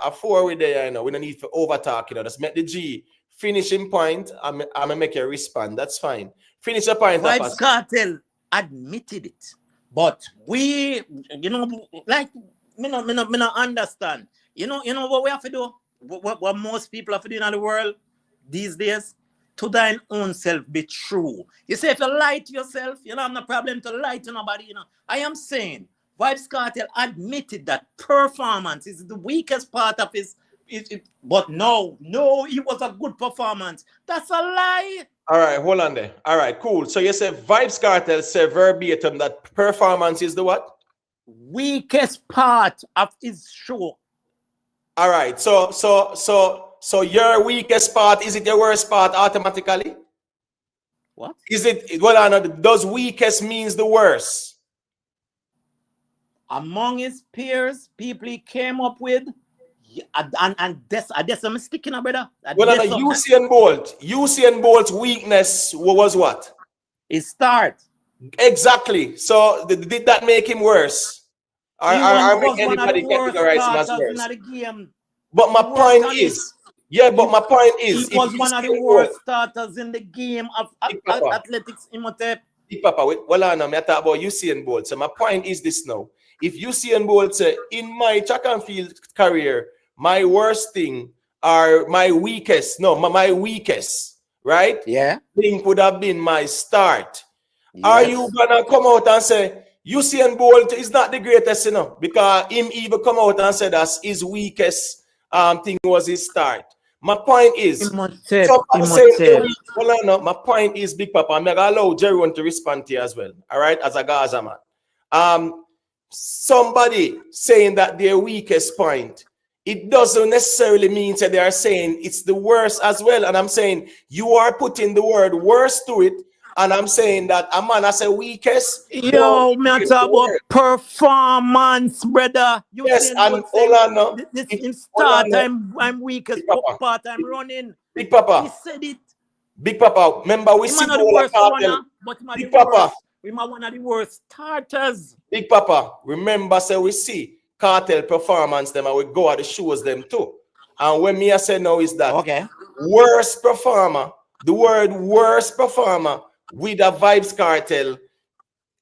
a 4 way there, you know, we don't need to over talk, you know. Just make the G finishing point. I'm gonna make you respond. That's fine. Finish the point. Vybz Kartel admitted it, but we, you know, like me not understand. You know what we have to do. What most people have to do in the world these days, to thine own self be true. You say if you lie to yourself, you know, I'm no problem to lie to nobody. You know, I am saying Vybz Kartel admitted that performance is the weakest part of his. But no, it was a good performance. That's a lie. All right, hold on there. All right, cool. So you say Vybz Kartel say verbatim that performance is the what? Weakest part of his show. All right. So your weakest part, is it your worst part automatically? What? Is it, well, I know, does weakest means the worst? Among his peers, people he came up with, and that's I'm sticking up, brother. Well, I know Usain Bolt's weakness was what? His start. Exactly. So did that make him worse? Or make anybody categorize him as worse? But my point is, yeah, but my point is, he was one of the worst starters in the game of athletics. Big Papa, well, I know me talk about Usain Bolt. So my point is this now. If Usain Bolt say, in my track and field career, my worst thing or my weakest, right? Yeah. Thing would have been my start. Yes. Are you gonna come out and say Usain Bolt is not the greatest, you know? Because him even come out and say that his weakest thing was his start. My point is, my point is, Big Papa, I'm gonna allow Jerry to respond to you as well. All right, as a Gaza man. Somebody saying that their weakest point, it doesn't necessarily mean that they are saying it's the worst as well. And I'm saying you are putting the word worst to it. And I'm saying that a man has a weakest. Yo, man, talk about performance, brother. You yes, and hold on now. This in start, I'm weakest part I'm running. Big Papa. He said it. Big Papa, remember we see the worst Cartel. Big Papa. We might one of the worst starters. Big Papa, remember, say we see Cartel performance them and we go at the shows them too. And when me I say now is that okay, worst performer, the word worst performer with a Vybz Cartel,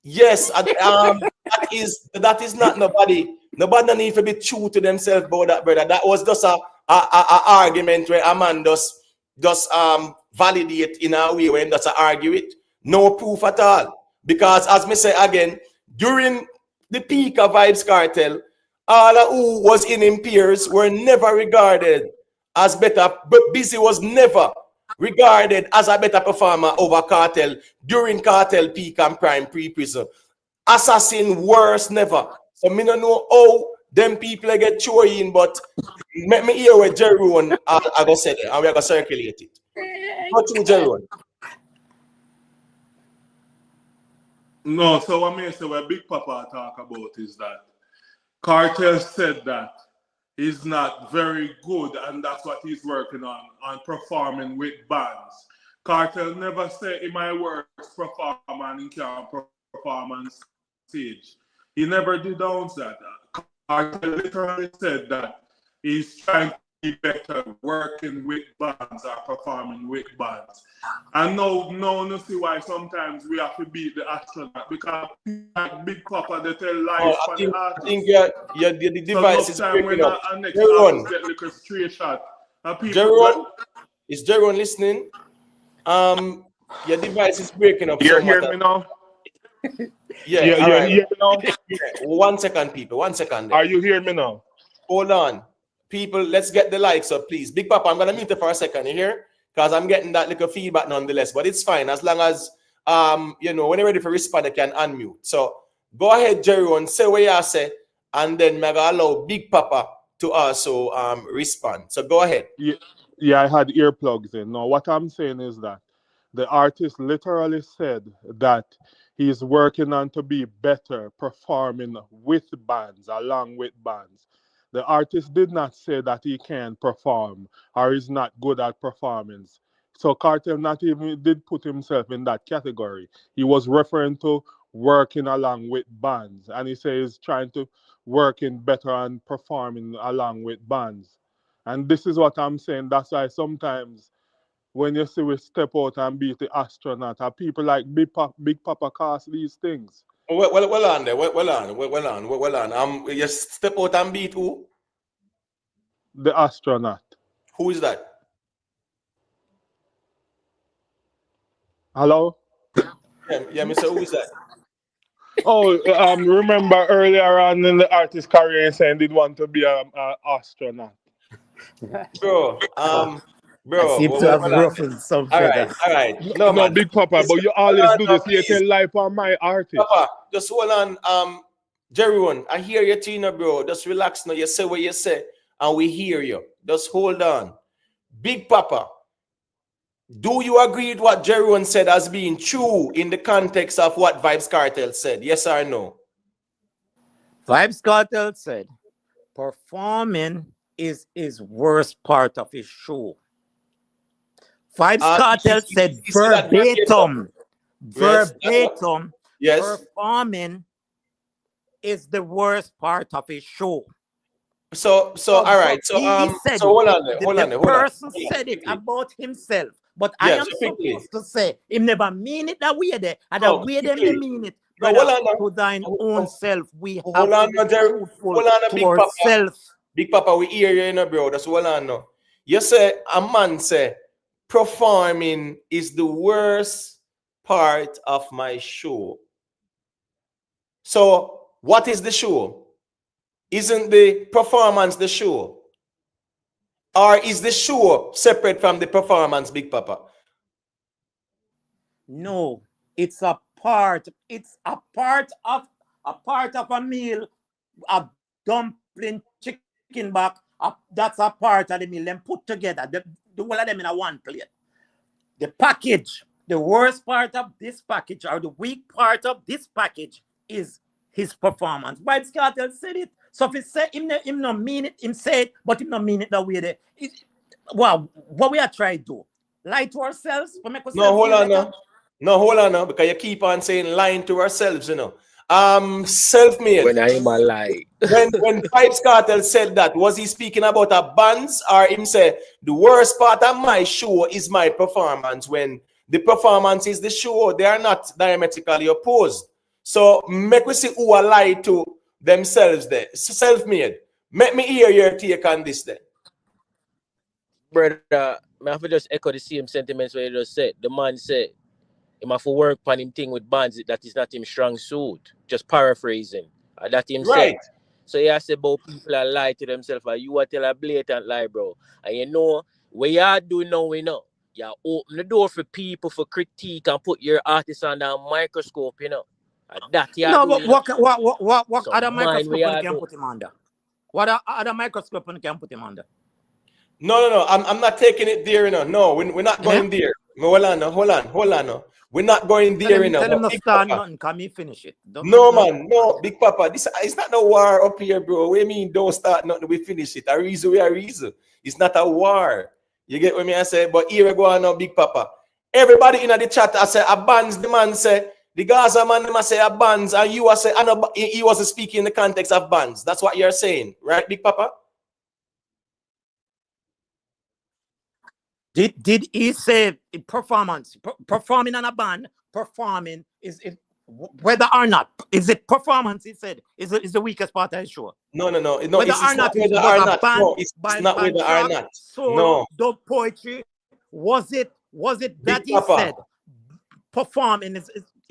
yes, that is not nobody. Nobody need to be true to themselves about that, brother. That was just a argument where a man just validate in a way when just argue it. No proof at all. Because as me say again, during the peak of Vybz Cartel, all who was in him peers were never regarded as better, but Busy was never regarded as a better performer over Cartel during Cartel peak and prime pre-prison. Assassin worse never. So me don't know how them people get thrown in, but let me hear what Jeroen I go say it, and we are gonna circulate it. Go to Jeroen. No, so what me say what Big Papa talk about is that Cartel said that he's not very good and that's what he's working on performing with bands. Cartel never said in my works perform and he can't perform on stage. He never denounced that. Cartel literally said that he's trying to be better working with bands or performing with bands. And no see why sometimes we have to beat the astronaut because like Big Papa they tell lies for the artists. I think the device is breaking up. Jeroen, get like a straight shot. Jeroen, is Jeroen listening? Your device is breaking up. You hear me now? Yeah, you hear me now? 1 second, people. 1 second. Are you hearing me now? Hold on. People, let's get the likes up, please. Big Papa, I'm going to mute it for a second, you hear? Because I'm getting that little feedback nonetheless. But it's fine as long as, when you're ready for respond, you can unmute. So go ahead, Jeroen, say what you say, and then I'm going to allow Big Papa to also respond. So go ahead. Yeah, I had earplugs in. Now, what I'm saying is that the artist literally said that he's working on to be better performing with bands, along with bands. The artist did not say that he can perform or is not good at performance. So Cartel not even did put himself in that category. He was referring to working along with bands. And he says trying to work in better and performing along with bands. And this is what I'm saying. That's why sometimes when you see we step out and beat the astronaut, people like Big Papa cast these things. Well on there. Well on. You step out and beat who? The astronaut. Who is that? Hello? Yeah, Mr. Who is that? Oh, remember earlier on in the artist career saying they'd want to be an astronaut. Bro, I seem to have ruffled some feathers. All right. No, Big Papa, but you always do this. You tell life on my artist. Papa, just hold on. Jeroen, I hear you, Tina, bro. Just relax now. You say what you say, and we hear you. Just hold on. Big Papa, do you agree with what Jeroen said as being true in the context of what Vybz Cartel said? Yes or no? Vybz Cartel said performing is his worst part of his show. Vybz Cartel said verbatim, yes. Performing is the worst part of his show. So all right. So hold on. The person said it about himself, but I am supposed to say him never mean it that way there, and the way them they mean it. But to thine own self, we have to be truthful to ourselves. Big Papa, we hear you, bro. That's hold on now. You say a man say performing is the worst part of my show. So what is the show? Isn't the performance the show? Or is the show separate from the performance, Big Papa? No, it's a part. It's a part of a meal, a dumpling, chicken back. That's a part of the meal. Them put together. The whole of them in a one plate. The package, the worst part of this package or the weak part of this package is his performance. Vybz Cartel said it. So if he say him not mean it, him say it, but him not mean it that way there. Well, what we are trying to do? Lie to ourselves? No, hold on now, because you keep on saying lying to ourselves, you know. Self-made. When I am a lie. when Vybz Cartel said that, was he speaking about a bands or him say the worst part of my show is my performance when The performance is the show. They are not diametrically opposed. So make we see who are lie to themselves there. Self-made. Make me hear your take on this then. Brother, I have to just echo the same sentiments where you just said. The man said, him have to work on him thing with bands that is not him strong suit. Just paraphrasing. That him Right. said. So he has about people that lie to themselves, and you are tell a blatant lie, bro. And you know, what you are doing now, we know. You open the door for people for critique and put your artist under a microscope, you know. And that you are No, doing. but what So other mine microscope we you are can doing. put him under? What other microscope you can put him under? No. I'm not taking it there, you know. No, we're not going there. No, hold on. No. We're not going there, you know. Tell him not Big start Papa. nothing, come and finish it. No, man. No, Big Papa. This it's not no war up here, bro. What do you mean don't start nothing, we finish it? A reason, we a reason. It's not a war. You get what me I say? But here we go on now, Big Papa. Everybody in the chat, I say, a bands, the man say, the Gaza man, them say, a bands, and you are say, he wasn't speaking in the context of bands. That's what you're saying, right, Big Papa? Did he say performance? Performing on a band, performing is whether or not is it performance? He said is the weakest part of the show. No. Whether It's or not not it whether was or a not. band, No, it's not band whether or track, not. soul, No. dub poetry. Was it that Big he Papa. said performing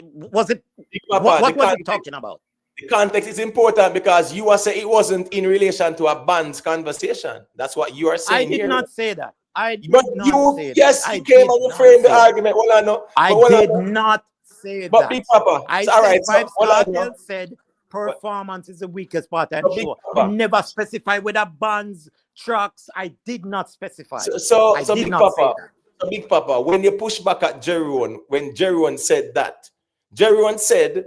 was it Big Papa, what was he talking about? The context is important because you are saying it wasn't in relation to a band's conversation. That's what you are saying I did here. not say that. I did But not you, say yes, that. you came and you framed the argument. Well, I know. I did not say But that. Big Papa, I it's all said right. So, Vybz well, I Kartel know. said performance is the weakest part of So the Big show. Papa. We never specify whether bands, tracks. I did not specify. So I did Big not say Papa, that. so Big Papa, when you push back at Jerry, when Jerry said that, Jerry said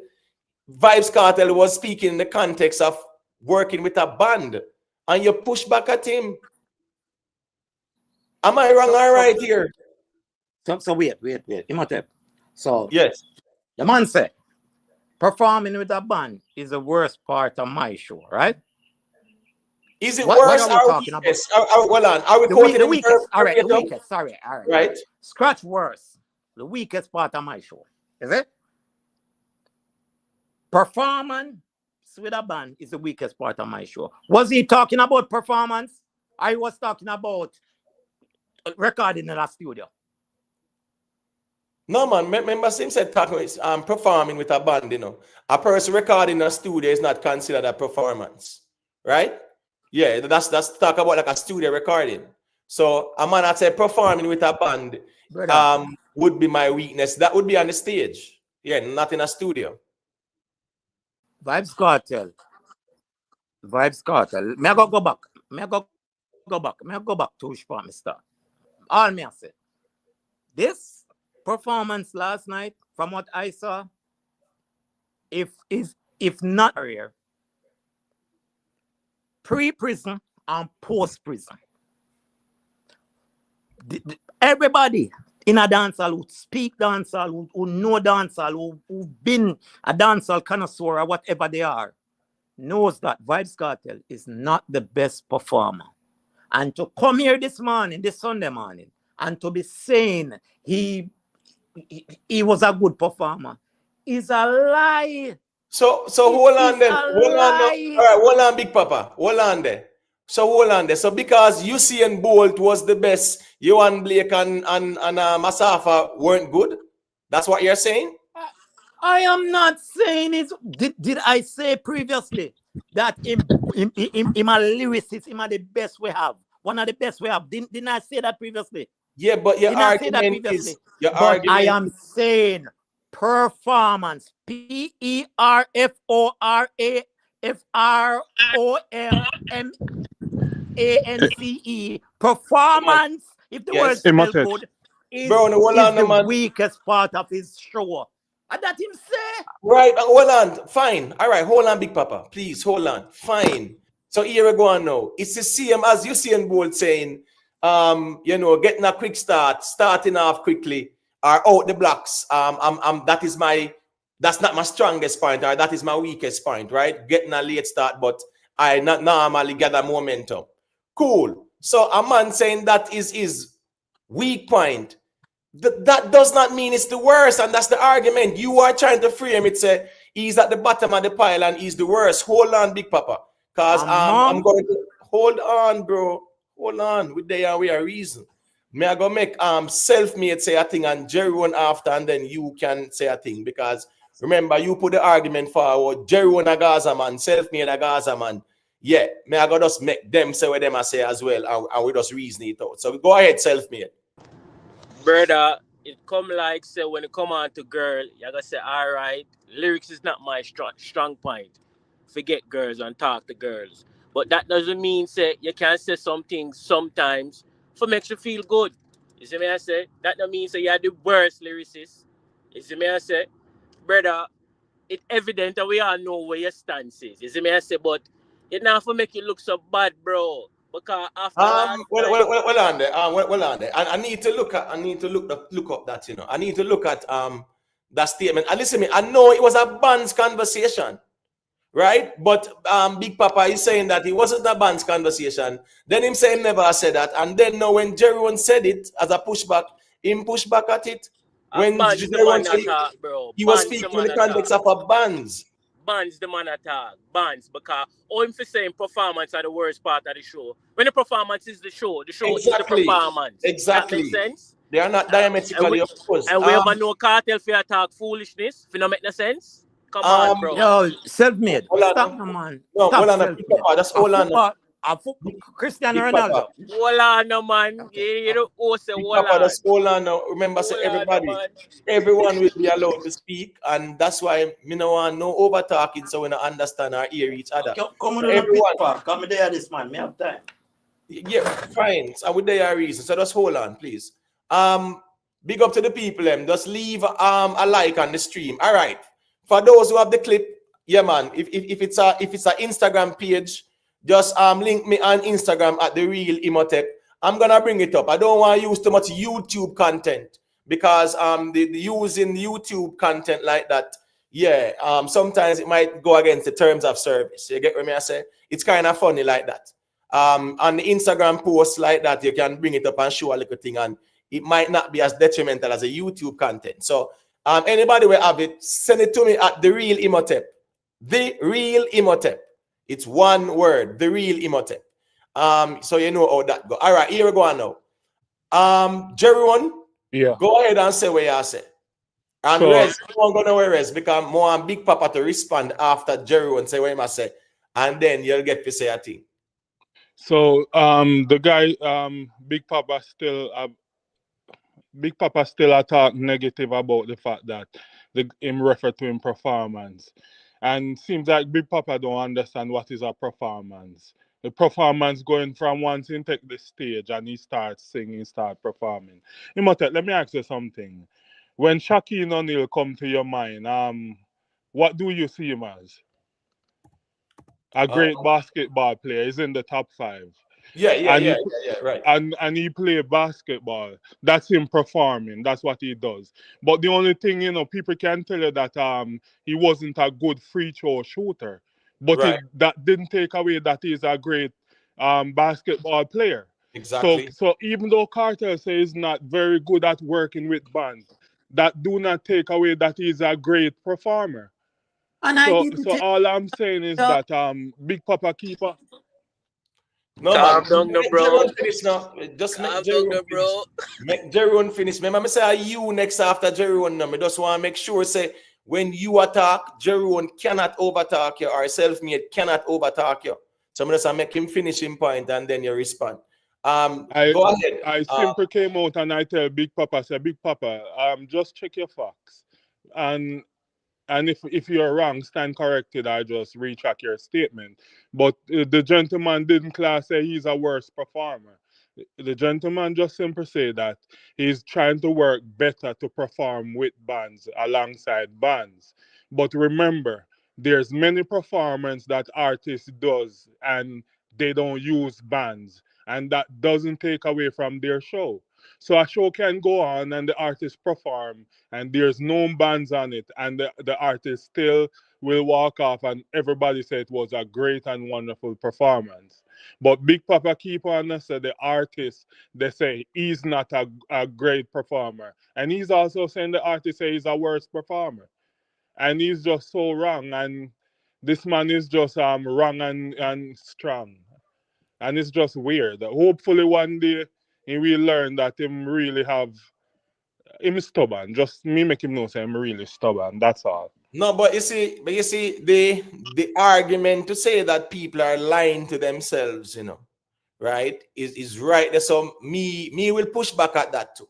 Vybz Kartel was speaking in the context of working with a band, and you push back at him. Am I wrong or right here? So wait. Imhotep. So Yes. the man said performing with a band is the worst part of my show, right? Is it What worse are we or talking about? weakest? Hold on. Are we The quoting him weakest. All right, the verbatim? weakest. Sorry. All right. Right. Scratch worse. The weakest part of my show. Is it? Performance with a band is the weakest part of my show. Was he talking about performance? I was talking about recording in a studio. No, man. Remember, Sim said performing with a band, you know. A person recording in a studio is not considered a performance. Right? Yeah, that's talk about like a studio recording. So a man that said performing with a band would be my weakness. That would be on the stage. Yeah, not in a studio. Vybz Kartel. May I go back? May I go back to which part, Mr. All me I say. This performance last night, from what I saw, if not career, pre-prison and post-prison. Everybody in a dancehall who speak dancehall, who know dancehall, who've been a dancehall connoisseur or whatever they are, knows that Vybz Kartel is not the best performer. And to come here this Sunday morning, and to be saying he was a good performer is a lie. So hold on then. Hold on. All right, hold on, Big Papa. Hold on there. So because Usain Bolt was the best, Johan Blake and Masafa weren't good. That's what you're saying? I am not saying it. Did I say previously that him a lyricist, him are the best we have, one of the best we have? Didn't I say that previously? Yeah, but your argument is I am saying performance. PERFORMANCE. Performance. If the word spelled good, is the weakest part of his show. And that him say. Right, hold on. Fine. All right, hold on, Big Papa. Please hold on. Fine. So here we go on now. It's the same as Usain Bolt saying, getting a quick start, starting off quickly, or out the blocks. That's not my strongest point, or that is my weakest point, right? Getting a late start, but I not normally gather momentum. Cool. So a man saying that is his weak point That does not mean it's the worst, and that's the argument. You are trying to frame it, say he's at the bottom of the pile and he's the worst. Hold on, Big Papa. Cause I'm Among going to hold on, bro. Hold on. We are reason. May I go make self-made say a thing and Jerry one after, and then you can say a thing. Because remember, you put the argument forward, Jerry one a Gaza man, self-made a Gaza man. Yeah, may I go just make them say what them I say as well, and we just reason it out. So go ahead, self-made. Brother, it come like say when it come on to girl, you gotta say, all right, lyrics is not my strong point. Forget girls and talk to girls. But that doesn't mean say you can say something sometimes for makes you feel good. You see me I say? That don't mean say you're the worst lyricist. You see me I say? Brother, it's evident that we all know where your stance is. You see me I say? But it not for make you look so bad, bro. Because after last night, Well on there. Well on there. I need to look at. I need to look up that. I need to look at that statement. And listen, to me. I know it was a band's conversation, right? But Big Papa is saying that it wasn't a band's conversation. Then him say him never said that. And then now when Jerry one said it as a pushback, him push back at it. a When band's the Jerry one man said attack, bro. he was Band's the speaking in man the attack. context of a bands. Bands the man attack. Bands because all him for saying performance are the worst part of the show. When the performance is the show is the Exactly. performance. That makes Exactly. sense? They are not diametrically opposed. And we ever know Cartel for attack foolishness? If it not make no sense? Come on, bro. yo, self-made. Hold on. Stop, no man. No, Stop hold on. self-made. Big Papa, just hold on. Cristiano Big Ronaldo. Papa. Hold on, no man. You don't owe say Big hold Papa, on. just hold on now. Remember, say Hold on, no everybody, man. everyone will be allowed to speak, and that's why me no want no over talking, so we don't understand or hear each other. Come on, Everyone, come there, this man. Me have time. yeah, fine. So with their reason. So just hold on, please. Big up to the people, just leave a like on the stream. All right. For those who have the clip, yeah, man. If it's a Instagram page, just link me on Instagram at the real Imhotep. I'm gonna bring it up. I don't want to use too much YouTube content because the using YouTube content like that, yeah, sometimes it might go against the terms of service. You get what I say? It's kind of funny like that. On the Instagram post like that, you can bring it up and show a little thing, and it might not be as detrimental as a YouTube content. So anybody will have it, send it to me at the real Imhotep. The real Imhotep. It's one word, the real Imhotep. So you know how that go. All right, here we go now. Jerry one, Yeah. go ahead and say what you say. And So- Rez, I'm gonna wear Rez because more and Big Papa to respond after Jerry one say what he must say, and then you'll get to say a thing. So the guy Big Papa still talk negative about the fact that him refer to him performance. And seems like Big Papa don't understand what is a performance. The performance going from once he take the stage and he starts singing, start performing. Imhotep, let me ask you something. When Shaquille O'Neal come to your mind, what do you see him as? A great basketball player. He's in the top 5. Yeah, right. And he play basketball. That's him performing. That's what he does. But the only thing, people can tell you that he wasn't a good free throw shooter. But Right. that didn't take away that he's a great basketball player. Exactly. So even though Kartel says he's not very good at working with bands, that do not take away that he's a great performer. And So all I'm saying is that Big Papa keeper. No, Calm man. down, no, Make bro. Jerry finish now. Just Calm make Jerry down, no, finish. bro. Make Jerry finish. Remember, I say you next after Jerry now. I just want to make sure say when you attack, Jerry cannot overtalk you, or self-made cannot overtalk you. So I'm just make him finish him point and then you respond. Go ahead. I simply came out and I tell Big Papa, I said, Big Papa, just check your facts. And if you're wrong, stand corrected. I just retract your statement. But the gentleman didn't class say he's a worse performer. The gentleman just simply say that he's trying to work better to perform with bands alongside bands. But remember, there's many performances that artists does and they don't use bands. And that doesn't take away from their show. So a show can go on and the artist perform and there's no bands on it and the artist still will walk off and everybody say it was a great and wonderful performance. But Big Papa keep on say the artist, they say he's not a great performer. And he's also saying the artist say he's a worse performer. And he's just so wrong. And this man is just wrong and strong. And it's just weird. Hopefully one day he will learn that him really have him stubborn. Just me make him know say I'm really stubborn. That's all. No, but you see, the argument to say that people are lying to themselves, right, is right there. So me will push back at that too.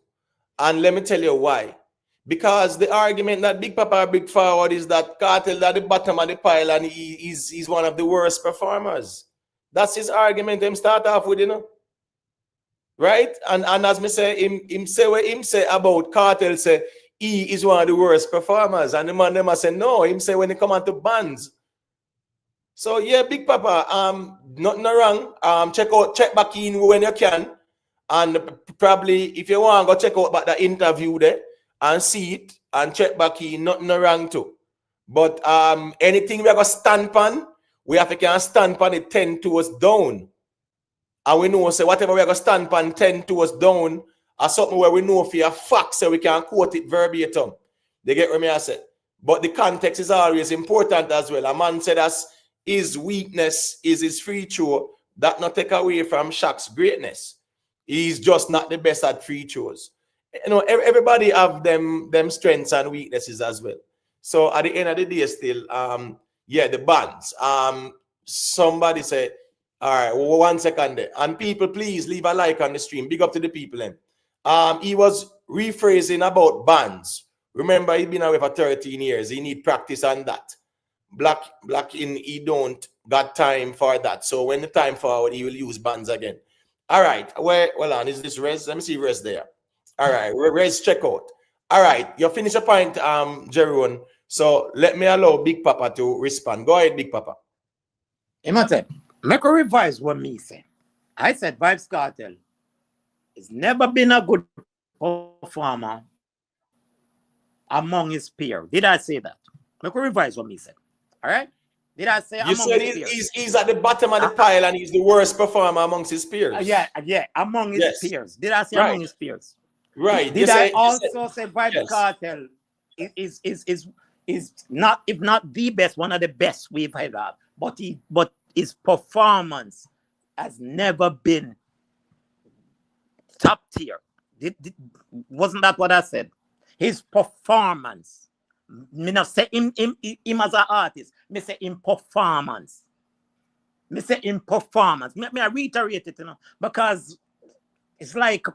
And let me tell you why. Because the argument that Big Papa Big Forward is that Kartel at the bottom of the pile and he's one of the worst performers. That's his argument. Him start off with, right? And as me say, him say what him say about Kartel, say he is one of the worst performers. And the man them say no, him say when he come on to bands. So yeah, Big Papa, nothing wrong. Check back in when you can. And probably if you want, go check out about the interview there and see it and check back in, nothing wrong too. But anything we are going to stand on, we have to stand on it 10 toes down. And we know, say, whatever we are going to stand on 10 toes down, or something where we know for a fact, so we can quote it verbatim. They get what me I say. But the context is always important as well. A man said that his weakness is his free throw. That not take away from Shaq's greatness. He's just not the best at free throws. Everybody have them strengths and weaknesses as well. So at the end of the day, still, the bands. Somebody say, all right, 1 second there. And people, please leave a like on the stream. Big up to the people. He was rephrasing about bands. Remember, he's been away for 13 years. He need practice on that. Black in, he don't got time for that. So when the time forward, he will use bands again. All right, well on, is this Rez? Let me see Rez there. All right, Rez, check out. All right, you finish your point, Jeroen. So let me allow Big Papa to respond. Go ahead, Big Papa. Imate, make a revise what me say. I said Vybz Kartel has never been a good performer among his peers. Did I say that? Make a revise what me said. All right? Did I say you said he's at the bottom of the pile and he's the worst performer amongst his peers? Yeah, among his peers. Did I say among his peers? Right. Did I also say Vybz Kartel is not, if not the best, one of the best we've had, but his performance has never been top tier. Wasn't that what I said? His performance. Me not say him as an artist. Me say in performance. Me say in performance. Me I reiterate it, because it's like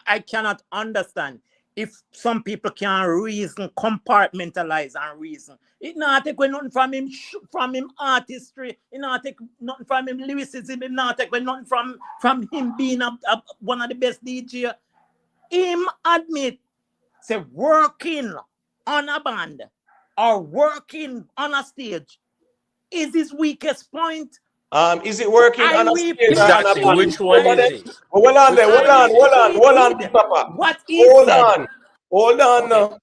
I cannot understand if some people can reason, compartmentalize and reason. It not take nothing from him artistry. It not take nothing from him lyricism. It not take nothing from him being one of the best DJ. Him admit, say working on a band or working on a stage is his weakest point. Is it working on a stage? Exactly. Which one is it? Hold on, Papa. What is it? Hold on. Okay.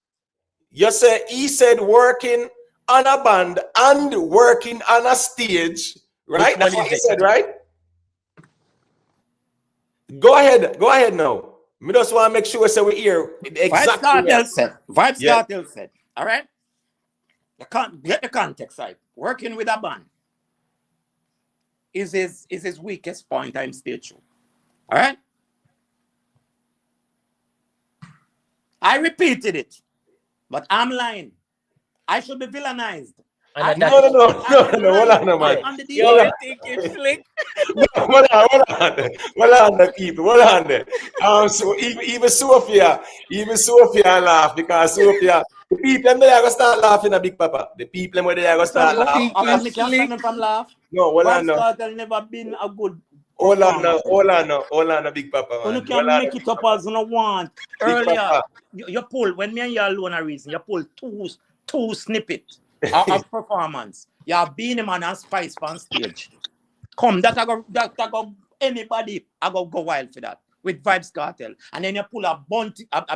You say he said working on a band and working on a stage, right? That's what he said, right? Go ahead now. Me just want to make sure so we hear exactly. Vybz Kartel said. All right. You can't get the context right. Working with a band is his weakest point. I'm still true. All right. I repeated it, but I'm lying. I should be villainized. No. Hold on, man. You think it's slick? Hold on, people. Hold on there. So even Sophia laugh because Sophia, the people they are gonna start laughing at Big Papa. The people where they are gonna start laughing. No, hold on. Kartel never been a good. Hold on, Big Papa. You can make it up as you want. Earlier, you pull when me and you alone a reason. You pull two snippets of performance. You have Beenie Man and Spice on stage. Come, that I go anybody. I go wild for that with Vybz Kartel, and then you pull a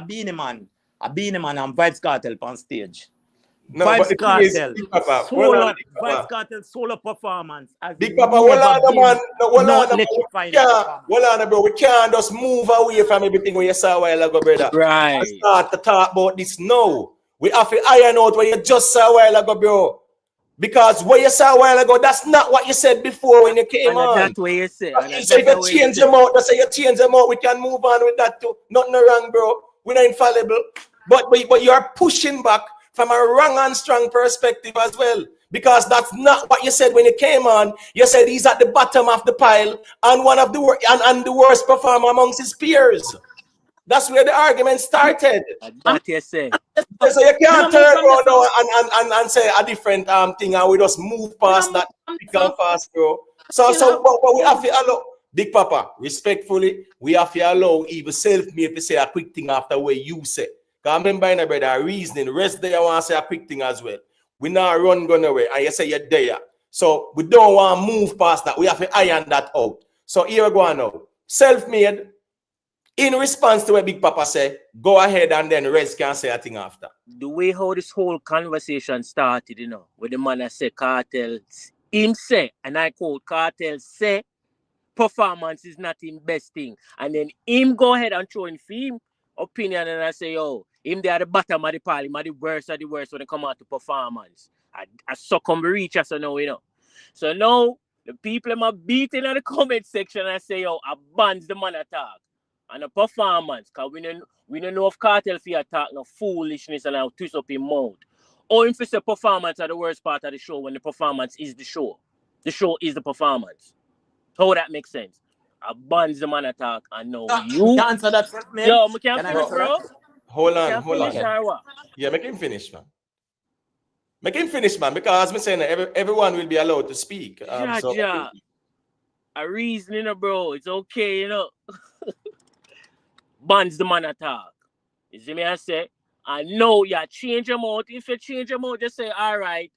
Beenie Man and Vybz Kartel on stage. No, but Vybz the thing is, Kartel Big Papa, hold on, solo, Big Vybz Papa. Kartel solo performance has Big Papa, hold never on, been man. No, hold no on, man. We electrifying can't, performance. hold on, bro. We can't just move away from everything we saw a while ago, brother. And Right. start to talk about this now. We have to iron out what you just saw a while ago, bro. Because what you saw a while ago, that's not what you said before when you came And on. that's what you say. And So if that's you what you change say. them out, that's say you change them out, we can move on with that too. Nothing wrong, bro. We're not infallible. But you are pushing back from a wrong and strong perspective as well. Because that's not what you said when you came on. You said he's at the bottom of the pile and one of the and the worst performer amongst his peers. That's where the argument started. And that you say. So you can't turn around now and say a different thing and we just move past that quick and fast, bro. But we have to allow Big Papa, respectfully, we have to allow even self-made to say a quick thing after what you say. Because I'm remember, brother, reasoning, rest there, I want to say a quick thing as well. We not run gun away and you say you're there. So we don't want to move past that. We have to iron that out. So here we go now. Self-made. In response to what Big Papa said, go ahead and then Rez can say a thing after. The way how this whole conversation started, you know, with the man that say Kartel, him say, and I quote, Kartel say, performance is not him best thing. And then him go ahead and throw in him opinion and I say, yo, him they at the bottom of the pile, him are the worst of the worst when they come out to performance. I succumb reach us now, you know. So now, the people am beating in the comment section and say, yo, I bans the man attack. And a performance, because we don't know if Kartel for attack no foolishness and I'll twist up his mouth. Or if it's a performance at the worst part of the show when the performance is the show. The show is the performance. How that makes sense? I bans the man attack and now you answer that, man. Yo, we can't finish, bro. Hold Can't on. finish or what? Yeah, make him finish, man. Make him finish, man, because as I'm saying, everyone will be allowed to speak. A reasoning, bro. It's okay, you know. Bans the man attack. You see me I say? I know you change them out. If you change them out, just say, all right,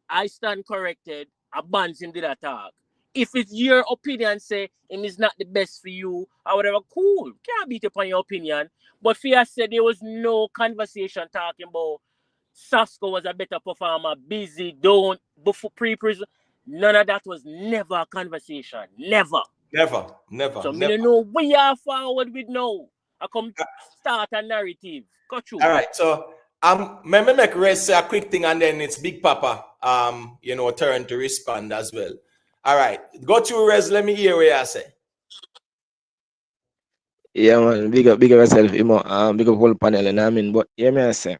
I stand corrected. I bans him did attack. If it's your opinion, say him is not the best for you or whatever, cool. Can't beat upon your opinion. But for you said there was no conversation talking about Sasko was a better performer, busy, don't, before pre-prison. None of that was never a conversation. Never. Never. So me don't know where you are forward with now. I come start a narrative. Got you. All right, so me make Rez say a quick thing and then it's Big Papa turn to respond as well. All right, go to Rez, let me hear what you say. Yeah, man, big up yourself, big up whole panel, and I mean, but yeah, me I say,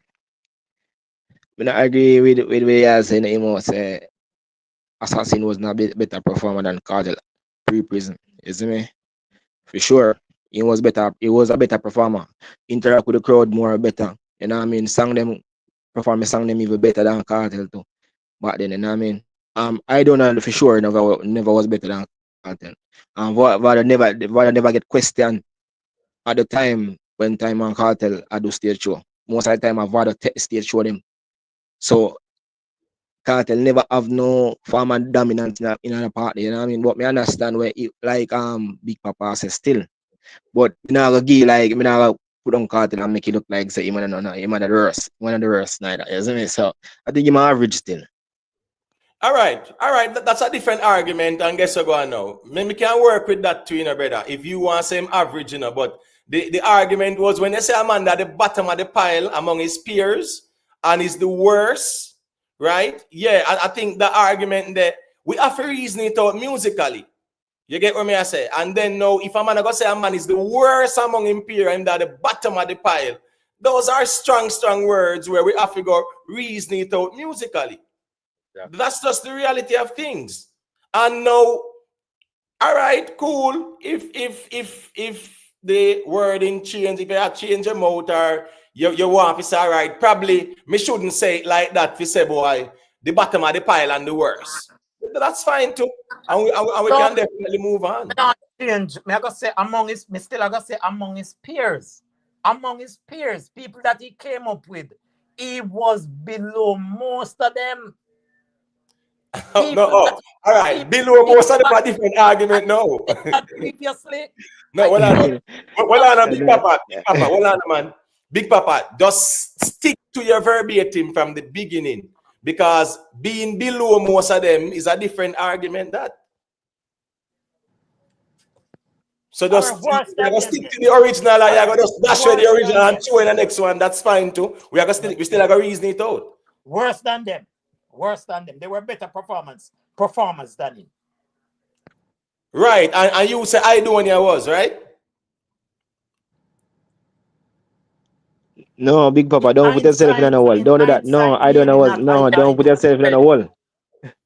I not agree with what you saying, say Assassin was not better performer than Kartel pre-prison. You see me? For sure. He was a better performer. Interact with the crowd more better. You know what I mean? Perform them even better than Kartel too. But then, you know what I mean? I don't know for sure never was better than Kartel. Vada never get questioned at the time when time on Kartel I do stage show. Most of the time I've had a stage show them. So Kartel never have no former dominance in a party, you know what I mean? But me understand where it, like Big Papa says still. But me not gonna give like me not gonna put on Kartel and make it look like say him the worst. One of the worst neither. You see me? So I think him average still. All right. That's a different argument, and guess what going now? Maybe can work with that too, brother. If you want same average, but the argument was when you say a man at the bottom of the pile among his peers and is the worst, right? Yeah, I think the argument that we have to reason it out musically. You get what me I say? And then now, if a man go say a man is the worst among his peers and at the bottom of the pile, those are strong words where we have to go reason it out musically. Yeah. That's just the reality of things. And now, all right, cool. If the wording change, if you change them out or you want to say, all right, probably me shouldn't say it like that. If you say, boy, the bottom of the pile and the worst. That's fine too. And we can definitely move on. Change. I gotta say among his peers. Among his peers, people that he came up with, he was below most of them. All right. Below most of them a different argument now. Previously. No, hold on, Big Papa, hold on, man. Big Papa, just stick to your verbatim from the beginning, because being below most of them is a different argument. That so just Or worse you're than gonna them. stick to the original, and you're gonna just dash away the Worse original than and throw in the next one. That's fine too. We still have to reason it out. Worse than them. Worse than them. They were better performers than him. Right, and you say I do when you was right. No, Big Papa, don't put yourself in a wall. Don't do that. No, I don't know. No, don't put yourself in a wall.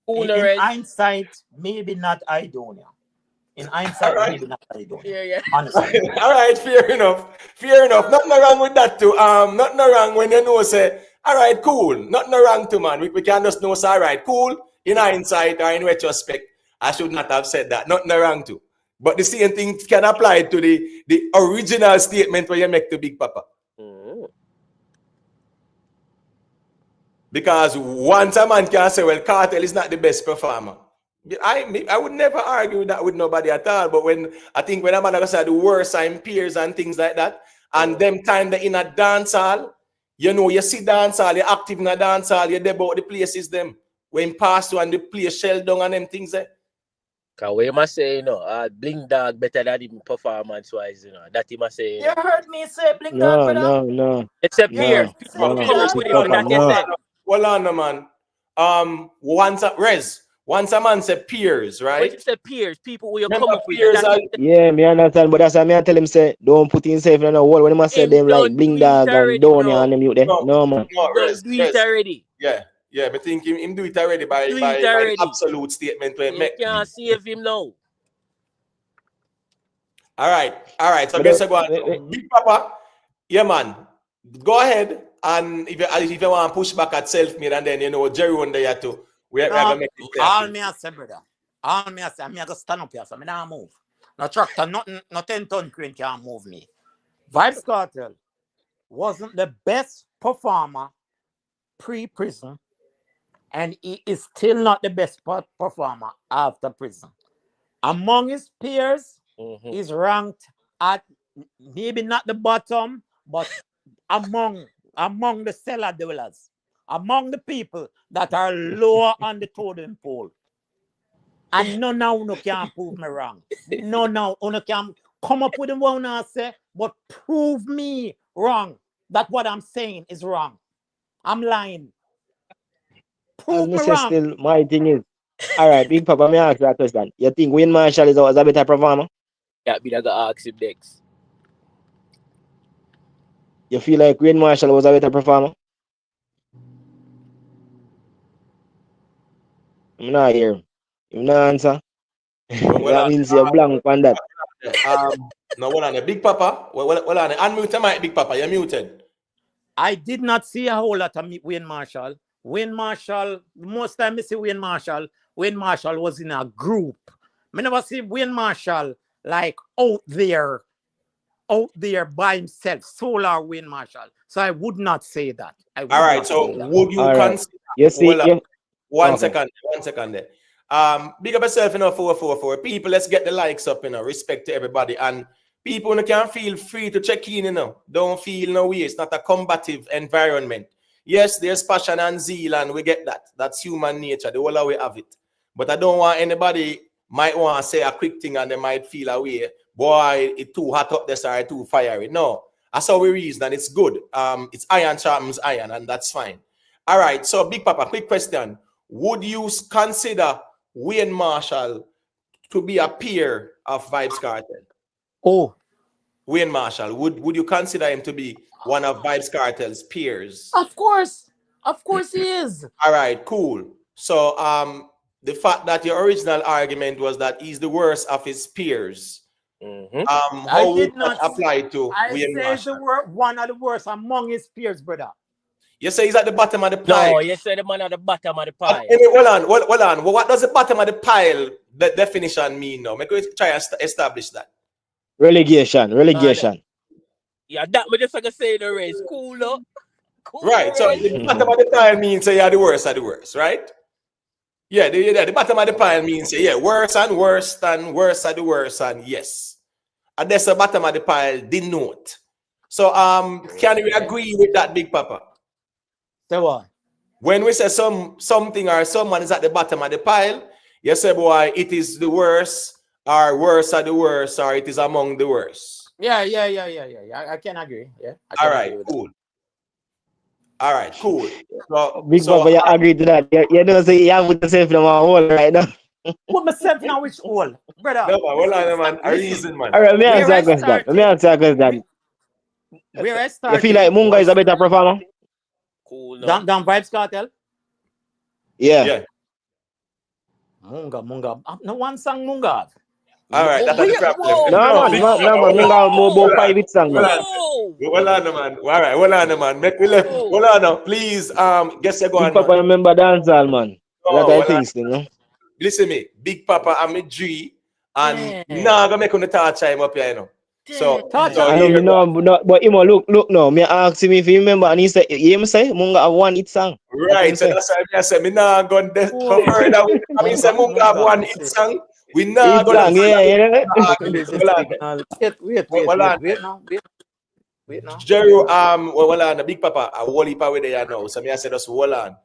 In hindsight, maybe not Idonia. In hindsight, maybe not Idonia. Yeah. Honestly. All right, fair enough. Fair enough. Nothing wrong with that too. Nothing wrong when you know say, all right, cool. Nothing wrong too, man. We can just know say, all right, cool. In hindsight or in retrospect, I should not have said that. Nothing wrong too. But the same thing can apply to the original statement where you make to Big Papa. Because once a man can say, well, Kartel is not the best performer. I would never argue that with nobody at all. But when I think when a man say the worst I'm peers and things like that, and them time they in a dance hall, you know, you see dance hall, you're active in a dance hall, you're there about the places them. When pass to and the place shell down and them things there. Cause what you must say, you know, Bling Dog better than him performance wise, you know. That he must say. You heard me say Bling Dog, brother? No. It's a peer. People come up with it on that they say. Hold on, man. Once a man say peers, right? When you say peers, people will come Remember up with peers that. Yeah, me understand, but that's why I tell him say don't put himself in a wall. When I say them like Bling Dog and Donia and them you there. No man. Don't do it already. Yeah, but think him do it already by absolute statement where you can't save him now. All right. So guess I go on. Big Papa, yeah, man. Go ahead, and if you want to push back at self-made, and then you know Jerry one day too. We're gonna make it clear. All me I say, brother. All me I say, I'm gonna stand up here, so I don't move. No tractor, nothing, no 10-ton crane can move me. Vybz Kartel wasn't the best performer pre-prison, and he is still not the best performer after prison. Among his peers, he's ranked at maybe not the bottom, but among the cellar dwellers, among the people that are lower on the totem pole. And no now no can prove me wrong. No now no can come up with the one I say, but prove me wrong. That what I'm saying is wrong. I'm lying. Prove me wrong. Still, my thing is, all right, Big Papa, me ask you a question. You think Wayne Marshall is a better performer? Yeah, be that go ask him next. You feel like Wayne Marshall was a better performer? I'm not here. You not answer. That means you're blank on that. No, what on the Big Papa? Well on the unmute my Big Papa, you're muted. I did not see a whole lot of Wayne Marshall. Wayne Marshall, most time I see Wayne Marshall was in a group. I never see Wayne Marshall like out there by himself, solo Wayne Marshall. So I would not say that. All right, so would you consider? Yes, One second there. Big up yourself, 444. People, let's get the likes up, respect to everybody. And people can feel free to check in, Don't feel no way. It's not a combative environment. Yes, there's passion and zeal, and we get that. That's human nature. The whole way have it. But I don't want anybody might want to say a quick thing and they might feel away. Boy, it's too hot up there, sorry, too fiery. No, that's how we reason, and it's good. It's iron sharpens iron, and that's fine. All right, so Big Papa, quick question. Would you consider Wayne Marshall to be a peer of Vybz Kartel? Oh. Wayne Marshall, would you consider him to be one of Vybz Kartel's peers? Of course he is. All right, cool. So the fact that your original argument was that he's the worst of his peers, how would that apply to Wayne Marshall? One of the worst among his peers, brother. You say he's at the bottom of the pile. No, you say the man at the bottom of the pile. Hold on. What does the bottom of the pile, the definition mean now? Maybe we try and establish that. Relegation. Yeah, that me just like I say the race. Cool up. Cool right, so the bottom of the pile means you're the worst of the worst, right? Yeah, the bottom of the pile means worse and worse and worse of the worst, and yes. And that's the bottom of the pile denote. So can we agree with that, Big Papa? Say what? When we say something or someone is at the bottom of the pile, you say, boy, it is the worst, or worse are the worst, or it is among the worst. Yeah. I can agree. Yeah. I All can right, agree with cool. All right, cool. Big Papa, you agree to that? You don't say you have with yourself in a hole right now. Put myself in which hole, brother? No, man, hold on, man. A reason, man. All right, let me Where answer I a question. Let me started, answer a question. where I You started feel like Munga is a better performer? Cool now. than Vybz Cartel. Yeah. Yeah. Munga. No one song Munga. All right, that's the problem. Whoa. No, man. Big No, Papa, man. hold on. Munga have more Hold about 5 on. hit song, man. Hold on, man. All right, hold on, man. Make me left. Whoa. Hold on, now. Please. Guess you go Big on, Papa man. remember dancehall, man. A lot Oh, of hold on. things, you know. Listen me, Big Papa, I'm a G, and Damn. nah, gonna make on the touch time up here, you know. So I know here me go. no, but him look now. Me ask him if he remember, and he say, "You him say Munga have one hit song." That him Right, so say. that's why I say me nah gonna for Whoa. further. I mean, say Munga have one hit song. We nah Hit gonna song, yeah, you know. This is hold on, signal. hold on. Wait now. Jerry, hold on, the Big Papa, I will leap away there now. So me I said, just hold on.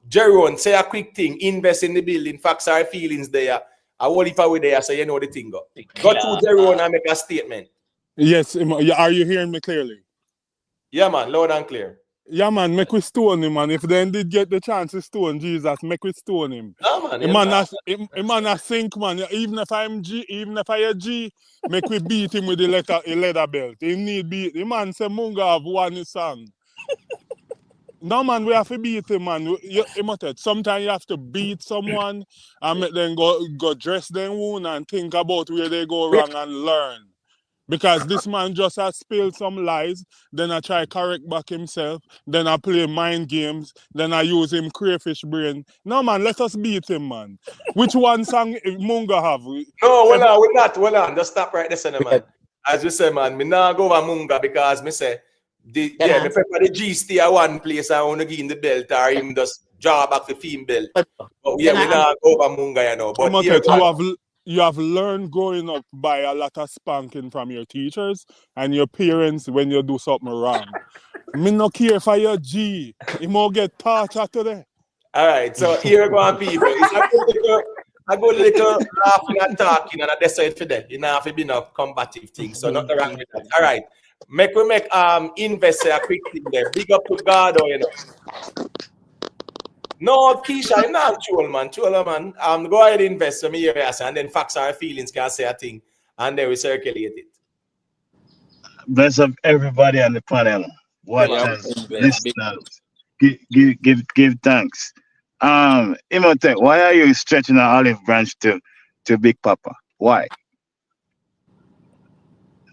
Jerry, say a quick thing. Invest in the building. Facts are feelings there. I will leap away there, so you know the thing go. Go to Jerry and make a statement. Yes, are you hearing me clearly? Yeah, man, loud and clear. Yeah, man, make we stone him, man. If they did get the chance to stone Jesus, make we stone him. No, man, Him man a sink, man. Even if I'm G, even if I a G, make we beat him with the leather belt. He need beat. The man say Munga have one song. No, man, we have to beat him, man. Sometimes you have to beat someone and make them go dress their wound and think about where they go wrong and learn. Because this man just has spilled some lies, then I try correct back himself, then I play mind games, then I use him crayfish brain. No, man, let us beat him, man. Which one song Munga have? No, we're not. Hold on. Just stop right there, man. As we say, man, me nah go over Munga because me say, me prefer the G stay at one place. I want to give him the belt or him just draw back the theme belt. But yeah, we nah go over Munga, you know. But here, you have learned growing up by a lot of spanking from your teachers and your parents when you do something wrong. Me no care for your G. You more get torture today. All right, so here go on, people. It's a good little laughing and talking, and that's it for that. You know, have to be no combative thing, so nothing wrong with that. All right, we make invest a quick thing there. Big up to God, you know. No, Keisha, I'm not troll, man. Go ahead, invest for me here, and then facts or feelings can say a thing, and then we circulate it. Bless up everybody on the panel. Watchers, listeners, give thanks. Imhotep, why are you stretching an olive branch to Big Papa? Why?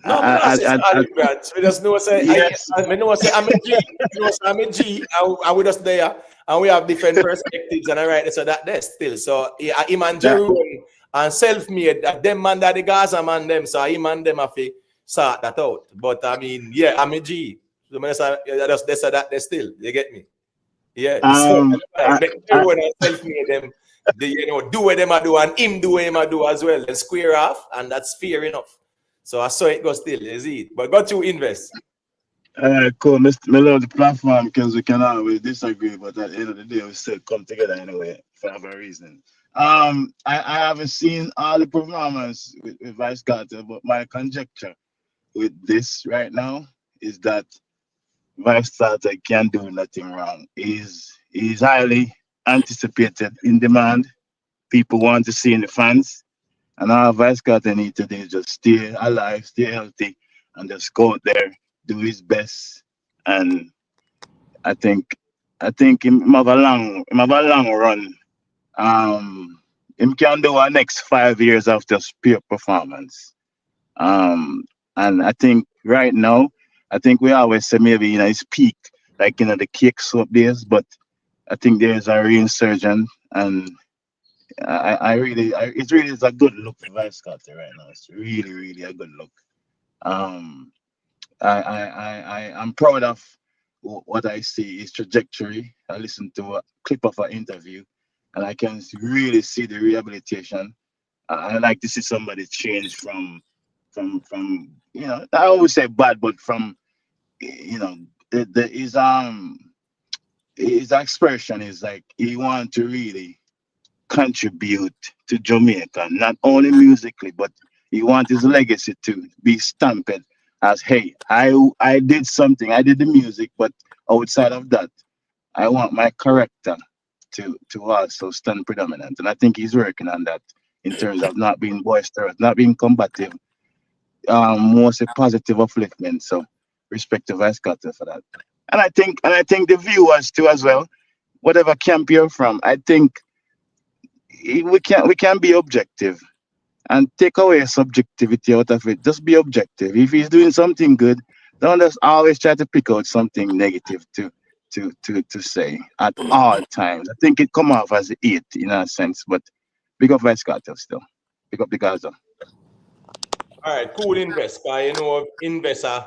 No, olive branch. We just know say yes. I'm a G. I'm a G, and we just there, and we have different perspectives, and I write so that's still. So him and Jerome and self-made, that them man that the Gaza man them, so him and them have to sort that out. But I mean, yeah, I'm a G. So that's still. You get me? Yeah. Jerome and self-made them. They, do what them I do, and him do what him I do as well, and square off, and that's fair enough. So I saw it go still, is it? But got to invest. Cool. Me love the platform because we can always disagree, but at the end of the day, we still come together anyway for a reason. I haven't seen all the performance with Vybz Kartel, but my conjecture with this right now is that Vybz Kartel can't do nothing wrong. He's highly anticipated, in demand. People want to see in the fans. And all Vybz Kartel need to do is just stay alive, stay healthy, and just go out there, do his best. And I think him have a long run. Him can do our next 5 years of just pure performance. And I think right now, we always say maybe his peak, like the cake soap days, but I think there is a resurgence, and it really is a good look for Vybz Kartel right now. It's really, really a good look. I'm proud of what I see, his trajectory. I listened to a clip of an interview, and I can really see the rehabilitation. I like to see somebody change from you know, I always say bad, but from, you know, his expression is like he want to really contribute to Jamaica, not only musically, but he want his legacy to be stamped as, hey, I did something, I did the music, but outside of that, I want my character to also stand predominant. And I think he's working on that in terms of not being boisterous, not being combative, mostly positive upliftment. So respect to Vybz Kartel for that. And I think the viewers too as well, whatever camp you're from, I think we can be objective and take away subjectivity out of it. Just be objective. If he's doing something good, don't just always try to pick out something negative to say at all times. I think it come off as it in a sense, but big up Vybz Kartel still. Big up the Gaza. All right, cool invest. You know, investor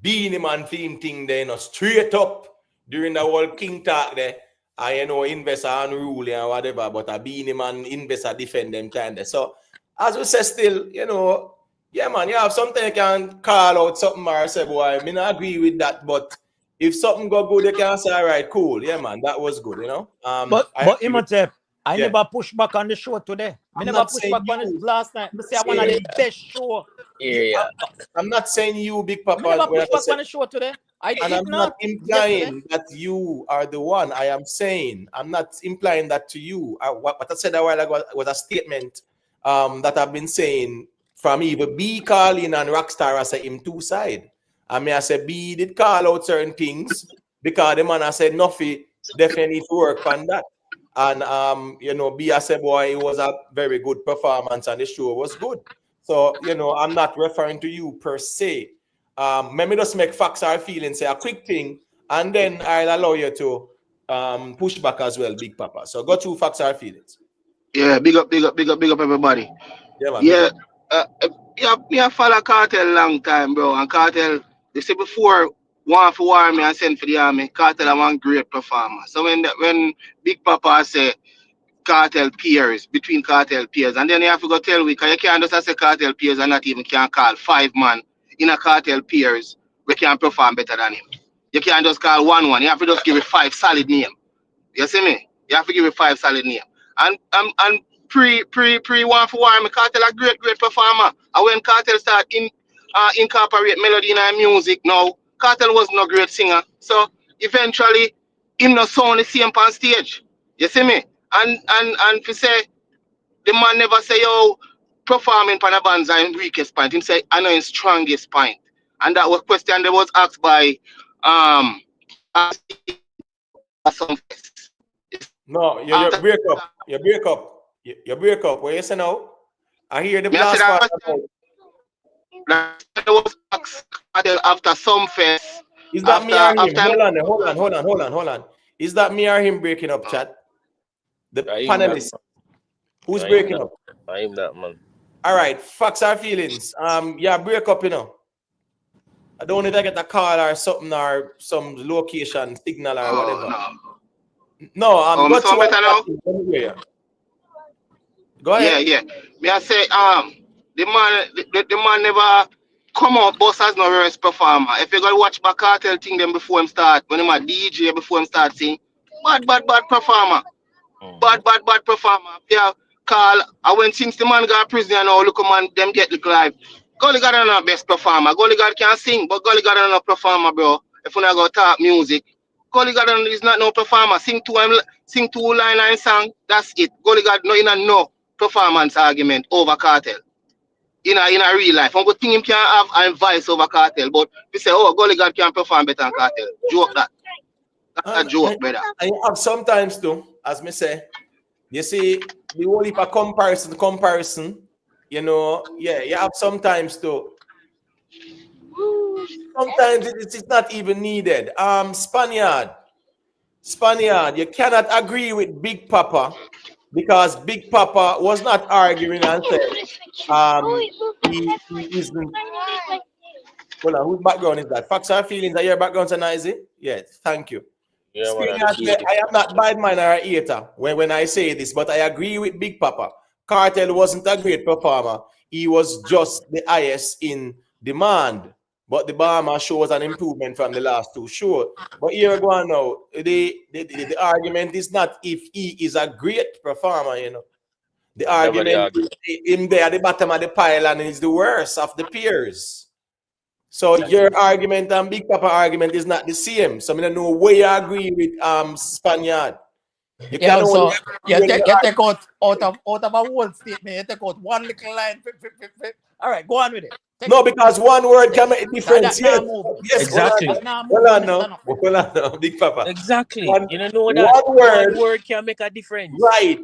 being man theme thing there, you know, straight up during the whole King talk there. I you know investor unruly and whatever, but a beanie man investor defend them kind of. So as we say still, you know, yeah man, you have something you can call out something or say, boy, I mean I agree with that, but if something go good, you can say, all right, cool, yeah man, that was good, you know. But Imhotep, I Yeah. never push back on the show today. I I'm never not push saying back on it you. last night. I say I one of the best show. Yeah. I'm not saying you, Big I Papa. never when push I back say- on the show today. I and did I'm not yesterday. implying that you are the one. I am saying I'm not implying that to you. What I said a while ago was a statement that I've been saying from either B calling and Rockstar. I say him two side. I mean I said B did call out certain things because the man I said Nuffy definitely need to work on that. And you know, B I said boy, it was a very good performance and the show was good. So you know, I'm not referring to you per se. Let me just make facts or feelings say a quick thing, and then I'll allow you to push back as well, Big Papa. So go through facts or feelings. Yeah, big up everybody. Yeah, man. Yeah, me a follow Cartel long time, bro. And Cartel, they say before one for war me and send for the army, Cartel are one great performer. So when Big Papa say Cartel peers, between Cartel peers, and then you have to go tell we, because you can't just say Cartel peers and not even can call 5 man in a Cartel peers we can perform better than him. You can't just call 1-1. You have to just give it 5 solid name. You see me? You have to give it 5 solid name. And pre one for one, Cartel a great performer. And when Cartel start incorporate melody in our music now, Cartel was no great singer. So eventually him not sound the same on stage. You see me? And if you say the man never say yo performing Panabanza in weakest point. Him say I know his strongest point. And that was question that was asked by some. No, you break up. You break up. You break up. What you say now? I hear the blast part. That was asked after some fest. Is that me or him? Hold on. Is that me or him breaking up, chat? The panelists. Who's breaking up? I'm that man. All right, facts or feelings. Yeah, break up, you know. I don't need to get a call or something or some location signal or whatever. No, go to what Go ahead. Yeah. Me I say the man never come out boss as no worst performer. If you go watch back Cartel thing them before him start, when him a DJ before him start sing, bad performer. Bad performer. Yeah, call I went since the man got prison and now look man them get the live. Gully God is not best performer. Gully God can sing, but Gully God is not performer, bro. If you not go talk music, Gully God is not no performer. Sing two line song, that's it. Gully God no performance argument over Cartel. In a real life. I'm going to think him can have advice over Cartel, but we say, oh, Gully God can perform better than Cartel. Joke that. That's a joke, brother. I have sometimes too, as me say, you see, the whole heap of comparison, you know, yeah, you have sometimes too. Sometimes it's not even needed. Spaniard, you cannot agree with Big Papa because Big Papa was not arguing and said, he isn't. Hold on, whose background is that? Facts or feelings? Are your backgrounds are noisy? Yes, thank you. Yeah, I am not bad man or a hater when I say this, but I agree with Big Papa. Cartel wasn't a great performer. he was just the highest in demand. But the Bahamas show was an improvement from the last two shows. But here go on now. The argument is not if he is a great performer, you know. The argument is him there at the bottom of the pile and he's the worst of the peers. So your argument and Big Papa argument is not the same. So I don't know where you agree with Spaniard. You Yeah, can so only you take out of a whole statement, you take out one little line. All right, go on with it. no, because one word can make a difference. Yes, yes. Exactly. Hold on now, Big Papa. Exactly. One, you don't know that one word can make a difference. Right.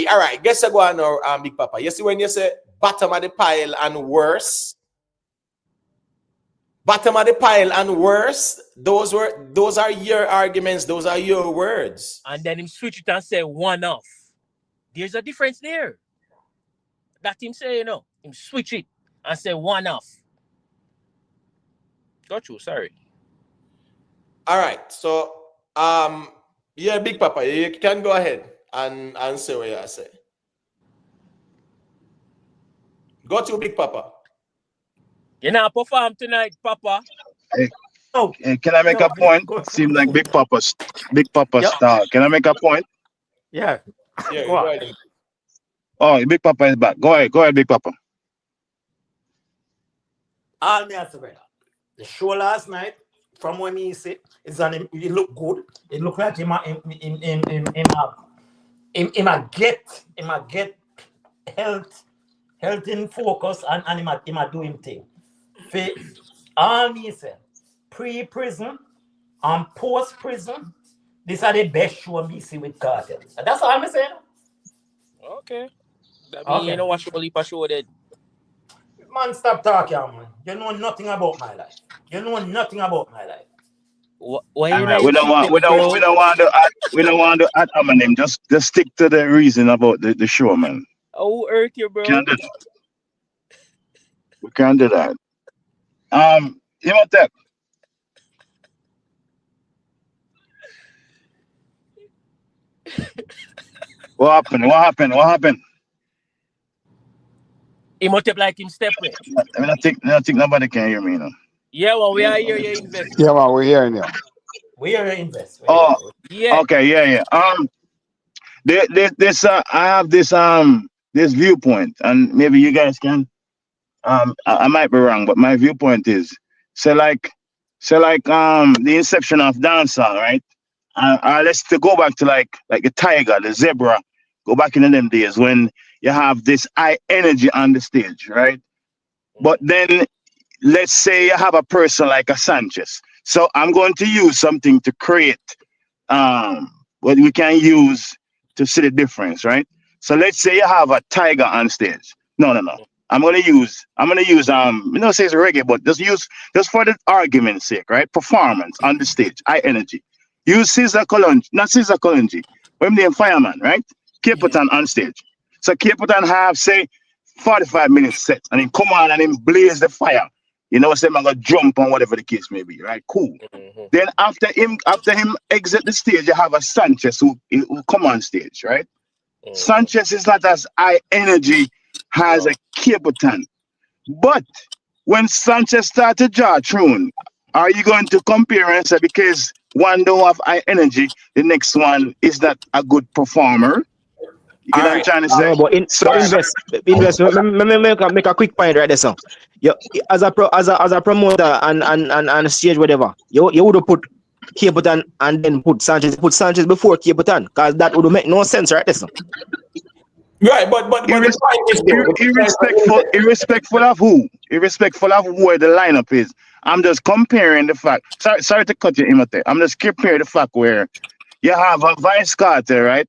All right. Guess I go on now, Big Papa. You see when you say bottom of the pile and worse, bottom of the pile and worse, those are your arguments, those are your words. And then him switch it and say one off. There's a difference there. That him say, you know, him switch it and say one off. Got you, sorry. All right. So yeah, Big Papa, you can go ahead and answer what you say. Go to Big Papa. You not perform tonight, Papa. Hey, can I make a point? Seems like Big Papa star. Can I make a point? Yeah. Yeah, go ahead. Oh, Big Papa is back. Go ahead, Big Papa. All me have to say, the show last night, from when me see, it look good. It look like him get health in focus and him do him thing. For all me say, pre-prison and post-prison, these are the best show me see with Kartel. And that's all I'm saying. Okay. That means you know what show then. Man, stop talking, man. You know nothing about my life. You know nothing about my life. Why right, we don't want to add my name. Just stick to the reason about the show, man. Oh, hurt you, bro. We can't do that. Imhotep. What happened? Imhotep like him step with. I mean, I think nobody can hear me, you know. Yeah, well, we are here, you invest. Yeah, man, we're hearing you. We are invest. Yeah. Okay, yeah. I have this viewpoint, and maybe you guys can. I might be wrong, but my viewpoint is, like the inception of dancehall, right? Let's go back to like the tiger, the zebra. Go back in them days when you have this high energy on the stage, right? But then let's say you have a person like a Sanchez. So I'm going to use something to create what we can use to see the difference, right? So let's say you have a tiger on stage. No. I'm gonna use say it's reggae, but just for the argument's sake, right? Performance on the stage, high energy. Use not Caesar Colungi, but name Fireman, right? Capotan on stage. So Capotan have say 45 minutes set, and then come on and then blaze the fire. You know, say I'm gonna jump on whatever the case may be, right? Cool. Mm-hmm. Then after him exit the stage, you have a Sanchez who come on stage, right? Mm-hmm. Sanchez is not as high energy as a Capotan. But when Sanchez started to draw tune, are you going to compare and say because one don't have high energy, the next one is not a good performer? You know what I'm trying to say? But invest. Make a quick point right there, son. You, as a promoter and stage whatever, you would have put Capotan and then put Sanchez before Capotan, because that would make no sense right there, son. Right, but irrespectful of who where the lineup is. I'm just comparing the fact. Sorry to cut you, Imhotep. I'm just comparing the fact where you have a Vybz Kartel, right?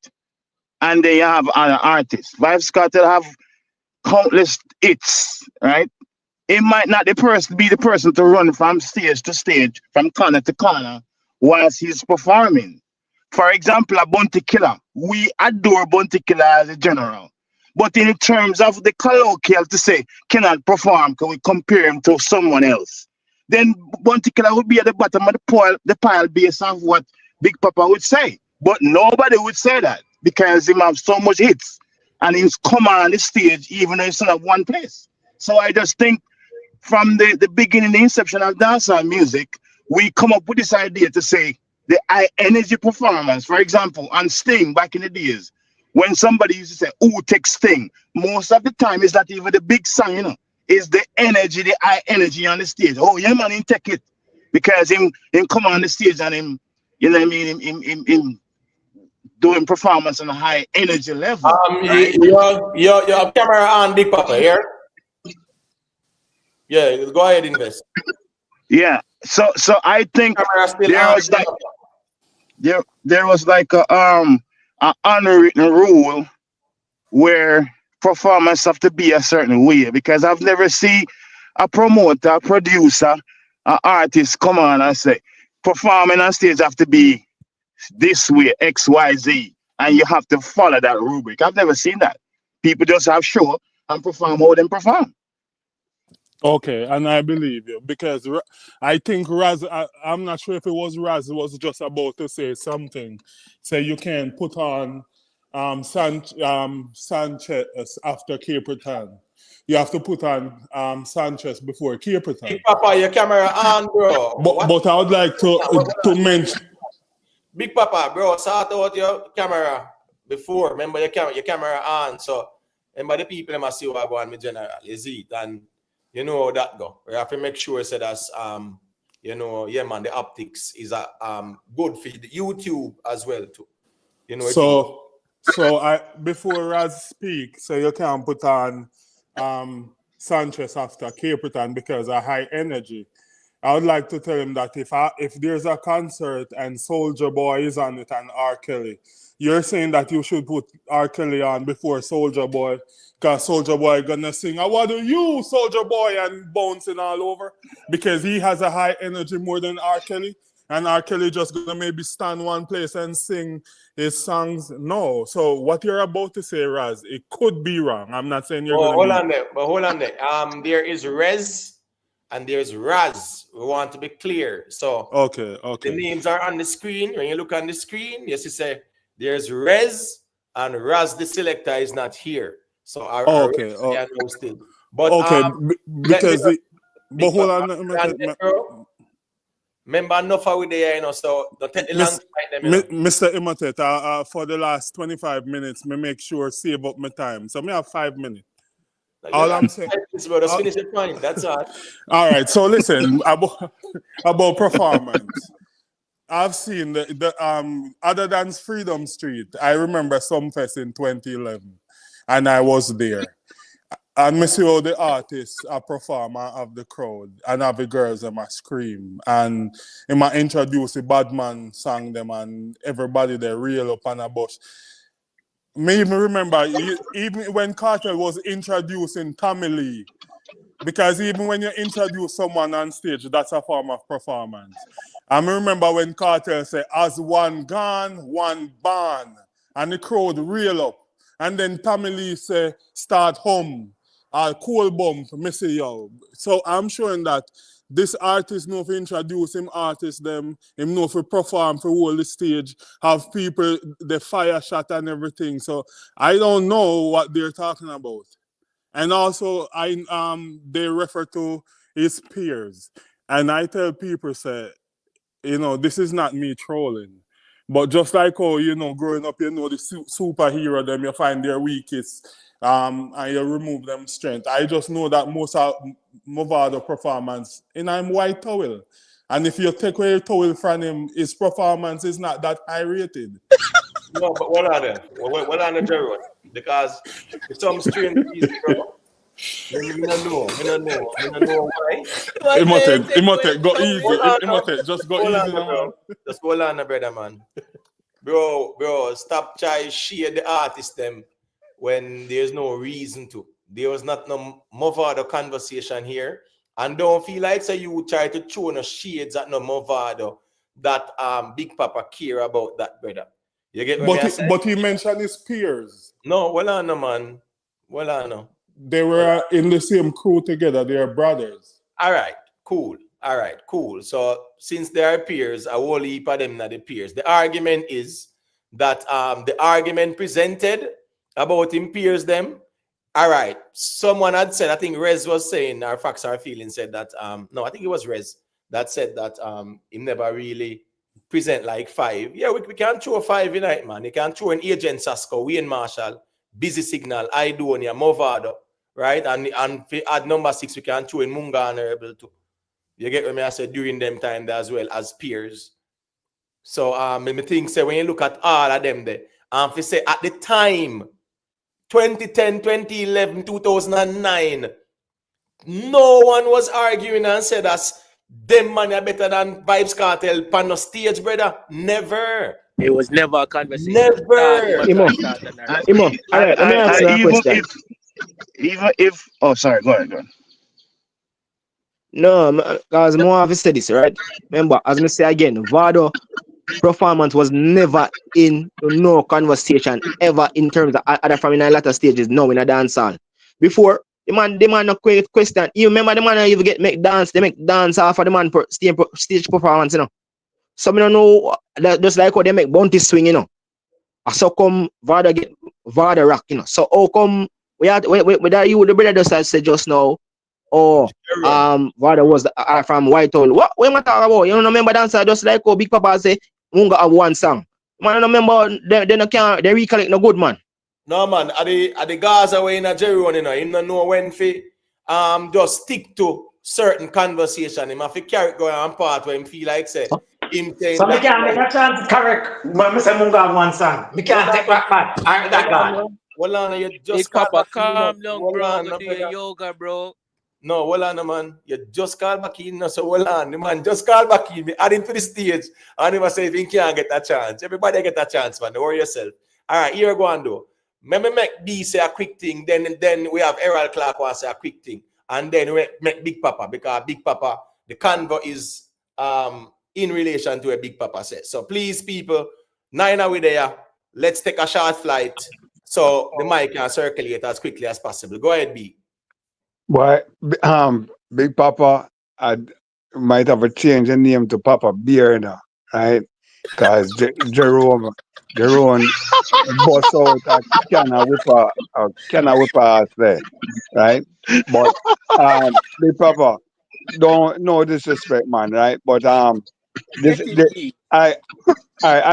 And then you have other artists. Vybz Kartel have countless hits, right? It might not be the person to run from stage to stage, from corner to corner, whilst he's performing. For example, a Bounty Killer. We adore Bounty Killer as a general. But in terms of the colloquial to say, cannot perform, can we compare him to someone else? Then Bounty Killer would be at the bottom of the pile based on what Big Papa would say. But nobody would say that because he have so much hits. and he's come on the stage even though it's not one place. So I just think from the beginning, the inception of dancehall music, we come up with this idea to say the high energy performance. For example, on Sting back in the days, when somebody used to say, "Who takes Sting?" Most of the time, it's not even the big song, you know. It's the energy, the high energy on the stage. Oh, yeah, man, he take it because him come on the stage and him, you know what I mean, him doing performance on a high energy level, right? Your camera on, Big Papa, here. Yeah, go ahead, invest. Yeah. So I think Camera still there on. was like there was like a unwritten rule where performance have to be a certain way, because I've never seen a promoter, a producer, an artist come on and say performing on stage have to be this way, XYZ, and you have to follow that rubric. I've never seen that. People just have show and perform how they perform. Okay, and I believe you because I think Raz. I'm not sure if it was Raz. Was just about to say something. Say you can put on Sanchez after Cape Town. You have to put on Sanchez before Cape Town. Big Papa, your camera on, bro. But I would like to mention. Big Papa, bro, sort out your camera before. Remember your camera on. So remember the people that must see what I want me general. Is it? And you know how that go. We have to make sure so that's you know, yeah man, the optics is good for the YouTube as well too. You know. So I before Raz speak, so you can put on Sanchez after Cape Town because of high energy. I would like to tell him that if there's a concert and Soldier Boy is on it and R. Kelly, you're saying that you should put R. Kelly on before Soldier Boy, because Soldier Boy gonna sing, "I want you, Soldier Boy," and bouncing all over, because he has a high energy more than R. Kelly, and R. Kelly just gonna maybe stand one place and sing his songs. No. So what you're about to say, Raz, it could be wrong. I'm not saying you're gonna hold on there. There is Rez and there's Raz. We want to be clear. So okay. The names are on the screen. When you look on the screen, yes, you say there's Rez and Raz the Selector is not here. So our still. But because but hold on. Remember Nuffy with there, you know, so don't take the long time. Mr. Imhotep, for the last 25 minutes, me make sure save up my time. So me have 5 minutes. All I'm saying, just finish the point. That's all. All right. So listen about performance. I've seen the other than Freedom Street. I remember Sumfest in 2011, and I was there. And me see how the artists are performer of the crowd, and have the girls them a scream, and him a introduce the Badman song them, and everybody they reel up on a bush. Me even remember, even when Kartel was introducing Tommy Lee, because even when you introduce someone on stage, that's a form of performance. I remember when Kartel said, "As one gone, one born," and the crowd reel up. And then Tommy Lee say, "Start home, cool bump, missy yo." So I'm showing that this artist know if introduce him artists them, him know if perform for hold the stage, have people the fire shot and everything. So I don't know what they're talking about. And also they refer to his peers. And I tell people say, you know, this is not me trolling. But just like how, you know, growing up, you know, the superhero them, you find their weakest and you remove them strength. I just know that most of Movado performance in I'm white towel. And if you take away towel from him, his performance is not that high rated. No, but what are they? What are the Jerry? Because some strange reason, bro. We don't know why. Imhotep, go easy. Imhotep, just go easy now. Just hold on, brother, man. Bro, stop trying to share the artist them when there's no reason to. There was not no Movado conversation here. And don't feel like so you try to throw no shades at no Movado that Big Papa care about that, brother. You get what I'm saying? But he mentioned his peers. No, well on no, man. Well on no. They were in the same crew together. They are brothers. All right, cool. So since they are peers, I will leave them not the peers. The argument is that the argument presented about him peers them. All right. Someone had said, I think Rez was saying, our facts are feeling said that no, I think it was Rez that said that he never really present like 5. Yeah, we can't throw 5 in it, man. You can throw an Agent Sasko, Wayne Marshall, Busy Signal, Idonia, Movado, right? And at number 6, we can throw in Munga and Rebel too. You get what I said during them time as well as peers. So me think say when you look at all of them there, if you say at the time 2010, 2011, 2009, no one was arguing and said that them man are better than Vybz Cartel pan no stage, brother. Never. It was never a conversation. Never. Imo. All right, let me answer that question. Even if, oh, sorry, go ahead. No, because more of said this, right? Remember, as I say again, Vado performance was never in no conversation ever in terms of other from in a lot of stages now in a dance hall. Before, the man no question. You remember the man even make dance off of the man stage performance, you know. So I don't know that just like how they make bounty swing, you know. So come Vado get Vado rock, you know. So how come we that you the brother just said just now? Oh, Vado was from Whitehall. What am I talking about? You don't remember dancer just like how Big Papa say, Munga have one song. Man, don't remember they recollect no good man. No man, at the Gaza way in a Jerry one, you know, him don't know when to just stick to certain conversation. Him have to carry it going on part where him feel like say him saying. So we can't make a chance correct. But I say Munga have one song. We can't take back man. I that guy. Well on, you just Big Papa, calm down, bro. Go do your yoga, bro. No, well on, man. You just call back in. No, so well on, the man. Just call back in. Add him to the stage. And he say if he can't get that chance. Everybody get that chance, man. Don't worry yourself. All right, here we go and do. Maybe make B say a quick thing. Then we have Errol Clark want say a quick thing. And then we make Big Papa, because Big Papa, the convo is in relation to a Big Papa said. So please, people, 9 are we there. Let's take a short flight so the mic can circulate as quickly as possible. Go ahead, B. Boy, Big Papa might have a change in name to Papa Beer now, right? Because Jerome bust out a can of whip ass there, right? But Big Papa, no disrespect, man, right? But I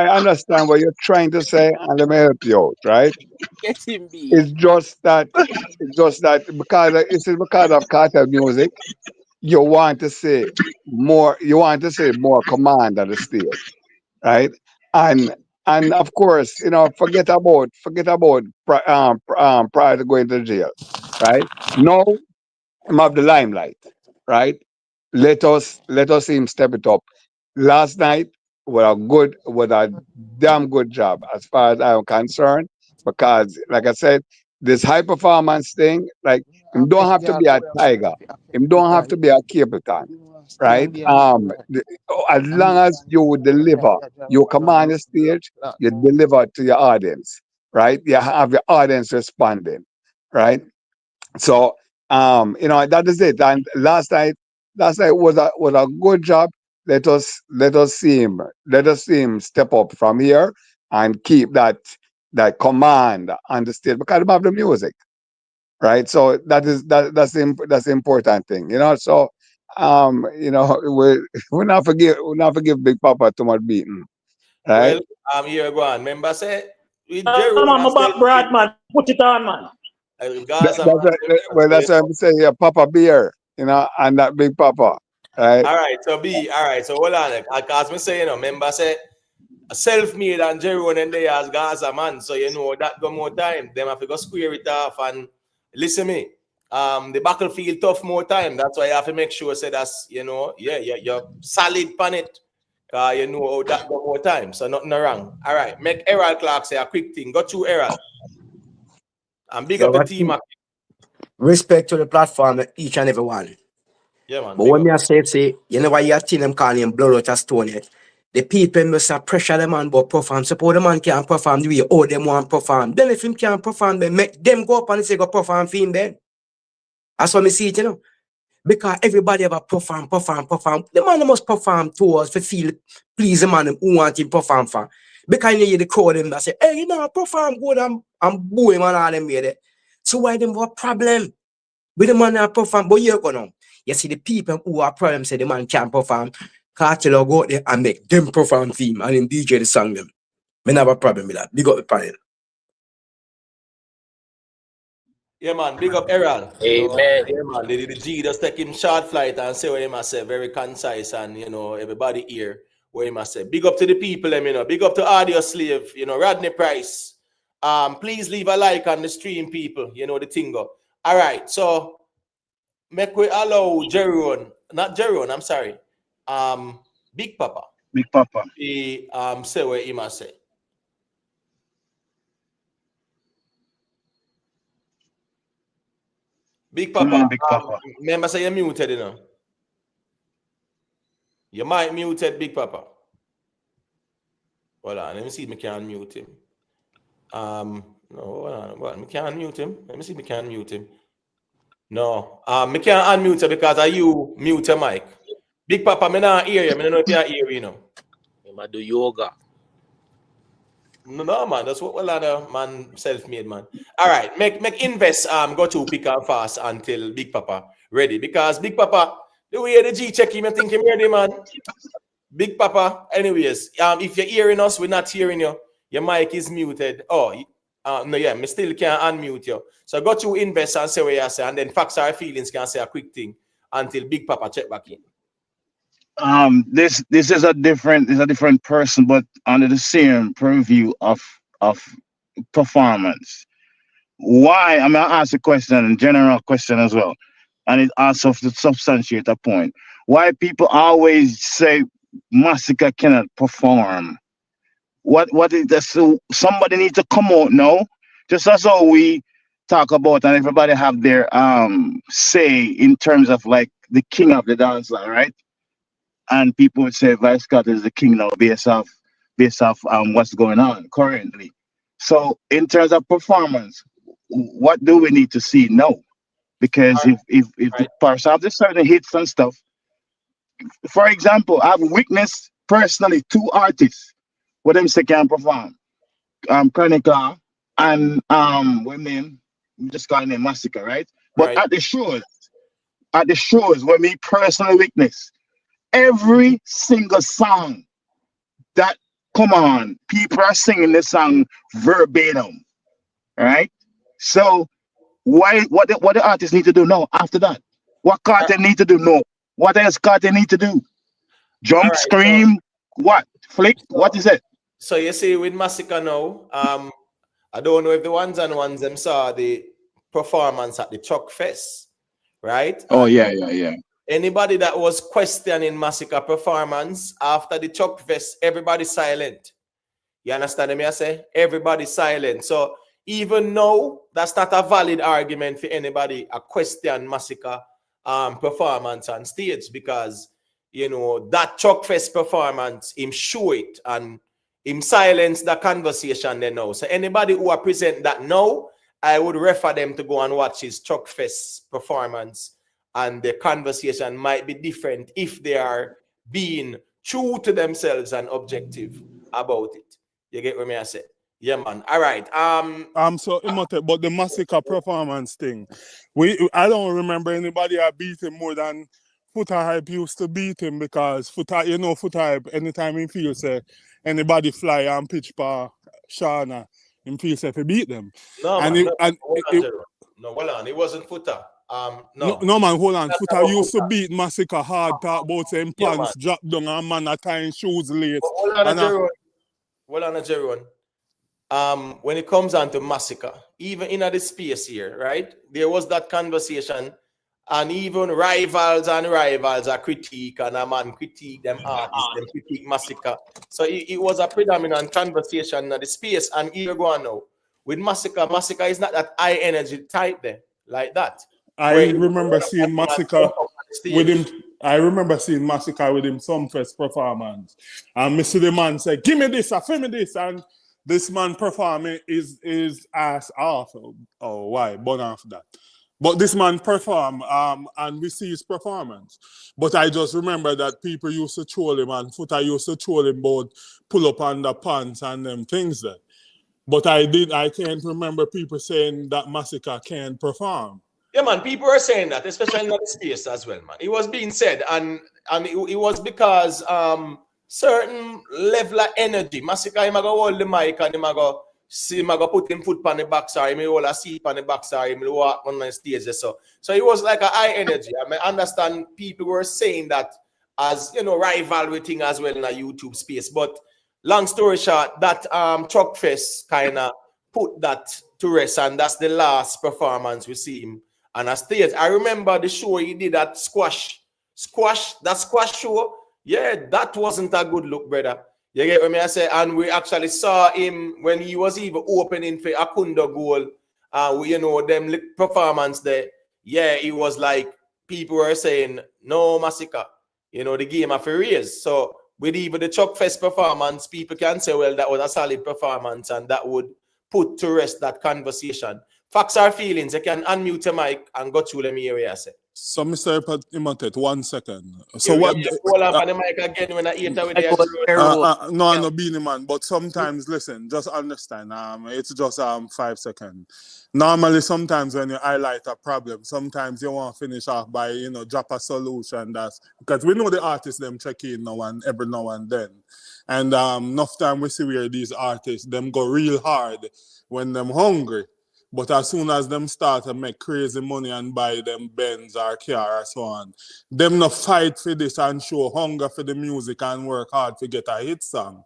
understand what you're trying to say, and let me help you out, right? Get him, B. It's just that because of cartel music, you want to say more command at the stage, right? And of course, you know, forget about prior to going to jail, right? Now I'm of the limelight, right? Let us see him step it up. Last night was a damn good job as far as I'm concerned, because like I said, this high performance thing, like him don't have to be a tiger, him don't have to be a Capleton, right? As long as you would deliver, you command the stage, you deliver to your audience, right? You have your audience responding, right? So you know, that is it. And last night was a good job. Let us see him step up from here and keep that command on the stage, because we have the music, right? So that's the important thing, you know. So you know, we not forgive Big Papa too much beating, right? Well, here go on. Remember say with Come on, my back, Brad, man. Put it on, man. That's what I'm saying. Yeah, Papa Beer, you know, and that Big Papa. Right. All right, so B, all right, so hold on. As me say, you know, remember say self-made and Jerome and they as Gaza man. So you know that go more time. Them have to go square it off and listen me. The battlefield tough more time. That's why you have to make sure say that's, you know, you're solid pan it. You know how that go more time. So nothing wrong. All right, make Errol Clark say a quick thing. Go to Errol. And big up the team. Respect to the platform, each and every one. Yeah, man. But when I say, you know why you have them calling him blood out of stone yet? The people must have pressure the man but perform. Suppose the man can't perform the way all them want perform. Then if him can't perform, then make them go up and say go perform for him then. That's what I see it, you know. Because everybody ever perform. The man must perform towards to feel please the man who want him perform for. Because you hear the crowd them that say, hey, you know, perform good and booing and all them here. So why them have a problem with the man that perform? But you go now. You see the people who have problem say the man can't perform. Cartel will go out there and make them perform theme and then DJ the song them. Me never have a problem with that. Big up the panel. Yeah, man, big up Errol. You know, Amen. yeah, man, the G just take him short flight and say what he must say, very concise, and you know, everybody here what he must say. Big up to the people, you know, big up to Audio Slave, you know, Rodney Price. Please leave a like on the stream, people. You know the thing go. All right, so make we allow Jeron, not Jeron, I'm sorry. Big Papa. Big Papa. He say what he must say. Big Papa, Big Papa. Remember say you're muted, you know. You might muted, Big Papa. Hold on, let me see if I can mute him. No, hold on, I can't mute him. Let me see if I can mute him. No, I can't unmute him because you mute your mic. Big Papa, I not hear you. I don't know if you hear you know. I do yoga. No, man, that's what a lot of man self-made, man. All right, make invest go to pick and fast until Big Papa ready. Because Big Papa, the way the G check him, I think him ready, man. Big Papa, anyways, if you're hearing us, we're not hearing you. Your mic is muted. Oh, no, yeah, me still can't unmute you. So go to invest and say what you say, and then Facts Our Feelings can say a quick thing until Big Papa check back in. This is a different person, but under the same purview of performance. Why? I'm gonna ask a question, a general question as well, and it also to substantiate a point. Why people always say Massacre cannot perform? What is that? So somebody needs to come out now, just as how we talk about, and everybody have their say in terms of like the king of the dance, right? And people would say Vybz Scott is the king now based off what's going on currently. So in terms of performance, what do we need to see now? Because if the person have the certain hits and stuff, for example, I've witnessed personally 2 artists what them say can perform. Chronica and women just calling them Massacre, right? But at the shows where me personally witness, every single song that come on, people are singing the song verbatim, right? So what the artists need to do now after that? What Kartel need to do now? What else Kartel need to do? Jump, scream, what? Flick, what is it? So you see with Massacre now, I don't know if the ones them saw the performance at the Chuck Fest, right? Oh, yeah. Anybody that was questioning Massacre performance after the Chuck Fest, everybody silent. You understand me? I say everybody silent. So even now, that's not a valid argument for anybody a question Massacre performance on stage, because you know that Chuck Fest performance, him show it and him silence the conversation they know. So anybody who are present that now, I would refer them to go and watch his Chuck Fest performance. And the conversation might be different if they are being true to themselves and objective about it. You get what me I say? Yeah, man. All right. So Imhotep, but the Massacre performance thing, I don't remember anybody that beat him more than Foota Hype used to beat him, because Foota Hype, anytime he feels say anybody fly and pitch for Shana, he feels if he beat them. No, man, hold on. It wasn't Foota. No, man, hold on. Foota used to beat Massacre hard, talk about saying pants drop down and man are tying shoes late. Hold on, Jeron. When it comes on to Massacre, even in the space here, right? There was that conversation, and even rivals are critique, and a man critique them artists, them critique Massacre. So it was a predominant conversation in the space, and here go on now. With Massacre is not that high energy type there, like that. I remember seeing Massacre with him. I remember seeing Massacre with him some first performance, and Mr. The man said, "Give me this, give me this," and this man performing is ass off. Oh, why? Born after that. But this man perform, and we see his performance. But I just remember that people used to troll him, and Foota used to troll him about pull up on the pants and them things there. But I can't remember people saying that Massacre can't perform. Yeah, man, people are saying that, especially in the space as well, man. It was being said, and it was because certain level of energy. Massacre, him go hold the mic and him go put him foot on the backside, him hold a seat on the backside, him walk on the stage. So it was like a high energy. I understand people were saying that as, you know, rivalry thing as well in a YouTube space. But long story short, that Truck Fest kind of put that to rest, and that's the last performance we see him on a stage. I remember the show he did at Squash show. Yeah, that wasn't a good look, brother. You get what I say? And we actually saw him when he was even opening for Akunda goal. You know, them performance there. Yeah, it was like people were saying, no, Massacre. You know, the game of a race. So with even the Chuck Fest performance, people can say, well, that was a solid performance, and that would put to rest that conversation. Facts or feelings, you can unmute your mic and go through them area. Say. So, Mr. Imontet, 1 second. So what? Hold up on the mic again when I eat with no, Beanie Man. But sometimes, listen, just understand. It's just 5 seconds. Normally, sometimes when you highlight a problem, sometimes you want to finish off by, you know, drop a solution. That's because we know the artists them check in every now and then, and enough time we see where these artists them go real hard when them hungry. But as soon as them start to make crazy money and buy them Benz or car or so on, them no fight for this and show hunger for the music and work hard to get a hit song.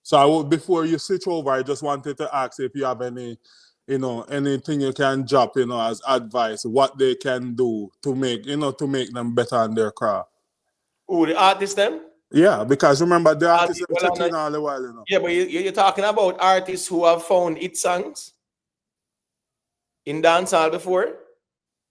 So before you switch over, I just wanted to ask if you have any, you know, anything you can drop, you know, as advice, what they can do to make, you know, to make them better on their craft. Who, the artists them? Yeah, because remember the artists them checking all the while, you know. Yeah, but you're talking about artists who have found hit songs in dancehall before?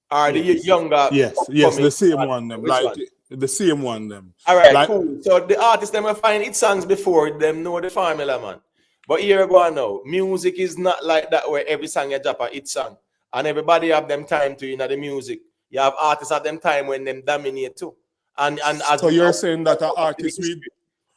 Or the younger? Yes, the same one them. Like one? The same one them. All right, like, cool. So the artists them have find hit songs before, them know the formula, man. But here we go now. Music is not like that where every song you drop a hit song. And everybody have them time to, you know, the music. You have artists at them time when them dominate too. And as so you're saying that an artist will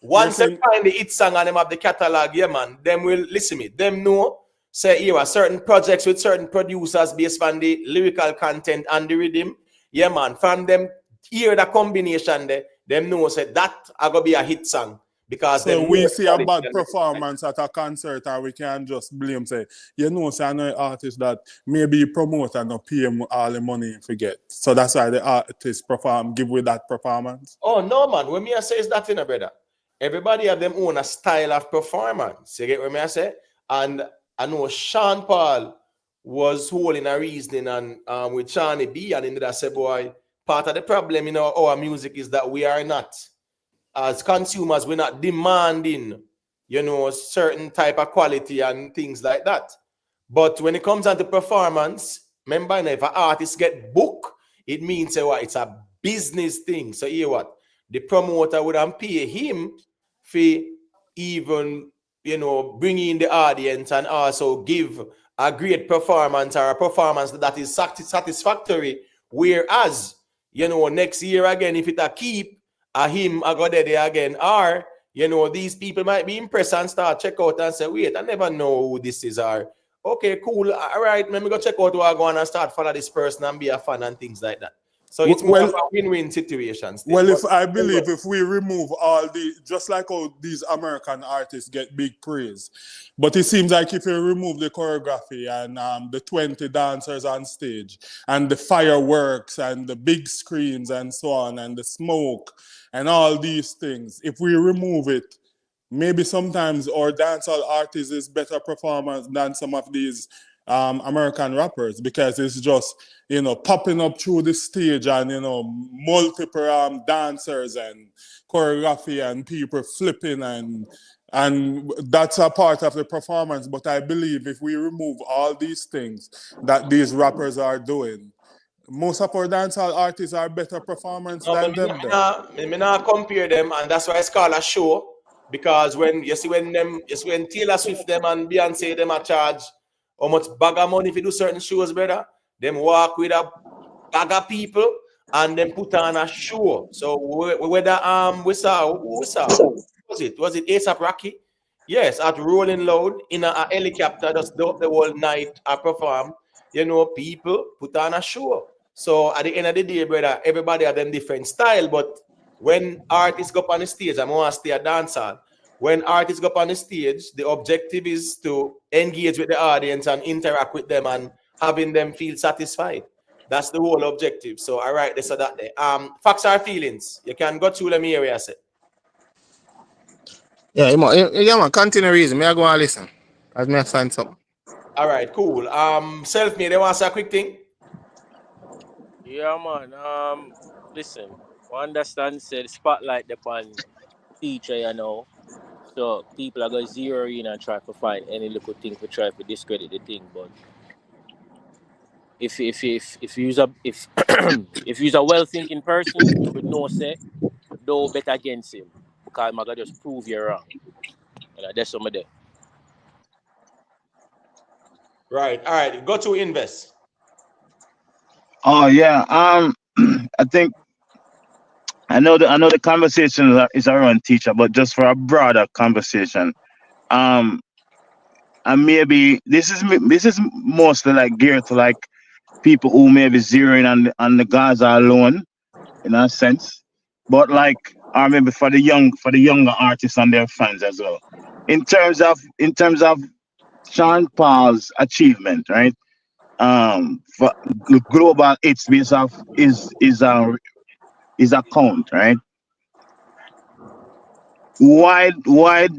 once they find the hit song and them have the catalog, yeah, man, them will listen me. Them know. Say here certain projects with certain producers based on the lyrical content and the rhythm. Yeah, man. From them hear the combination there, them know say that are gonna be a hit song. Because so we see a bad performance at a concert and we can just blame say, you know, say I know an artist that maybe promote and not pay him all the money and forget. So that's why the artist give with that performance. Oh no, man. When me I say is that in a brother. Everybody have them own a style of performance. You get what me I say? And I know Sean Paul was holding a reasoning and with Shawnee B, and in I said, boy, part of the problem in our music is that we are not, as consumers, we're not demanding, you know, certain type of quality and things like that. But when it comes down to performance, remember, if an artist get booked, it means what? It's a business thing. So here what? The promoter would pay him for even, you know, bring in the audience and also give a great performance or a performance that is satisfactory. Whereas, you know, next year again, if it a keep him I go there again, or, you know, these people might be impressed and start check out and say, wait, I never know who this is, or okay, cool, all right, let me go check out who I go on and start follow this person and be a fan and things like that. So it's more of a win-win situation. Well, if I believe if we remove all the, just like how these American artists get big praise, but it seems like if you remove the choreography and the 20 dancers on stage and the fireworks and the big screens and so on and the smoke and all these things, if we remove it, maybe sometimes our dancehall artists is better performance than some of these American rappers, because it's just, you know, popping up through the stage and, you know, multiple dancers and choreography and people flipping and that's a part of the performance. But I believe if we remove all these things that these rappers are doing, most of our dancehall artists are better performance than them. Me not compare them, and that's why it's called a show. Because when Taylor Swift them and Beyonce them are charge how much bag of money if you do certain shows, brother, them walk with a gaga people and then put on a show. So whether we saw was it ASAP Rocky? Yes, at Rolling Loud in a helicopter, just the whole night I perform. You know, people put on a show. So at the end of the day, brother, everybody have them different style. But when artists go up on the stage, I'm gonna stay a dancer. When artists go up on the stage, the objective is to engage with the audience and interact with them and having them feel satisfied. That's the whole objective. So all right, this or that there. Facts are feelings. You can go through them area, I say. Yeah, man, continue reason. Me I go and listen. As me I find something. All right, cool. Self-made, they want to say a quick thing? Yeah, man. Listen, I understand said spotlight upon teacher, you know. So people are going to zero in and try to find any little thing to try to discredit the thing. But if you're a well-thinking person, you would know say no bet against him because I'm gonna just prove you wrong. And that's some of them. Right. All right. Go to invest. Oh yeah. I think I know the conversation is around teacher, but just for a broader conversation, and maybe this is mostly like geared to like people who may be zeroing on the Gaza alone, in a sense, but like or maybe for the younger artists and their fans as well. In terms of Sean Paul's achievement, right? For global hits based off is account, right? Why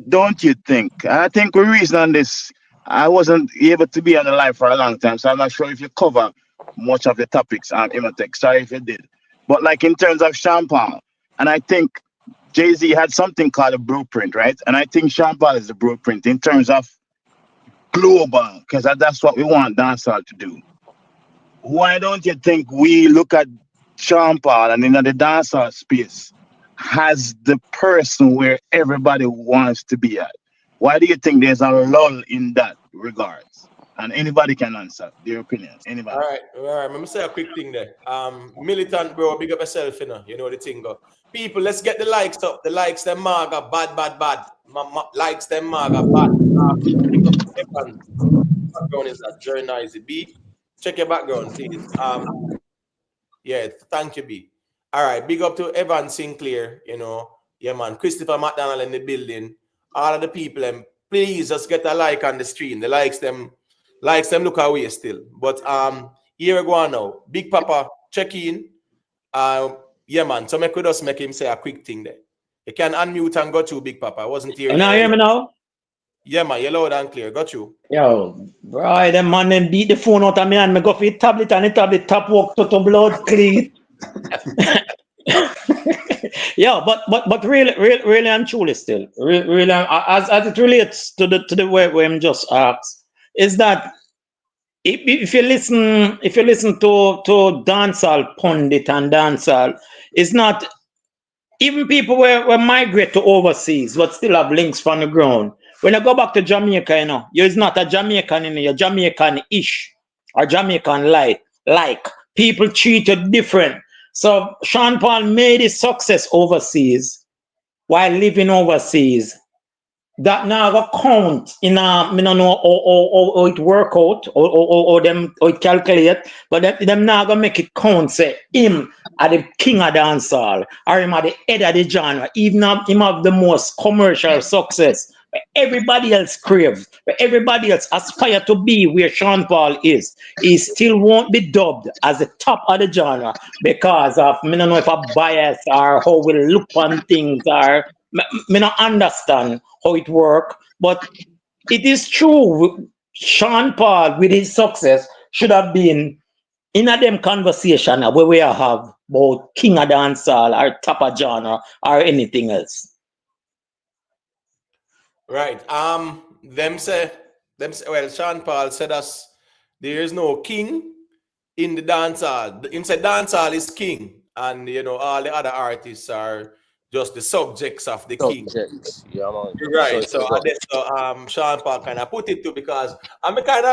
don't you think? I think we reason on this. I wasn't able to be on the live for a long time, so I'm not sure if you cover much of the topics on Imotech. Sorry if you did. But like in terms of Sean Paul, and I think Jay-Z had something called a blueprint, right? And I think Sean Paul is the blueprint in terms of global, because that's what we want dancehall to do. Why don't you think we look at Sean Paul and in the dancehall space has the person where everybody wants to be at? Why do you think there's a lull in that regards? And anybody can answer their opinion. Anybody. All right. Let me say a quick thing there. Militant bro, big up yourself, you know the thing go. People, let's get the likes up. The likes them maga, bad. Likes them maga, bad. Background is that journal is it B? Check your background, please. Yeah, thank you, B. All right, big up to Evan Sinclair, you know. Yeah, man. Christopher McDonald in the building. All of the people, please just get a like on the stream. The likes them look away still. But here we go now. Big Papa, check in. Yeah, man. So make him say a quick thing there. You can unmute and go to Big Papa. I wasn't here. You now hear me now? Yeah, man. You're loud and clear. Got you. Yo, bro, them man then beat the phone out of me and me go for the tablet and the tablet top work to blood clean. Yeah, but really and truly still, really as it relates to the way I'm just asked, is that if you listen to dancehall pundit and dancehall, it's not even people where migrate to overseas but still have links from the ground. When I go back to Jamaica, you know, you're not a Jamaican in you're Jamaican-ish or Jamaican-like. People treated different. So Sean Paul made his success overseas while living overseas. That now go count in me don't know how it work out or it calculate, but them now go make it count. Say him are the king of dancehall, or him are the head of the genre. Even him have the most commercial success. Everybody else crave, everybody else aspire to be where Sean Paul is. He still won't be dubbed as the top of the genre because of me don't know if a bias or how we look on things or me not understand how it work. But it is true. Sean Paul with his success should have been in a them conversation where we have about king of dancehall or top of genre or anything else. Right. Them say, well, Sean Paul said us there is no king in the dancehall. Him said dancehall is king, and you know all the other artists are just the subjects of the king. Yeah, man. Right. So Sean Paul kind of put it to because I kind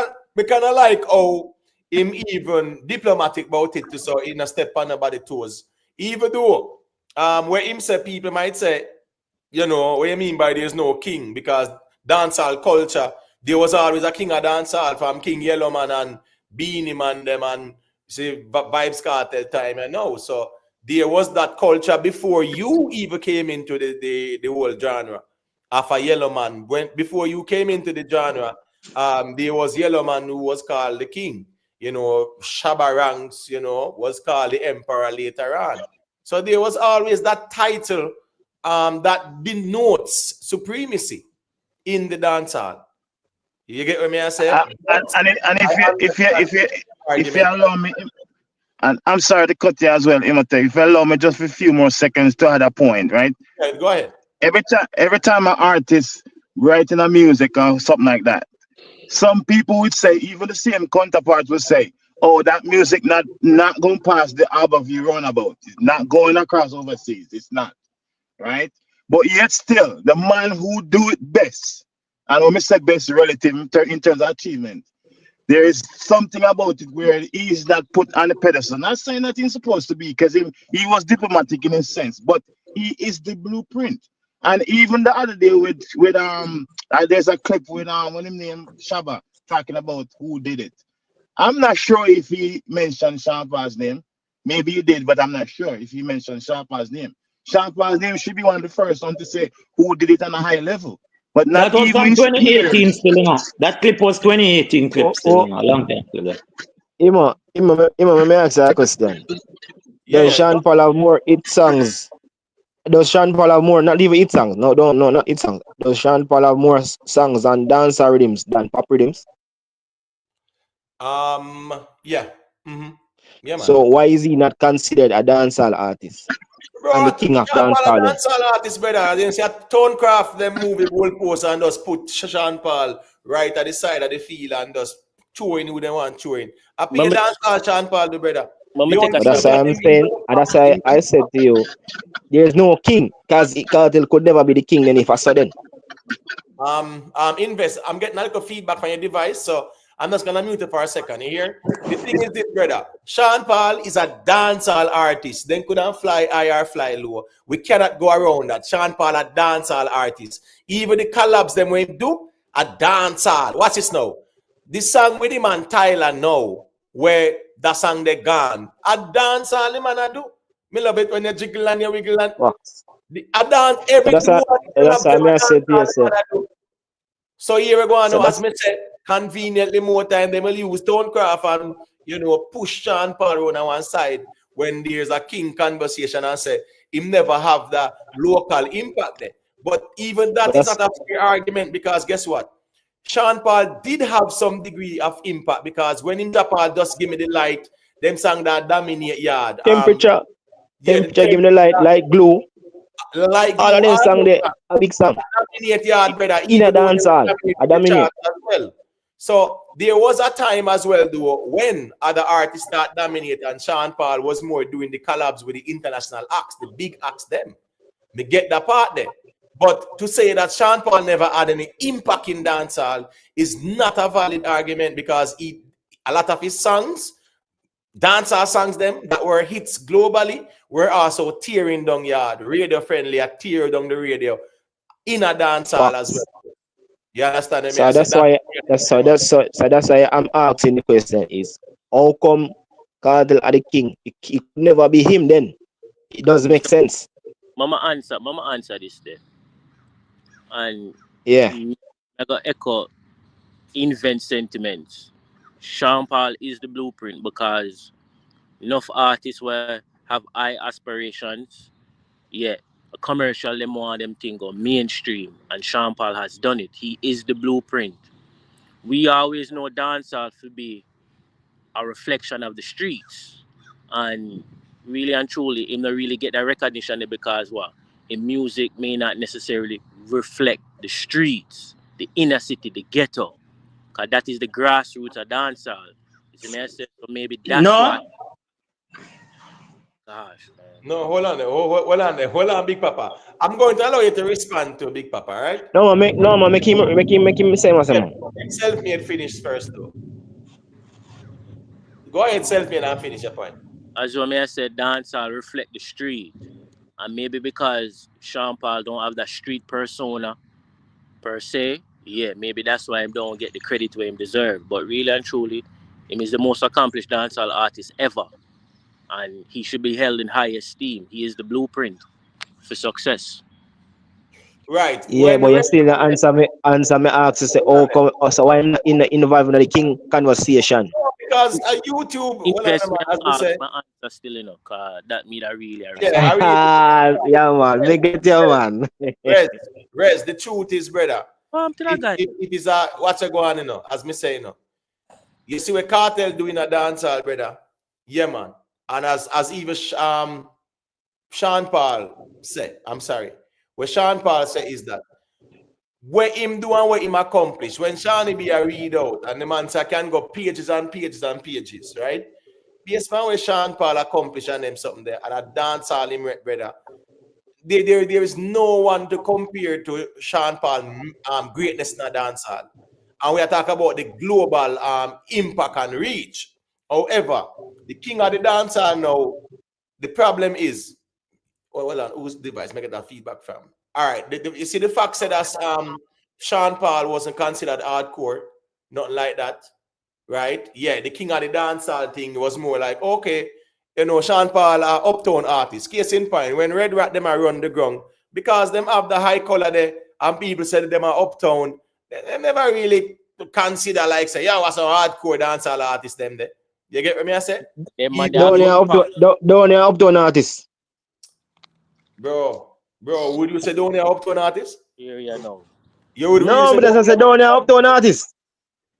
of like how him even diplomatic about it to so in a step on nobody toes. Even though where him say people might say, you know, what you mean by there's no king, because dancehall culture, there was always a king of dancehall from King Yellowman and Beanie Man them and say Vybz Cartel time and now. So there was that culture before you even came into the whole genre of a Yellowman. Before you came into the genre, there was Yellowman who was called the king. You know, Shabba Ranks, you know, was called the emperor later on. So there was always that title that denotes supremacy in the dancehall. You get what me I say? And if you allow me, and I'm sorry to cut you as well, Imhotep. If you allow me just for a few more seconds to add a point, right? Okay, go ahead. Every time an artist writing a music or something like that, some people would say, even the same counterparts would say, "Oh, that music not going past the album you run about. It's not going across overseas. It's not." Right? But yet still, the man who do it best, and when I say best relative in terms of achievement, there is something about it where he is not put on the pedestal. Not saying that he's supposed to be, because he was diplomatic in a sense, but he is the blueprint. And even the other day with there's a clip with what him name Shabba talking about who did it. I'm not sure if he mentioned Sean Paul's name. Maybe he did, but I'm not sure if he mentioned Sean Paul's name. Sean Paul's name should be one of the first one to say who did it on a high level. But not That was even from 2018 still, you know. That clip was 2018 clip still, you know, a long time ago. Imo, let me ask you a question. Does Sean Paul have more hit songs? Does Sean Paul have more, not even hit songs? No, not hit songs. Does Sean Paul have more songs and dancehall rhythms than pop rhythms? Yeah. Mm-hmm. Yeah, man. So why is he not considered a dancehall artist? Bro, and the king of dancehall. Dancehall artist, brother. Then see a Tonecraft, them move the goalpost and just put Sean Paul right at the side of the field and just throwing who they want throwing. I pay dancehall Sean Paul, the brother. But that's why I'm saying, and that's why I said to you, there's no king, because Kartel could never be the king then if I saw them. Invest. I'm getting a little feedback from your device, so I'm just gonna mute it for a second. You hear? The thing is this, brother. Sean Paul is a dancehall artist. Then couldn't fly high or fly low. We cannot go around that. Sean Paul a dancehall artist. Even the collabs them when do a dancehall. Watch this now. This song with him and Tyler now, where that song they gone. A dancehall him and I do. Me love it when you jiggle and you wiggle and I dance every that's what I said to you. So here we go on now, as me said, conveniently more time they will use Stonecraft and push Sean Paul on one side when there's a king conversation and say him never have the local impact there. But even that is not a fair argument, because guess what? Sean Paul did have some degree of impact, because when him Paul just give me the light, them sang that dominate yard. Temperature give me the light like glue. Like all of them sang there, a big song. Dominate yard, brother. In a dancehall, a dominate. As well. So there was a time as well, though, when other artists start dominate, and Sean Paul was more doing the collabs with the international acts, the big acts. Them, me get that part there. But to say that Sean Paul never had any impact in dancehall is not a valid argument, because a lot of his songs, dancehall songs, them that were hits globally, were also tearing down yard, radio friendly, a tear down the radio in a dancehall as well. You understand me? So that's why I'm asking the question is, how come Kartel are the king? It could never be him then. It doesn't make sense. Mama answer this then. And yeah, I got echo invent sentiments. Sean Paul is the blueprint, because enough artists where have high aspirations, yeah, a commercial them want them thing go mainstream, and Sean Paul has done it. He is the blueprint. We always know dancehall to be a reflection of the streets, and really and truly him not really get that recognition there, because what? In music may not necessarily reflect the streets, the inner city, the ghetto, because that is the grassroots of dancehall. You see me? So maybe that's why. Gosh, man. No, hold on, Big Papa. I'm going to allow you to respond to Big Papa, right? No, make him say something. Self-made finish first, though. Go ahead, selfie, and I'll finish your point. As you may have said, dancehall reflect the street. And maybe because Sean Paul don't have that street persona per se, yeah, maybe that's why him don't get the credit where him deserve. But really and truly, him is the most accomplished dancehall artist ever. And he should be held in high esteem. He is the blueprint for success. Right. Yeah, but you still not answer me ask to say, so why I'm not involved in the King conversation? Because YouTube, my answer still enough, cause that me that really. Yeah, man, they get you, man. Rez, the truth is, brother. It is what's going on, you know, as me say, you know. You see what Cartel doing a dancehall, brother. Yeah, man. And as even Sean Paul said, I'm sorry. What Sean Paul said is that what him do and what him accomplish, when Shawnee be a read out and the man say can go pages and pages and pages, right? Based on what Sean Paul accomplish and them something there, and a dancehall him, brother. There is no one to compare to Sean Paul greatness in a dancehall. And we are talking about the global impact and reach. However, the king of the dancehall now, the problem is, well, whose device? Make that feedback from. All right, you see the fact said that Sean Paul wasn't considered hardcore, nothing like that, right? Yeah, the king of the dancehall thing was more like, okay, you know, Sean Paul are uptown artists. Case in point, when Red Rat them are run the ground, because them have the high color there, and people said them are uptown, they never really consider like say, yeah, what's a hardcore dancehall artist them there. You get what me I say? Don't uptown artists. Bro, would you say don't uptown artist? Yeah, no. No, but as I said, don't uptown artist.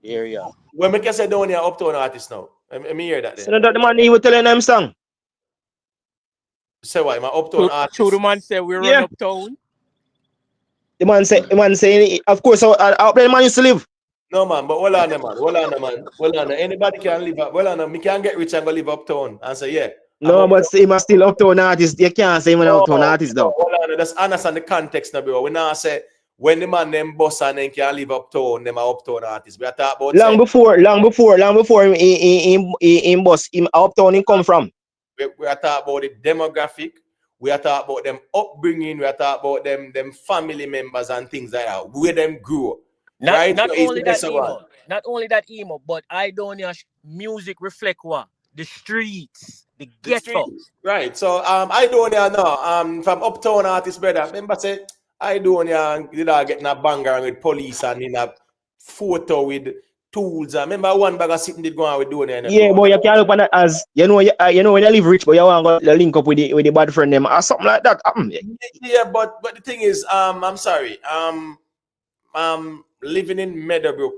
Yeah. When make you say don't uptown artist now? Let me hear that then. So that the man he was telling them song. Say why my uptown artist? True, the man said we run uptown. The man say, of course, out there the man used to live. No man, but hold on, man. Anybody can live up. Me can get rich and go live uptown and say yeah. No, but he must still uptown artist. You can't say him an uptown artist though. Hold on, that's understand the context now, bro. We now say when the man them boss and then can live uptown, them are uptown artists. We are talking about long before him boss him uptown he come from. We are talking about the demographic. We are talking about them upbringing. We are talking about them family members and things like that. Where them grew. Not only that emo, but I don't know music reflect what? The streets, the ghetto. Right. So I don't know from uptown artists, brother. Remember say I don't know getting a banger with police and in a photo with tools. I remember one bag of sitting did go on with doing it. Yeah, boy, you can't look on that as you know when you live rich, but you want to link up with the bad friend them or something like that. Yeah, but the thing is, I'm sorry. Living in Meadowbrook,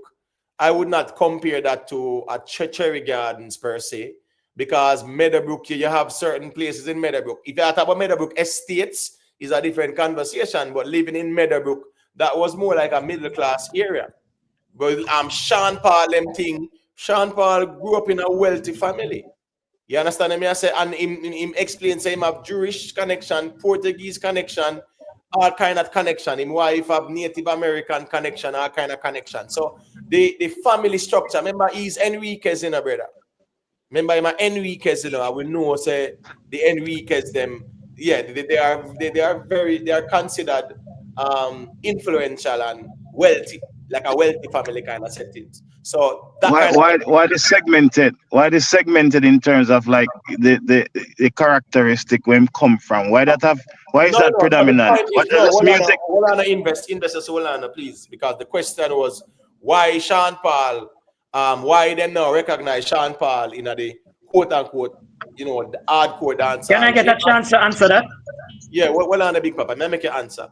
I would not compare that to a Cherry Gardens per se, because Meadowbrook, you have certain places in Meadowbrook. If you talk about Meadowbrook estates, is a different conversation. But living in Meadowbrook, that was more like a middle class area. But Sean Paul, Sean Paul grew up in a wealthy family. You understand me? I say, and him explain, say him have Jewish connection, Portuguese connection, all kind of connection. Him wife have Native American connection, all kind of connection. So the family structure. Remember, he's Enriquez, brother. Remember, him Enriquez, I will know say the Enriquez them. Yeah, they are considered influential and wealthy, like a wealthy family kind of settings. So that why they segmented? Why they segmented in terms of like the characteristic where him come from? Why is that predominant? Music? Hold on, investors, hold on, please, because the question was why Sean Paul, why they now recognize Sean Paul in the quote unquote, the hardcore dance. Can I get a chance to answer that? Yeah, well on the big papa, let me make an answer.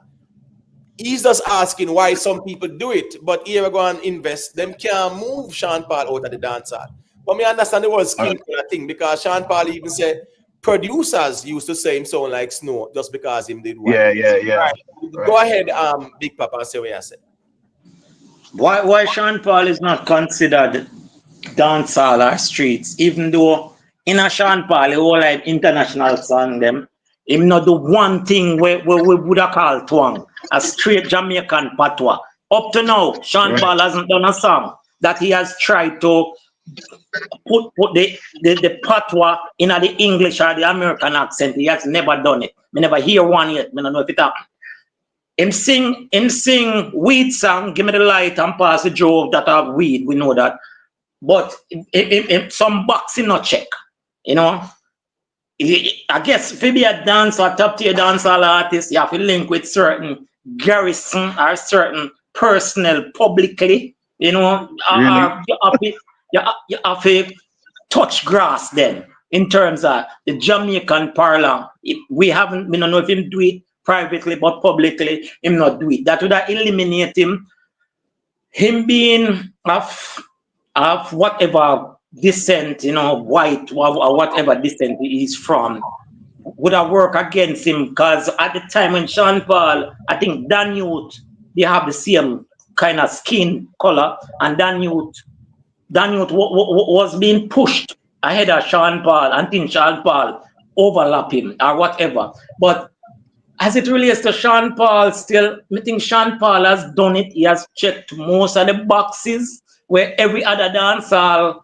He's just asking why some people do it, but here we go and invest. Them can't move Sean Paul out of the dancer. But me understand the whole skin thing, because Sean Paul even said producers used to say him sound like Snow just because him did one. Yeah. Right. Go ahead, big papa, and say what you said. Why Sean Paul is not considered dancehall or streets, even though in a Sean Paul, the whole like international song them, him not do one thing we would have called twang, a straight Jamaican patois. Up to now, Sean Paul hasn't done a song that he has tried to put the patois in the English or the American accent. He has never done it. Me never hear one yet. Me don't know if it happen. Him sing weed song, give me the light and pass the drove that have weed, we know that. But some boxing not check, you know. I guess if you be a dancer, top tier dancehall artist, you have to link with certain garrison or certain personnel publicly, you know, or you have to touch grass then in terms of the Jamaican parlance. We don't know if him do it privately, but publicly, him not do it. That would eliminate him being of whatever descent, you know, white or whatever descent he is from, would have worked against him, because at the time when Sean Paul, I think Dan Youth, they have the same kind of skin color, and Dan Youth was being pushed ahead of Sean Paul, and think Sean Paul overlap him or whatever. But as it relates to Sean Paul, still, I think Sean Paul has done it. He has checked most of the boxes where every other dancehall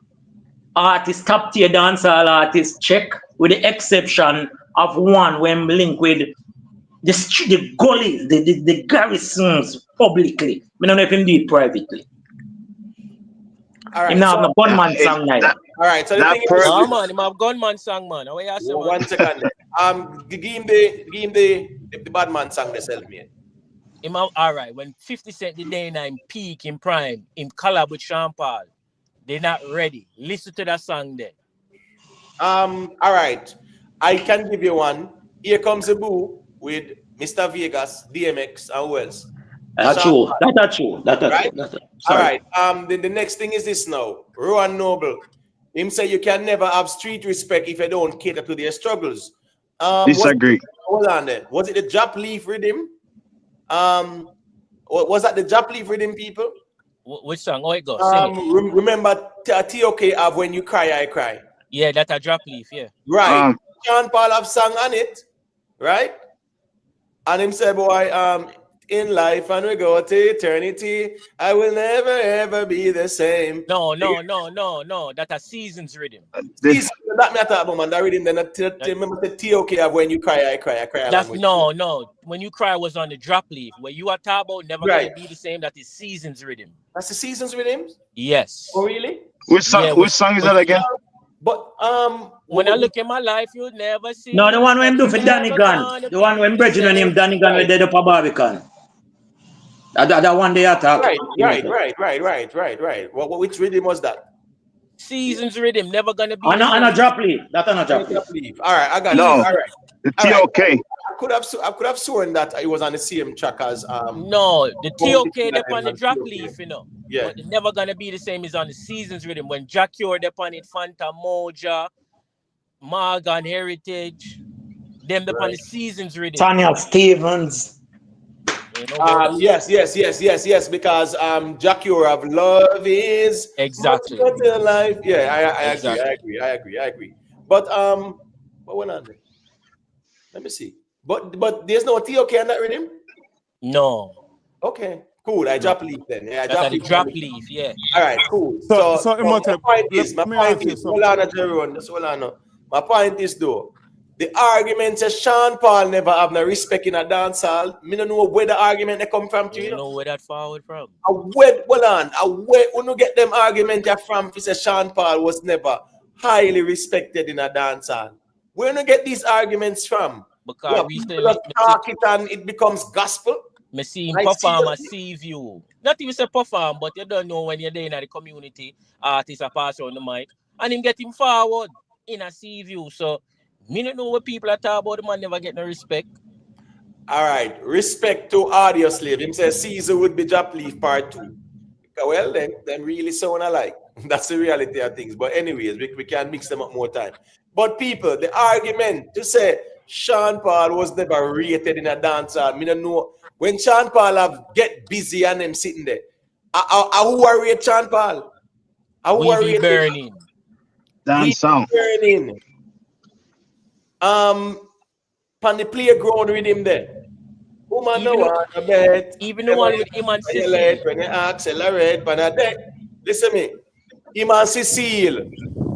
artist, top tier dancehall artist, check, with the exception of one when linked with the gullies, the garrisons publicly. I don't know if him do it privately. All right. Him now have no gunman song neither. All right. So the thing is, no man, him have gunman song, man. What you say, man? 1 second. Give him the bad man song themselves, man. Him have, all right. When 50 Cent the day in peak in prime, in collab with Sean Paul, they're not ready. Listen to that song there. All right. I can give you one. Here Comes a Boo with Mr. Vegas, DMX, and who else? That's true. That's true. Right? All right. The next thing is this now. Rowan Noble. Him say you can never have street respect if you don't cater to their struggles. Disagree. Hold on there. Was it the Jap Leaf Rhythm? Was that the Jap Leaf Rhythm, people? Which song? Oh, it goes. Remember TOK have When You Cry, I Cry. Yeah, that's a Drop Leaf, yeah. Right. Sean Paul have sung on it, right? And him say, boy, in life and we go to eternity, I will never ever be the same. No. That's a Seasons rhythm. Seasons, that me talk about, man. That rhythm, then remember the TOK of When You Cry, I Cry, I Cry. That's no. When You Cry was on the Drop Leaf. Where you are talking about never gonna be the same. That is Seasons rhythm. That's the Seasons rhythm? Yes. Oh, really? Which song is that again? But when I look at my life, you'll never see. No, the one when do for Danny Gunn. The one when Bridget named Danny Gunn with dead up a Barbican. That one they attack. Right. Which rhythm was that? Seasons rhythm, never gonna be. On a Drop Leaf. That's on a Drop Leaf. All right, I got no, you. All right. The TOK. I could have sworn that it was on the same track as No, the TOK they on the Drop Leaf, you know. Yeah. But it's never gonna be the same as on the Seasons rhythm. When Jack Yor they on it, Fanta Moja, Morgan Heritage, them they on the Seasons rhythm. Tanya Stevens. Yes, because Jack Yor of Love Is exactly life. Yeah, I agree. But what went on there? Let me see. But there's no TOK on that rhythm? No. Okay, cool. I Drop Leaf then. Yeah, Drop Leaf, yeah. All right, cool. So my point is, hold on, Jerome. Just hold on. My point is though, the argument says Sean Paul never have no respect in a dancehall. Me don't know where the argument they come from. You know where that forward from? Hold on. When you get them argument you from, if say Sean Paul was never highly respected in a dancehall. Where you get these arguments from? Because we talk it and it becomes gospel. Me see him perform a sea view. Not even say perform, but you don't know when you're there in the community, artists are passing on the mic, and him get him forward in a sea view. So me don't know what people are talking about. The man never get no respect. All right, respect to Audio Slave. Him says Caesar would be Jap Leaf Part 2. Well, then really sound alike. That's the reality of things. But anyways, we can mix them up more time. But people, the argument to say Sean Paul was never rated in a dancehall, me don't know. When Sean Paul have Get Busy and them sitting there, who are rate Sean Paul? We be burning. Dance song. Burning. On the playground with him there. Woman no want to bet. Even the one with him and Sissy. When you accelerate, when I deck. Listen me. him and Cecile.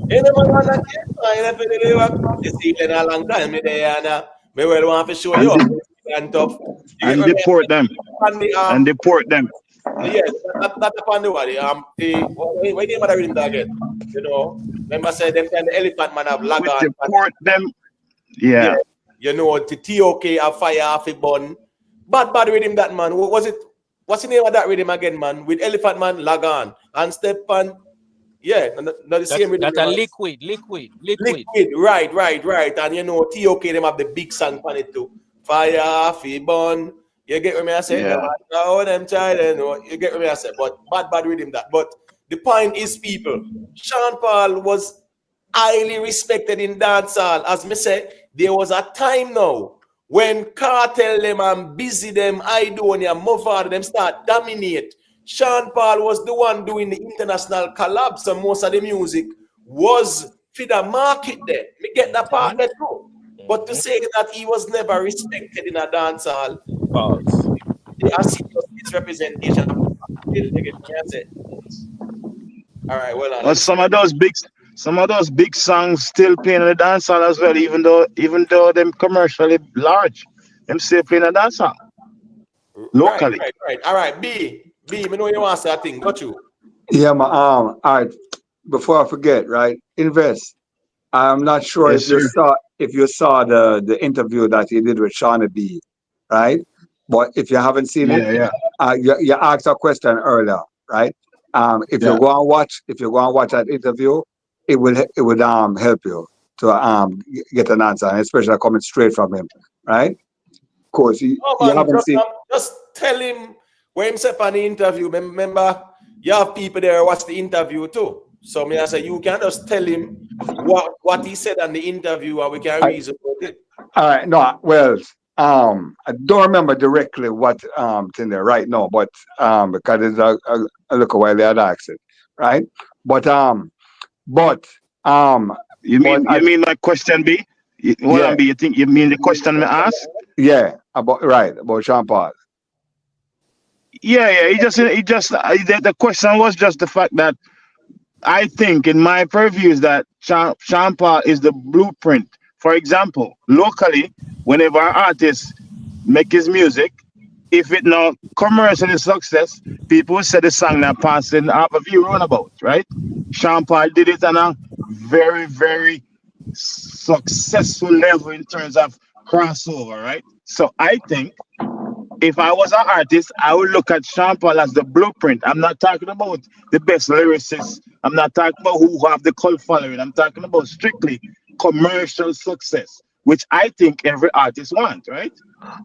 You know, man, I definitely work with Cecile in a long time. Me there, and me well want to show you and tough. And deport them. And deport them. Yeah, that's upon the what what name of the rhythm again? You know, remember say them kind of elephant man have lag on. Deport them. Yeah. You know, the TOK a fire off a bun. Bad rhythm that man. What was it? What's the name of that rhythm again, man? With elephant man lag on and step on. Yeah, not the same rhythm. That's a liquid. Right. And you know, TOK them have the big song on it too. Fire off a bun. You get what me I say? Yeah. Oh, them child, you know, you get what me I say. But bad rhythm that. But the point is, people, Sean Paul was highly respected in dancehall. As me say, there was a time now when Cartel them and Busy them, Idonia, Movad them start dominate. Sean Paul was the one doing the international collabs, so most of the music was for the market there. Me get that part there too. But to say that he was never respected in a dancehall, I see his representation of all right, well, some of those big songs still playing in the dancehall as well, even though them commercially large, them still playing in the dancehall locally. Right. All right, B, me know you want to say a thing, got you? Yeah, my all right. Before I forget, right? Invest. I'm not sure Yes, if you saw the interview that he did with Shawnee B, right? But if you haven't seen it, you asked a question earlier, right? If you go and watch that interview, it would help you to get an answer, especially coming straight from him, right? Of course, you haven't seen. Just tell him when he said on the interview. Remember, you have people there watch the interview too. So me I say you can just tell him what he said on the interview, and we can reason about it. All right, no, well, I don't remember directly what in there right now, but because it's a little while they had asked it, right? But you mean like question B? B, you think you mean the question I asked? Yeah, about Sean Paul. Yeah. The question was just the fact that I think, in my purview, is that Sean Paul is the blueprint. For example, locally, whenever an artist make his music, if it not commercially success, people say the song not passing half a view roundabout, right? Sean Paul did it on a very, very successful level in terms of crossover, right? So I think if I was an artist, I would look at Sean Paul as the blueprint. I'm not talking about the best lyricists. I'm not talking about who have the cult following. I'm talking about strictly commercial success, which I think every artist wants, right?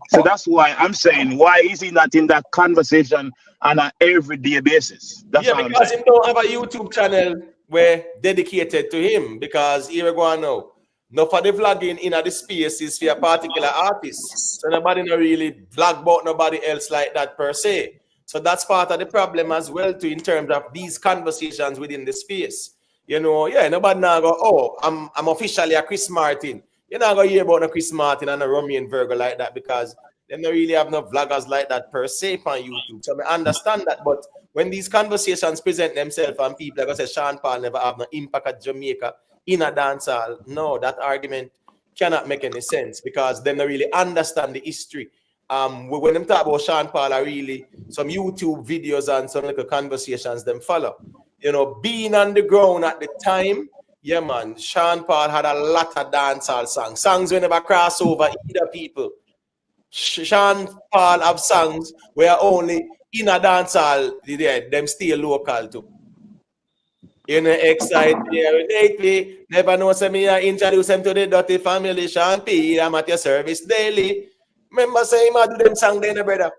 So that's why I'm saying, why is he not in that conversation on an everyday basis? That's all because he don't have a YouTube channel where dedicated to him, because here we go now. No, for the vlogging in the space is for a particular artist. So nobody no really vlog about nobody else like that per se. So that's part of the problem as well too, in terms of these conversations within the space. You know, nobody now go, oh, I'm officially a Chris Martin. You're not going to hear about no Chris Martin and a Romy Virgo like that, because they don't really have no vloggers like that per se on YouTube. So I understand that. But when these conversations present themselves and people are going to say Sean Paul never have no impact at Jamaica in a dancehall, no, that argument cannot make any sense, because they don't really understand the history. When them talk about Sean Paul, are really some YouTube videos and some little conversations them follow. You know, being on the ground at the time, yeah, man, Sean Paul had a lot of dancehall songs. Songs we never cross over either, people. Sean Paul have songs where only in a dancehall, them still local too. You know, excite lately. Never know say me introduce them to the dirty family. Sean P, I'm at your service daily. Remember say him do them song then, brother.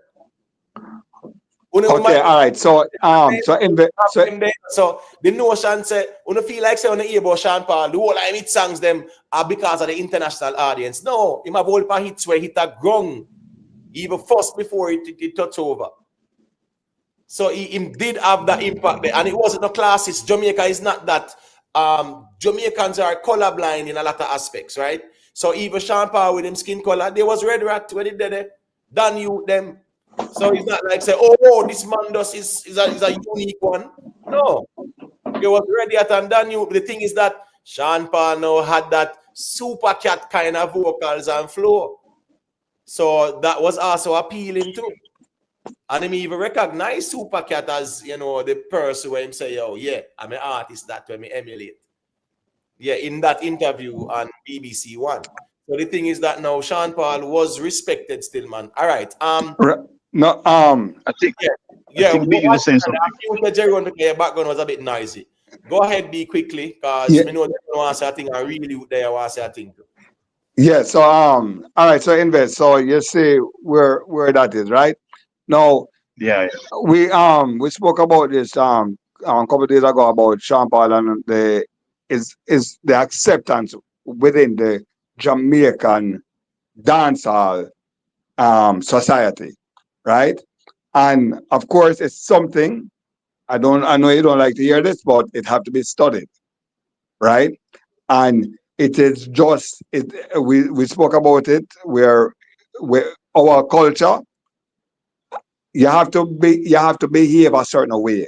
Okay, all right. So the notion say, you feel like say on the hear about Sean Paul, the whole of hit songs them are because of the international audience. No, him have whole part hits where hit a ground even first before it touch over. So he did have that impact there, and it wasn't no classes. Jamaica is not that. Jamaicans are colorblind in a lot of aspects, right? So even Sean Paul with him skin color, there was Red Rat where they did it. Dan you them. So it's not like say, oh, this man is a unique one. No. You was ready at and done you. The thing is that Sean Paul now had that super cat kind of vocals and flow. So that was also appealing too. And him even recognize Super Cat as, you know, the person where him say, yo, yeah, I'm an artist that when me emulate. Yeah, in that interview on BBC One. So the thing is that now Sean Paul was respected still, man. All right. No, I think Yeah, Biggie was saying something. Your background was a bit noisy. Go ahead, be quickly, because Yeah. me know they want to say a thing. I really there want to say a thing. Yeah, so all right, so Invest. So you see where that is, right? Now Yeah. we spoke about this a couple of days ago about Sean Paul and the acceptance within the Jamaican dancehall society, right? And of course it's something I know you don't like to hear this, but it have to be studied, right? And it is just it. We spoke about it where our culture. You have to behave a certain way.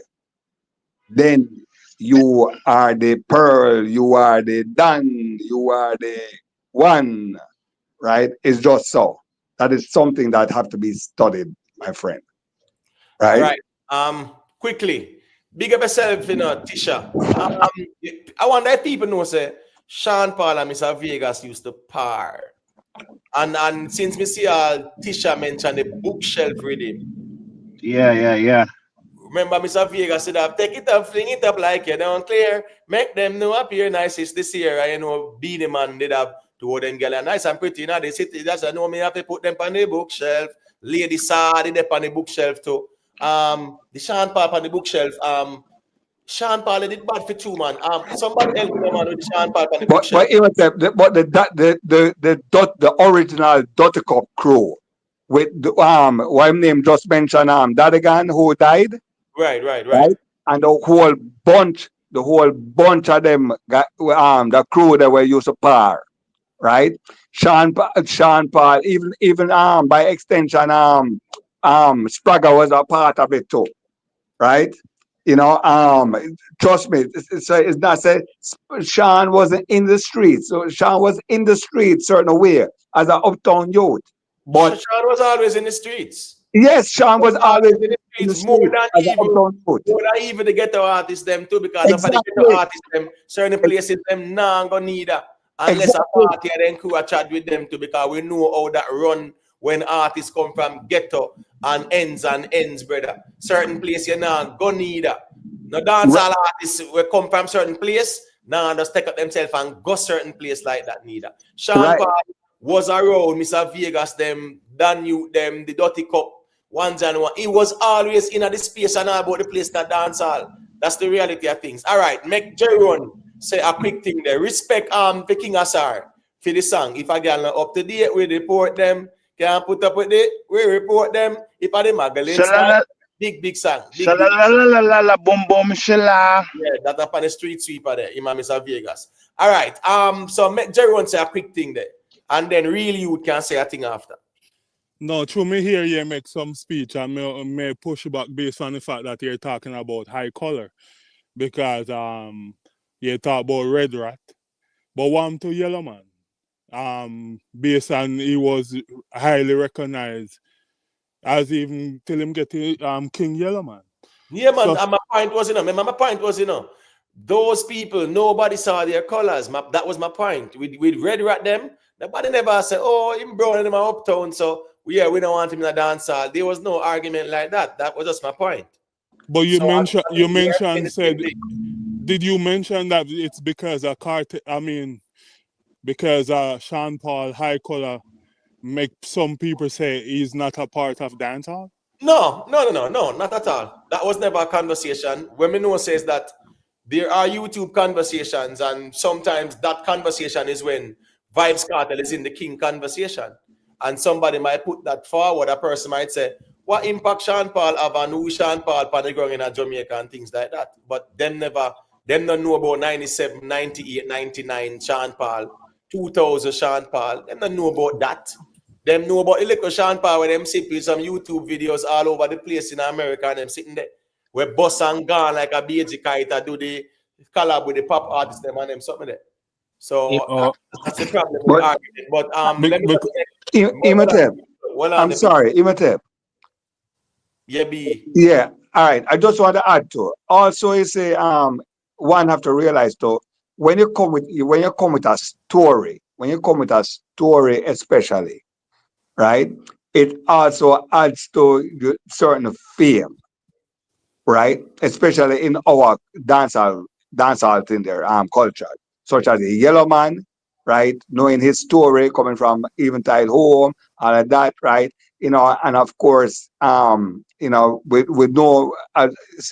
Then you are the pearl. You are the Dan. You are the one. Right? It's just so. That is something that have to be studied, my friend. Right? All right. Quickly. Big up yourself, you know, Tisha. I wonder if people know say Sean Paul and Mr. Vegas used to par. And since we see Tisha mentioned the bookshelf rhythm. Yeah. Remember, Mr. Vegas said, take it up, fling it up like you don't clear. Make them know up here nicest this year. And you know, Beanie Man did have two of them girls nice and pretty. Now they sit, that's I know me have to put them on the bookshelf. Lady Sa did up on the bookshelf too. The Sean Paul on the bookshelf. Sean Paul did bad for two, man. Somebody help me, man, with the Sean Paul on the bookshelf. But the original Dirty Cup crew with what name just mentioned that again who died. Right. And the whole bunch of them got the crew that were used to par, right? Sean Paul, even by extension Spragga was a part of it too, right? You know, trust me, it's not say Sean wasn't in the streets. So Sean was in the streets certain way as an uptown youth. But Sean was always in the streets. Yes, Sean was always in the more streets than even the ghetto artists them too, because exactly. the ghetto artists them certain places them nah gonna need that unless a party and then crew a chat with them too, because we know how that run when artists come from ghetto and ends, brother. Certain place you nah gonna need that. No dancehall artists will come from certain place, now just take up themselves and go certain place like that neither. Sean Paul was around Mr. Vegas, them, Dan Youth, them, the Dirty Cup, ones and one. He was always in the space and all about the place that dancehall. That's the reality of things. All right, make Jeron say a quick thing there. Respect the King Asar for the song. If I get up to date, we report them. Can't put up with it, we report them. If I the Magdalene style, big song. Boom boom shilla. Yeah, that's up on the street sweeper there, Imam Mr. Vegas. All right, so make Jeron say a quick thing there. And then really you can say a thing after. No, through me here, you make some speech and may push back based on the fact that you're talking about high color. Because you talk about Red Rat, but one to Yellow Man. Based on he was highly recognized as even till him get King Yellow Man. Yeah, man, and my point was, those people, nobody saw their colors. That was my point. With Red Rat them, nobody never said, oh, him brown and him uptown, so we don't want him in a dance hall. There was no argument like that. That was just my point. But you mentioned did you mention that it's because of Cartel? I mean, because Sean Paul high color make some people say he's not a part of dancehall? No, not at all. That was never a conversation. When me know says that there are YouTube conversations, and sometimes that conversation is when Vybz Kartel is in the King conversation, and somebody might put that forward. A person might say, what impact Sean Paul have on who Sean Paul on the ground in Jamaica and things like that. But them don't know about 97, 98, 99 Sean Paul, 2000 Sean Paul. Them don't know about that. Them know about little Sean Paul when them see some YouTube videos all over the place in America and them sitting there. Where boss and gone like a BG kite do the collab with the pop artist them and them something there. So Oh, that's the problem with But the argument. But let me Imhotep, hold on, I'm sorry, Imhotep. Yeah, B. Yeah, all right. I just want to add to it. Also, you say one have to realize though, when you come with a story, especially, right? It also adds to certain fame, right? Especially in our dancehall thing there, culture, such as the Yellow Man, right? Knowing his story coming from Eventide Home, all of that, right? And of course, we know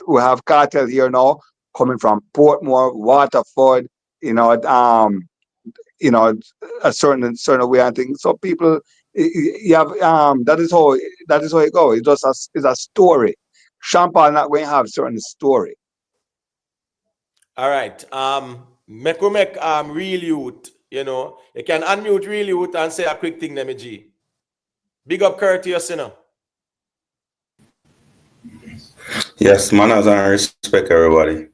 we have Cartel here now coming from Portmore, Waterford, you know, um, a certain way and things. So people, you have that is how it goes. It's a story. Champagne not going to have certain story. All right. Make real youth. You can unmute real youth and say a quick thing, let me G. Big up courteous, Yes, manners and respect, everybody.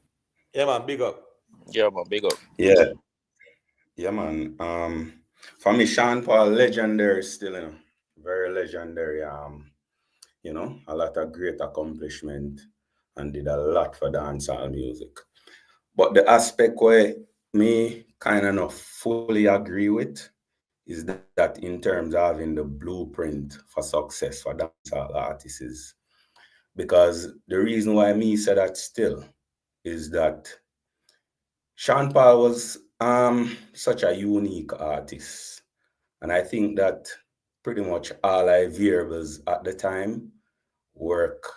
Yeah, man, big up. Yeah, man, big up. Yeah, yeah, man. For me, Sean Paul, legendary still, very legendary. A lot of great accomplishment and did a lot for dancehall music. But the aspect where me kind of not fully agree with is that in terms of having the blueprint for success for dancehall artists, because the reason why me say that still is that Sean Paul was such a unique artist. And I think that pretty much all I variables at the time work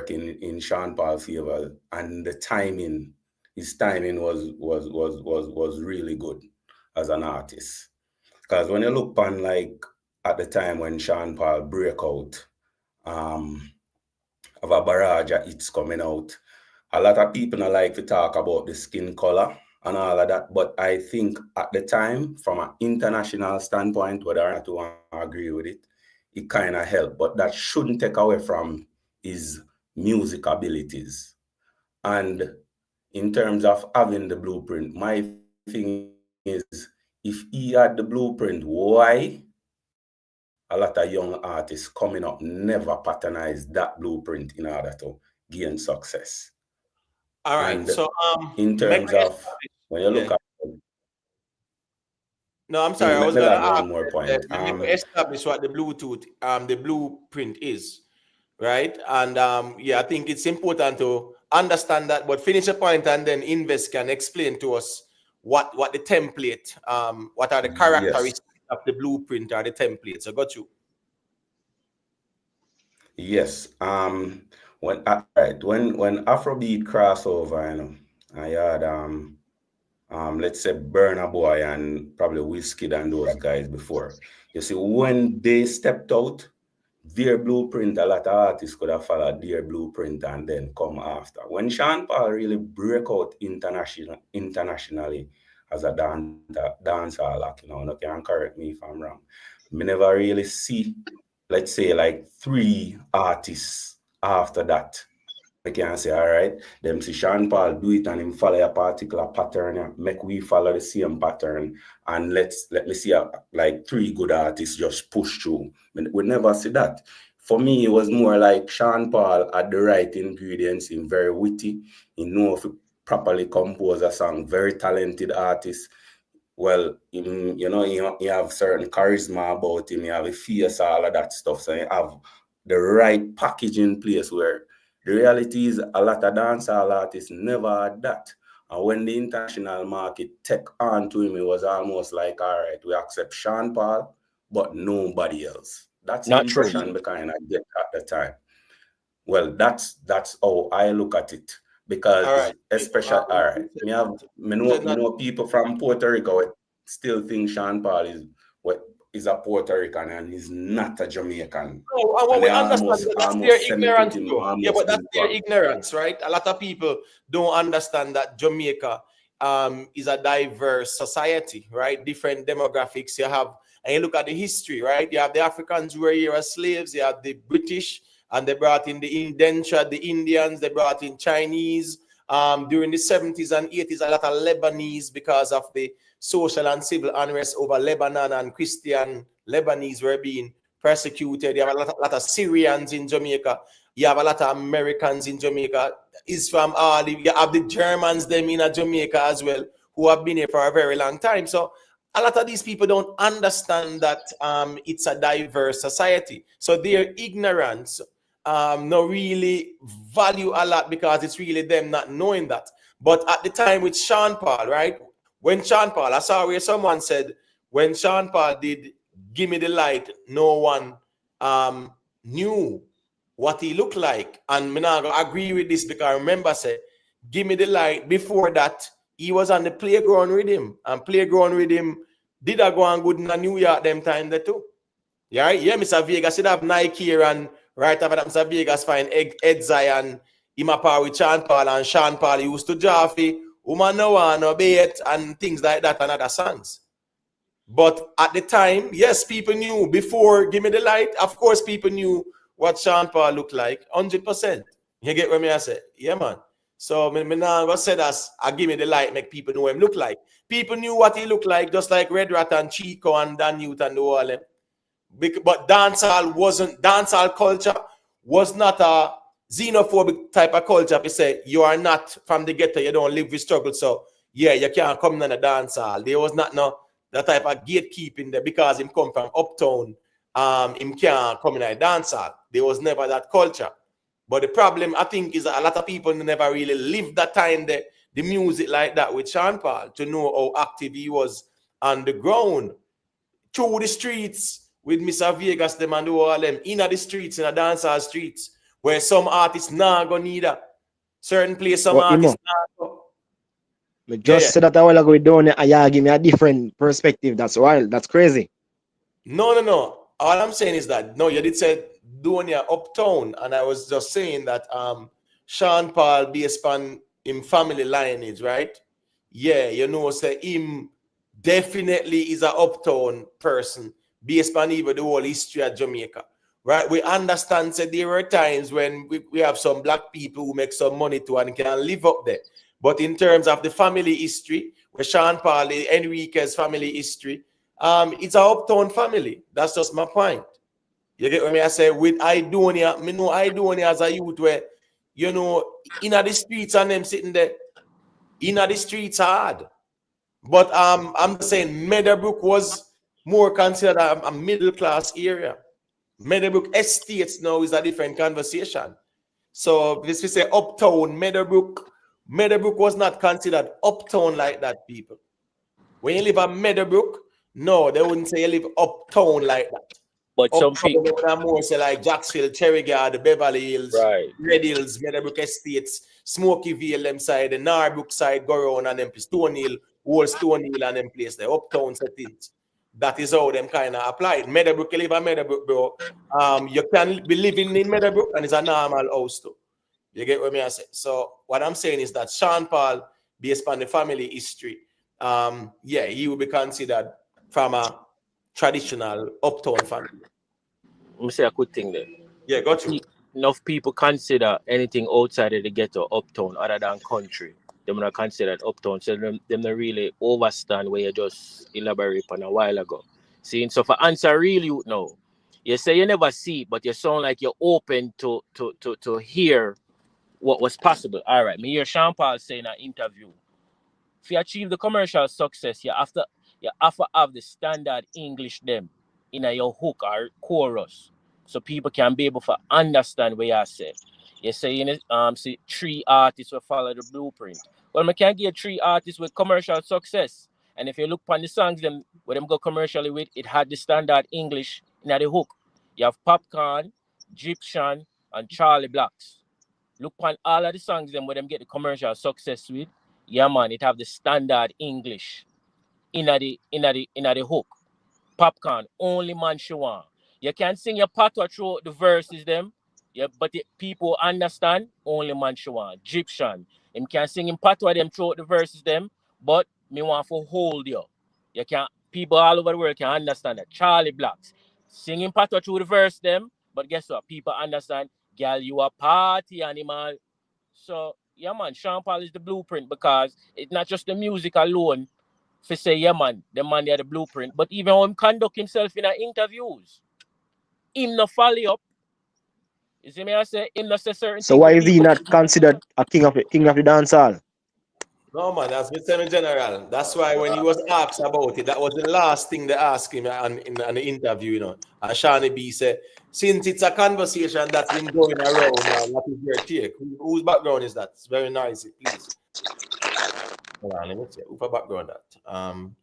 in Sean Paul's favor, and his timing was really good as an artist. Because when you look on like at the time when Sean Paul break out, of a barrage of hits coming out, a lot of people don't like to talk about the skin color and all of that, but I think at the time, from an international standpoint, whether or not you want to agree with it, it kind of helped. But that shouldn't take away from his music abilities. And in terms of having the blueprint, my thing is, if he had the blueprint, why a lot of young artists coming up never patternized that blueprint in order to gain success? All right. And So in terms of when you look at no, I'm sorry. I was let me gonna add ask. one more point. Let me establish what the the blueprint is, right? And I think it's important to understand that. But finish a point, and then Invest can explain to us what the template, what are the characteristics of the blueprint or the template. So, got you. Yes. When Afrobeat crossover, I had let's say Burna Boy and probably Wizkid and those guys before. You see, when they stepped out, their blueprint, a lot of artists could have followed their blueprint and then come after. When Sean Paul really break out internationally as a dancer, like, you can correct me if I'm wrong. Me never really see, let's say, like 3 artists after that. I can say, all right, them see Sean Paul do it and him follow a particular pattern, make we follow the same pattern, and let me see like 3 good artists just push through. We never see that. For me, it was more like Sean Paul had the right ingredients. He's very witty. He know if he properly compose a song. Very talented artist. Well, he have certain charisma about him. He have a face, all of that stuff. So he have the right package in place where the reality is a lot of dancehall artists never had that. And when the international market take on to him, it was almost like, all right, we accept Sean Paul, but nobody else. That's the impression we kind of get at the time. Well, that's how I look at it. Because especially, me know people from Puerto Rico still think Sean Paul is a Puerto Rican and he's not a Jamaican. We understand that's their ignorance too. Yeah, but that's their ignorance, right? A lot of people don't understand that Jamaica is a diverse society, right? Different demographics you have. And you look at the history, right? You have the Africans who were here as slaves, you have the British, and they brought in the indentured, the Indians, they brought in Chinese, During the 70s and 80s, a lot of Lebanese, because of the social and civil unrest over Lebanon, and Christian Lebanese were being persecuted. You have a lot of Syrians in Jamaica. You have a lot of Americans in Jamaica. Is from all you have the Germans them in Jamaica as well, who have been here for a very long time. So a lot of these people don't understand that it's a diverse society. So their ignorance no really value a lot, because it's really them not knowing that. But at the time with Sean Paul, right? When Sean Paul, I saw where someone said, when Sean Paul did Give Me the Light, no one knew what he looked like. And I'm not gonna agree with this, because I remember say, Give Me the Light, before that, he was on the Playground Rhythm. And Playground Rhythm did a go on good in New York them time there too. Yeah, yeah, Mr. Vegas, should have Nike here, and right after that, Mr. Vegas find Ed Zion, him apart with Sean Paul, and Sean Paul used to Jaffe, Woman No One, Obey It, and things like that, and other songs. But at the time, yes, people knew. Before Give Me the Light, of course, people knew what Sean Paul looked like, 100%. You get what me I say? Yeah, man. So, me now go say that I Give Me the Light, make people know what him look like. People knew what he looked like, just like Red Rat and Chico and Dan Newton and all them. But dancehall culture was not a xenophobic type of culture. If you say you are not from the ghetto, you don't live with struggle, so yeah, you can't come in the dancehall. There was not that type of gatekeeping there, because him come from uptown. Him can't come in a dancehall. There was never that culture. But the problem, I think, is that a lot of people never really lived that time the music like that with Sean Paul, to know how active he was on the ground, through the streets, with Mr. Vegas, them and all them, in the streets, in the dancehall streets, where some artists now go need a certain place, some artists now go. I just said that a while ago with Donia, and you give me a different perspective. That's wild. That's crazy. No. All I'm saying is that, no, you did say Donia uptown, and I was just saying that Sean Paul, based on him family lineage, right? Yeah, you know, say him definitely is an uptown person, based on even the whole history of Jamaica, right? We understand that there were times when we have some black people who make some money too and can live up there. But in terms of the family history, with Sean Paul, Enrique's family history, it's an uptown family. That's just my point. You get what I say? With Idonia, me know Idonia as a youth where, you know, in the streets and them sitting there, in the streets hard. But I'm just saying Meadowbrook was more considered a middle class area. Meadowbrook Estates now is a different conversation. So this we say uptown, Meadowbrook was not considered uptown like that, people. When you live at Meadowbrook, no, they wouldn't say you live uptown like that. But some people more say like Jacksfield, Cherrygard, Beverly Hills, right, Red Hills, Meadowbrook Estates, Smokyville, them side, the Narbrook side, go around and them Stonehill, Old Stonehill and them place there, uptown settings. That is how them kind of applied. Meadowbrook, you live at Meadowbrook, bro. You can be living in Meadowbrook and it's a normal house too. You get what I say? So what I'm saying is that Sean Paul, based on the family history, yeah, he will be considered from a traditional uptown family. Let me say a good thing there. Yeah, got you. Enough people consider anything outside of the ghetto uptown other than country. They're not considered uptown. So them not really understand where you just elaborate on a while ago. See, so for answer really you know, you say you never see it, but you sound like you're open to hear what was possible. All right, me hear Sean Paul say in an interview, if you achieve the commercial success, you have to have the standard English them in your hook or chorus, so people can be able to understand what you say. You say see 3 artists will follow the blueprint. Well, we can get 3 artists with commercial success, and if you look on the songs them where them go commercially with, it had the standard English in the hook. You have Popcorn, Egyptian, and Charlie Blacks. Look on all of the songs them where them get the commercial success with. Yeah, man, it have the standard English in the hook. Popcorn, only man she want. You can sing your patois through the verses them, yeah, but the people understand only man she want. Egyptian, him can sing in patois them through the verses them, but me want to hold you. You can people all over the world can understand that. Charlie Blacks singing patois through the verse them, but guess what? People understand. Girl, you a party animal. So yeah, man, Sean Paul is the blueprint because it's not just the music alone for say, yeah, man, the man there the blueprint, but even how him conduct himself in our interviews. Him no follow up. You see me, I say, him not say certain So things why for is he people. not considered a king of the dancehall? No, man, that's Mr. General. That's why when he was asked about it, that was the last thing they asked him in the interview, you know. And Shani B said, since it's a conversation that's been going around, what is your take? Whose background is that? It's very noisy, please. Hold on, let me see. Who's background that?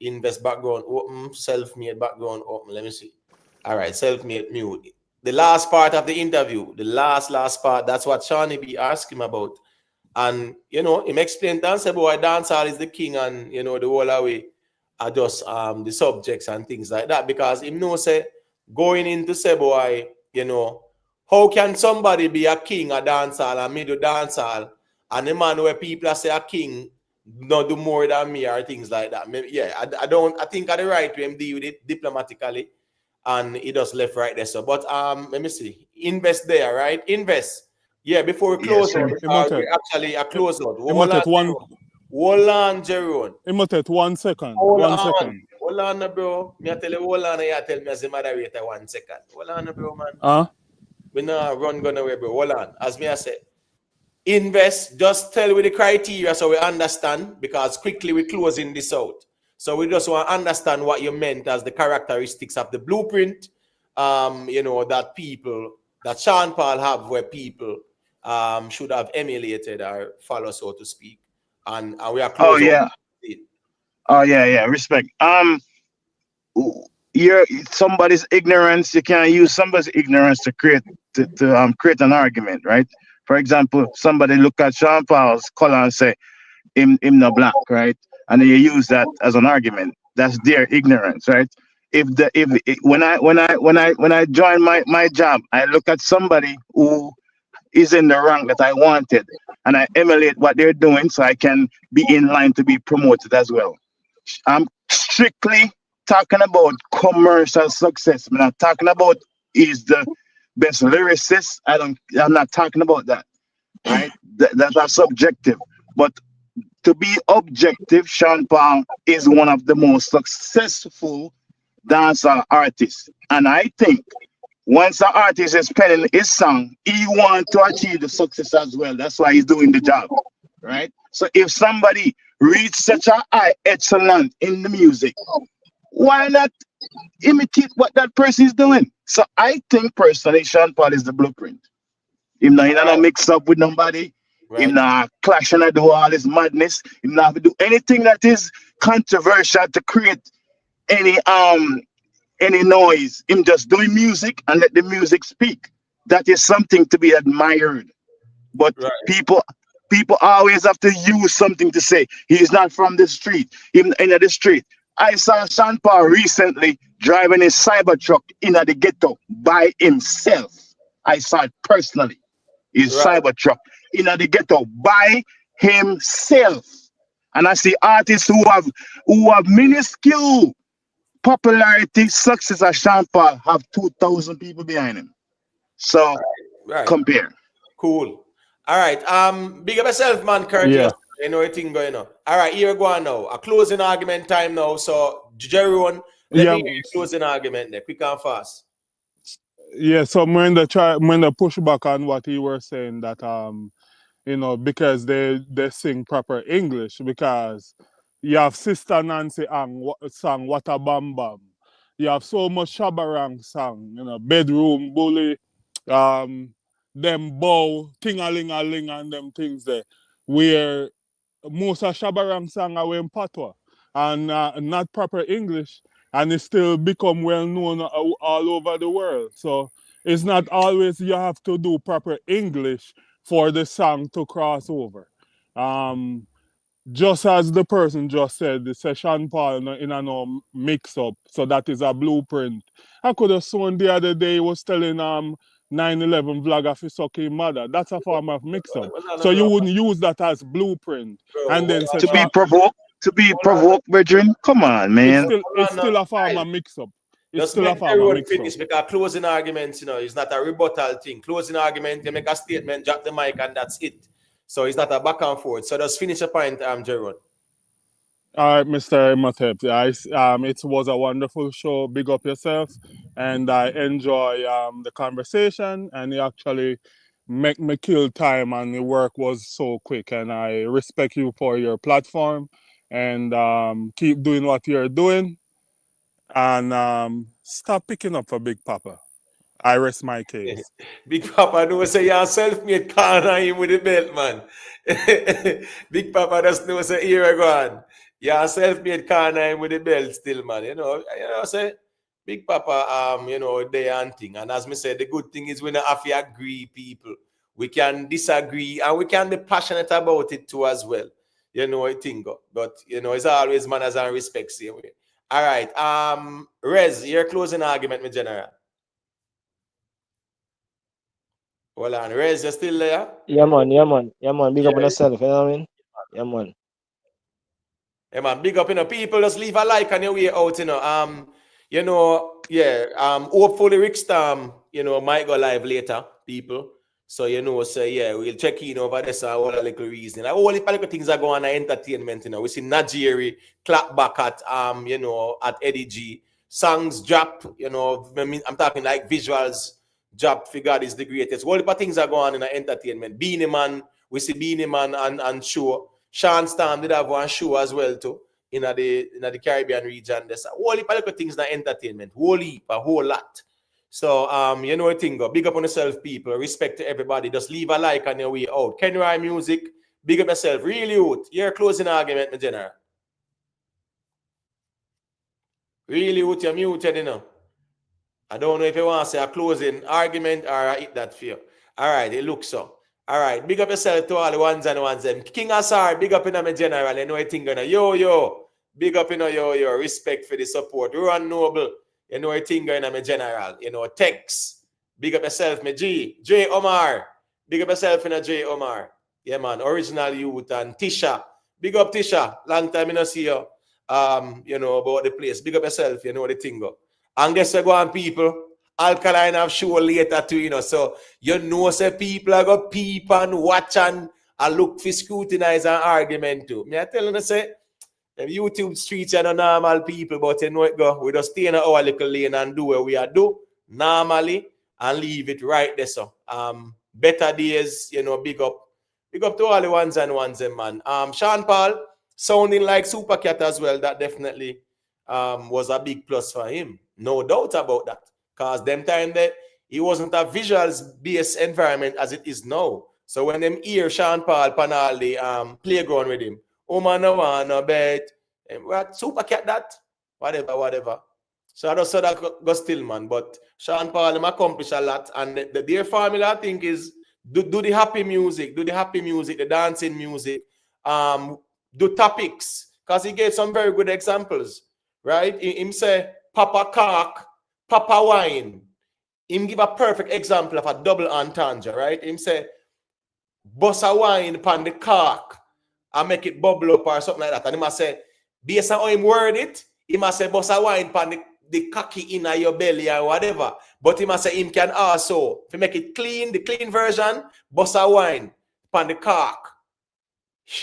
Invest background open, self-made background open. Let me see. All right, self-made mute. The last part of the interview, the last part, that's what Shani B asked him about. And, you know, him explained to say, boy, dancehall is the king and, you know, the whole away are just the subjects and things like that. Because him know, say, going into say, boy, you know, how can somebody be a king a dancehall and me do dancehall and the man where people say a king not do more than me or things like that. Yeah, I think I the right way him deal with it diplomatically and he just left right there. So, but let me see. Invest there, right? Invest. Yeah, before we close out, we actually a close out. Hold on, Jerome. It might take 1 second. Hold One on. second. Hold on, bro. Me I tell you, hold on, you tell me as a moderator 1 second. Hold on, bro, man. We not run gun away, bro. Hold on. As me I say, invest, just tell with the criteria so we understand, because quickly we closing this out. So we just want to understand what you meant as the characteristics of the blueprint, you know, that Sean Paul have where people should have emulated or follow, so to speak. And we are Oh closing. yeah. Oh yeah. Respect. You're somebody's ignorance. You can't use somebody's ignorance to create an argument, right? For example, somebody look at Sean Paul's color and say him no black, right? And then you use that as an argument. That's their ignorance, right? When I join my job, I look at somebody who is in the rank that I wanted, and I emulate what they're doing so I can be in line to be promoted as well. I'm strictly talking about commercial success. I'm not talking about is the best lyricist. I'm not talking about that. Right? That's subjective. But to be objective, Sean Paul is one of the most successful dancer artists. And I think once the artist is penning his song, he wants to achieve the success as well. That's why he's doing the job. Right? So if somebody reach such a high excellence in the music, why not imitate what that person is doing? So I think personally, Sean Paul is the blueprint. He not mix up with nobody. He not clash and do all this madness. He not do anything that is controversial to create any noise. Him just doing music and let the music speak. That is something to be admired. But people always have to use something to say. He's not from the street. Him in the street. I saw Sean Paul recently driving his Cybertruck in the ghetto by himself. I saw it personally. His Cybertruck in the ghetto by himself. And I see artists who have minuscule popularity, success as Sean Paul have 2,000 people behind him. So compare. Cool. All right. Big up yourself, man, Kurt. Yeah. You know everything going on. All right, here we go on now. A closing argument time now. So, Jerome, let me hear your closing argument there, quick and fast. Yeah, so when they push back on what he was saying that you know, because they sing proper English, because you have Sister Nancy Ang song What a Bam Bam. You have so much Shabarang song, you know, Bedroom Bully, them bow, ting-a-ling-a-ling and them things there, where most of Shabarang song are in patois and not proper English, and it still become well known all over the world. So it's not always you have to do proper English for the song to cross over. Just as the person just said, the Sean Paul in a no mix up, so that is a blueprint. I could have sworn the other day he was telling 9/11 vlogger for sucking mother. That's a form of mix up. So you wouldn't use that as blueprint. And then to be provoked, brethren. Come on, man. It's still a form of mix up. It's still a form of mix up. Because closing arguments, you know, it's not a rebuttal thing. Closing argument, you make a statement, drop the mic, and that's it. So it's not a back and forth. So just finish a point, Jerome. All right, Mr. Imhotep. It was a wonderful show. Big up yourself. And I enjoy the conversation. And you actually make me kill time, and the work was so quick. And I respect you for your platform. And keep doing what you're doing. And stop picking up for Big Papa. I rest my case. Big Papa know say you're self-made corner him with the belt, man. Big Papa just know say here I go on. You're self-made corner him with the belt still, man. You know, say Big Papa, they and thing. And as me said, the good thing is we don't have to agree, people. We can disagree and we can be passionate about it too as well. You know, I think. But it's always manners and respect same way. All right. Rez, your closing argument, my general. Hold on, Rez, you still there? Yeah, man. Big up on yourself, you know what I mean? Yeah, man. Yeah, man, big up, people. Just leave a like on your way out, hopefully Rick Storm, might go live later, people. So, we'll check in over this and all a little reason. Like, all the little things are going on entertainment, We see Najiri clap back at, at Eddie G. Songs drop, I'm talking like visuals drop, figure is the greatest. All the things are going on in the entertainment. Beanie Man, we see Beanie Man and show. Sean Storm did have one show as well, too, in the Caribbean region. There's all the little things in the entertainment. A whole lot. So, big up on yourself, people. Respect to everybody. Just leave a like on your way out. Kenny Rye Music, big up yourself. Really, youth. Your closing argument, my general. Really, youth, you're muted, I don't know if you want to say a closing argument or I hit that fear. All right, it looks so. All right, big up yourself to all the ones and ones. King Asar, big up in my general. You know, I think, yo. Big up in yo. Respect for the support. Run Noble. You know, I think in my general. Tex. Big up yourself, my G. J. Omar. Big up yourself in a J. Omar. Yeah, man. Original youth and Tisha. Big up Tisha. Long time I don't see you. About the place. Big up yourself. You know the thing. And guess what, go on, people. Alkaline have show later too, So say people are going to peep and watch and look for scrutinize and argument too. Me I tell you, say, the YouTube streets are not normal people, but it go. We just stay in our little lane and do what we are do normally and leave it right there. So better days, big up to all the ones and ones, man. Sean Paul sounding like Super Cat as well. That definitely was a big plus for him. No doubt about that. Because them time that it wasn't a visuals-based environment as it is now. So when them hear Sean Paul panel the playground with him, oh man, no one, no bet. What Super Cat that? Whatever. So I just saw that go still, man. But Sean Paul him accomplished a lot. And their formula, I think, is do the happy music, the dancing music, do topics. Because he gave some very good examples. Right? Him say, Papa Cock, Papa Wine. Him give a perfect example of a double entendre, right? Him say, bust a wine upon the cock and make it bubble up or something like that. And he must say, based on how him word it, he must say, bust a wine upon the cocky in your belly or whatever. But he must say, him can also, if you make it clean, the clean version, bust a wine upon the cock.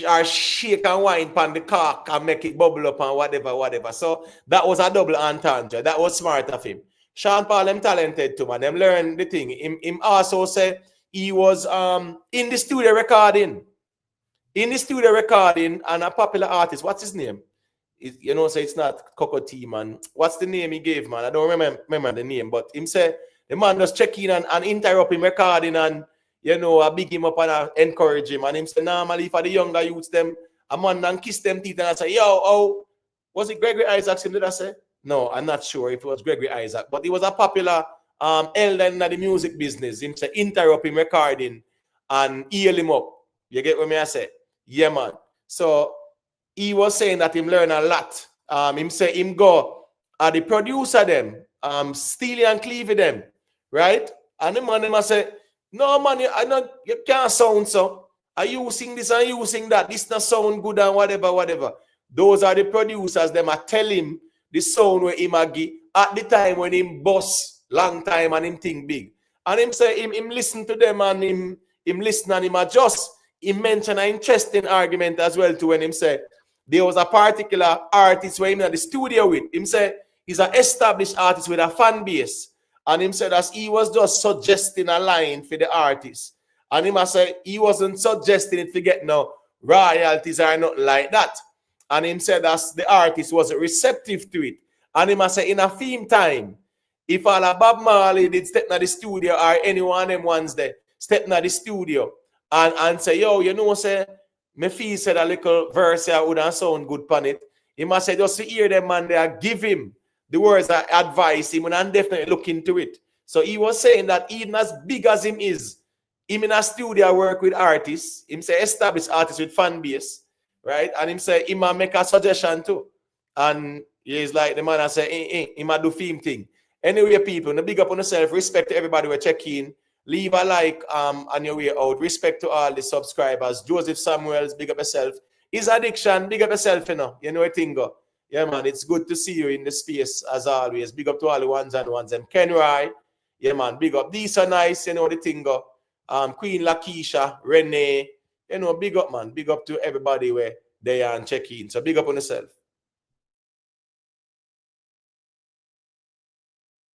Or shake and wine upon the cock and make it bubble up and whatever. So that was a double entendre. That was smart of him. Sean Paul, them talented too, man. Them learn the thing. Him also say he was in the studio recording. And a popular artist. What's his name? Say it's not Coco T, man. What's the name he gave, man? I don't remember the name, but him say the man just check in and interrupt him recording and I big him up and encourage him. And him say, normally for the younger youths, them, a man and kiss them teeth and I say, was it Gregory Isaacs? Did I say? No, I'm not sure if it was Gregory Isaac, but he was a popular elder in the music business. Him say, interrupt him recording and heal him up. You get what I say? Yeah, man. So he was saying that him learn a lot. Him say him go the producer them, Steely and Cleavy them, right? And the man must say, no man, you can't sound so. Are you using this and using that? This not sound good and whatever. Those are the producers. Them are tell him the sound where him agi at the time when him boss long time and him think big. And him say him listen to them and him listen and him adjust. he mentioned an interesting argument as well too when him said there was a particular artist where him in the studio with. Him said he's an established artist with a fan base. And him said that he was just suggesting a line for the artist. And him said he wasn't suggesting it to get no royalties or nothing like that. And him said that the artist wasn't receptive to it. And him said in a theme time, if all of Bob Marley did step in the studio or any one of them ones there, step in the studio and say, yo, you know, say, me feel said a little verse here wouldn't sound good pan it. He must say just to hear them man there, give him the words that advise him and definitely look into it. So he was saying that even as big as him is, him in a studio work with artists, him say established artists with fan base, right? And him say he might make a suggestion too. And he's like the man I say, he might do theme thing. Anyway, people, big up on yourself, respect to everybody who check in. Leave a like on your way out. Respect to all the subscribers. Joseph Samuels, big up yourself. His addiction, big up yourself, you know. You know what thing go. Yeah, man, it's good to see you in the space as always. Big up to all the ones and ones. And Ken Rai, yeah, man, big up. These are nice, you know the thing go. Queen Lakeisha, Renee, you know, big up, man. Big up to everybody where they are and check in. So big up on yourself.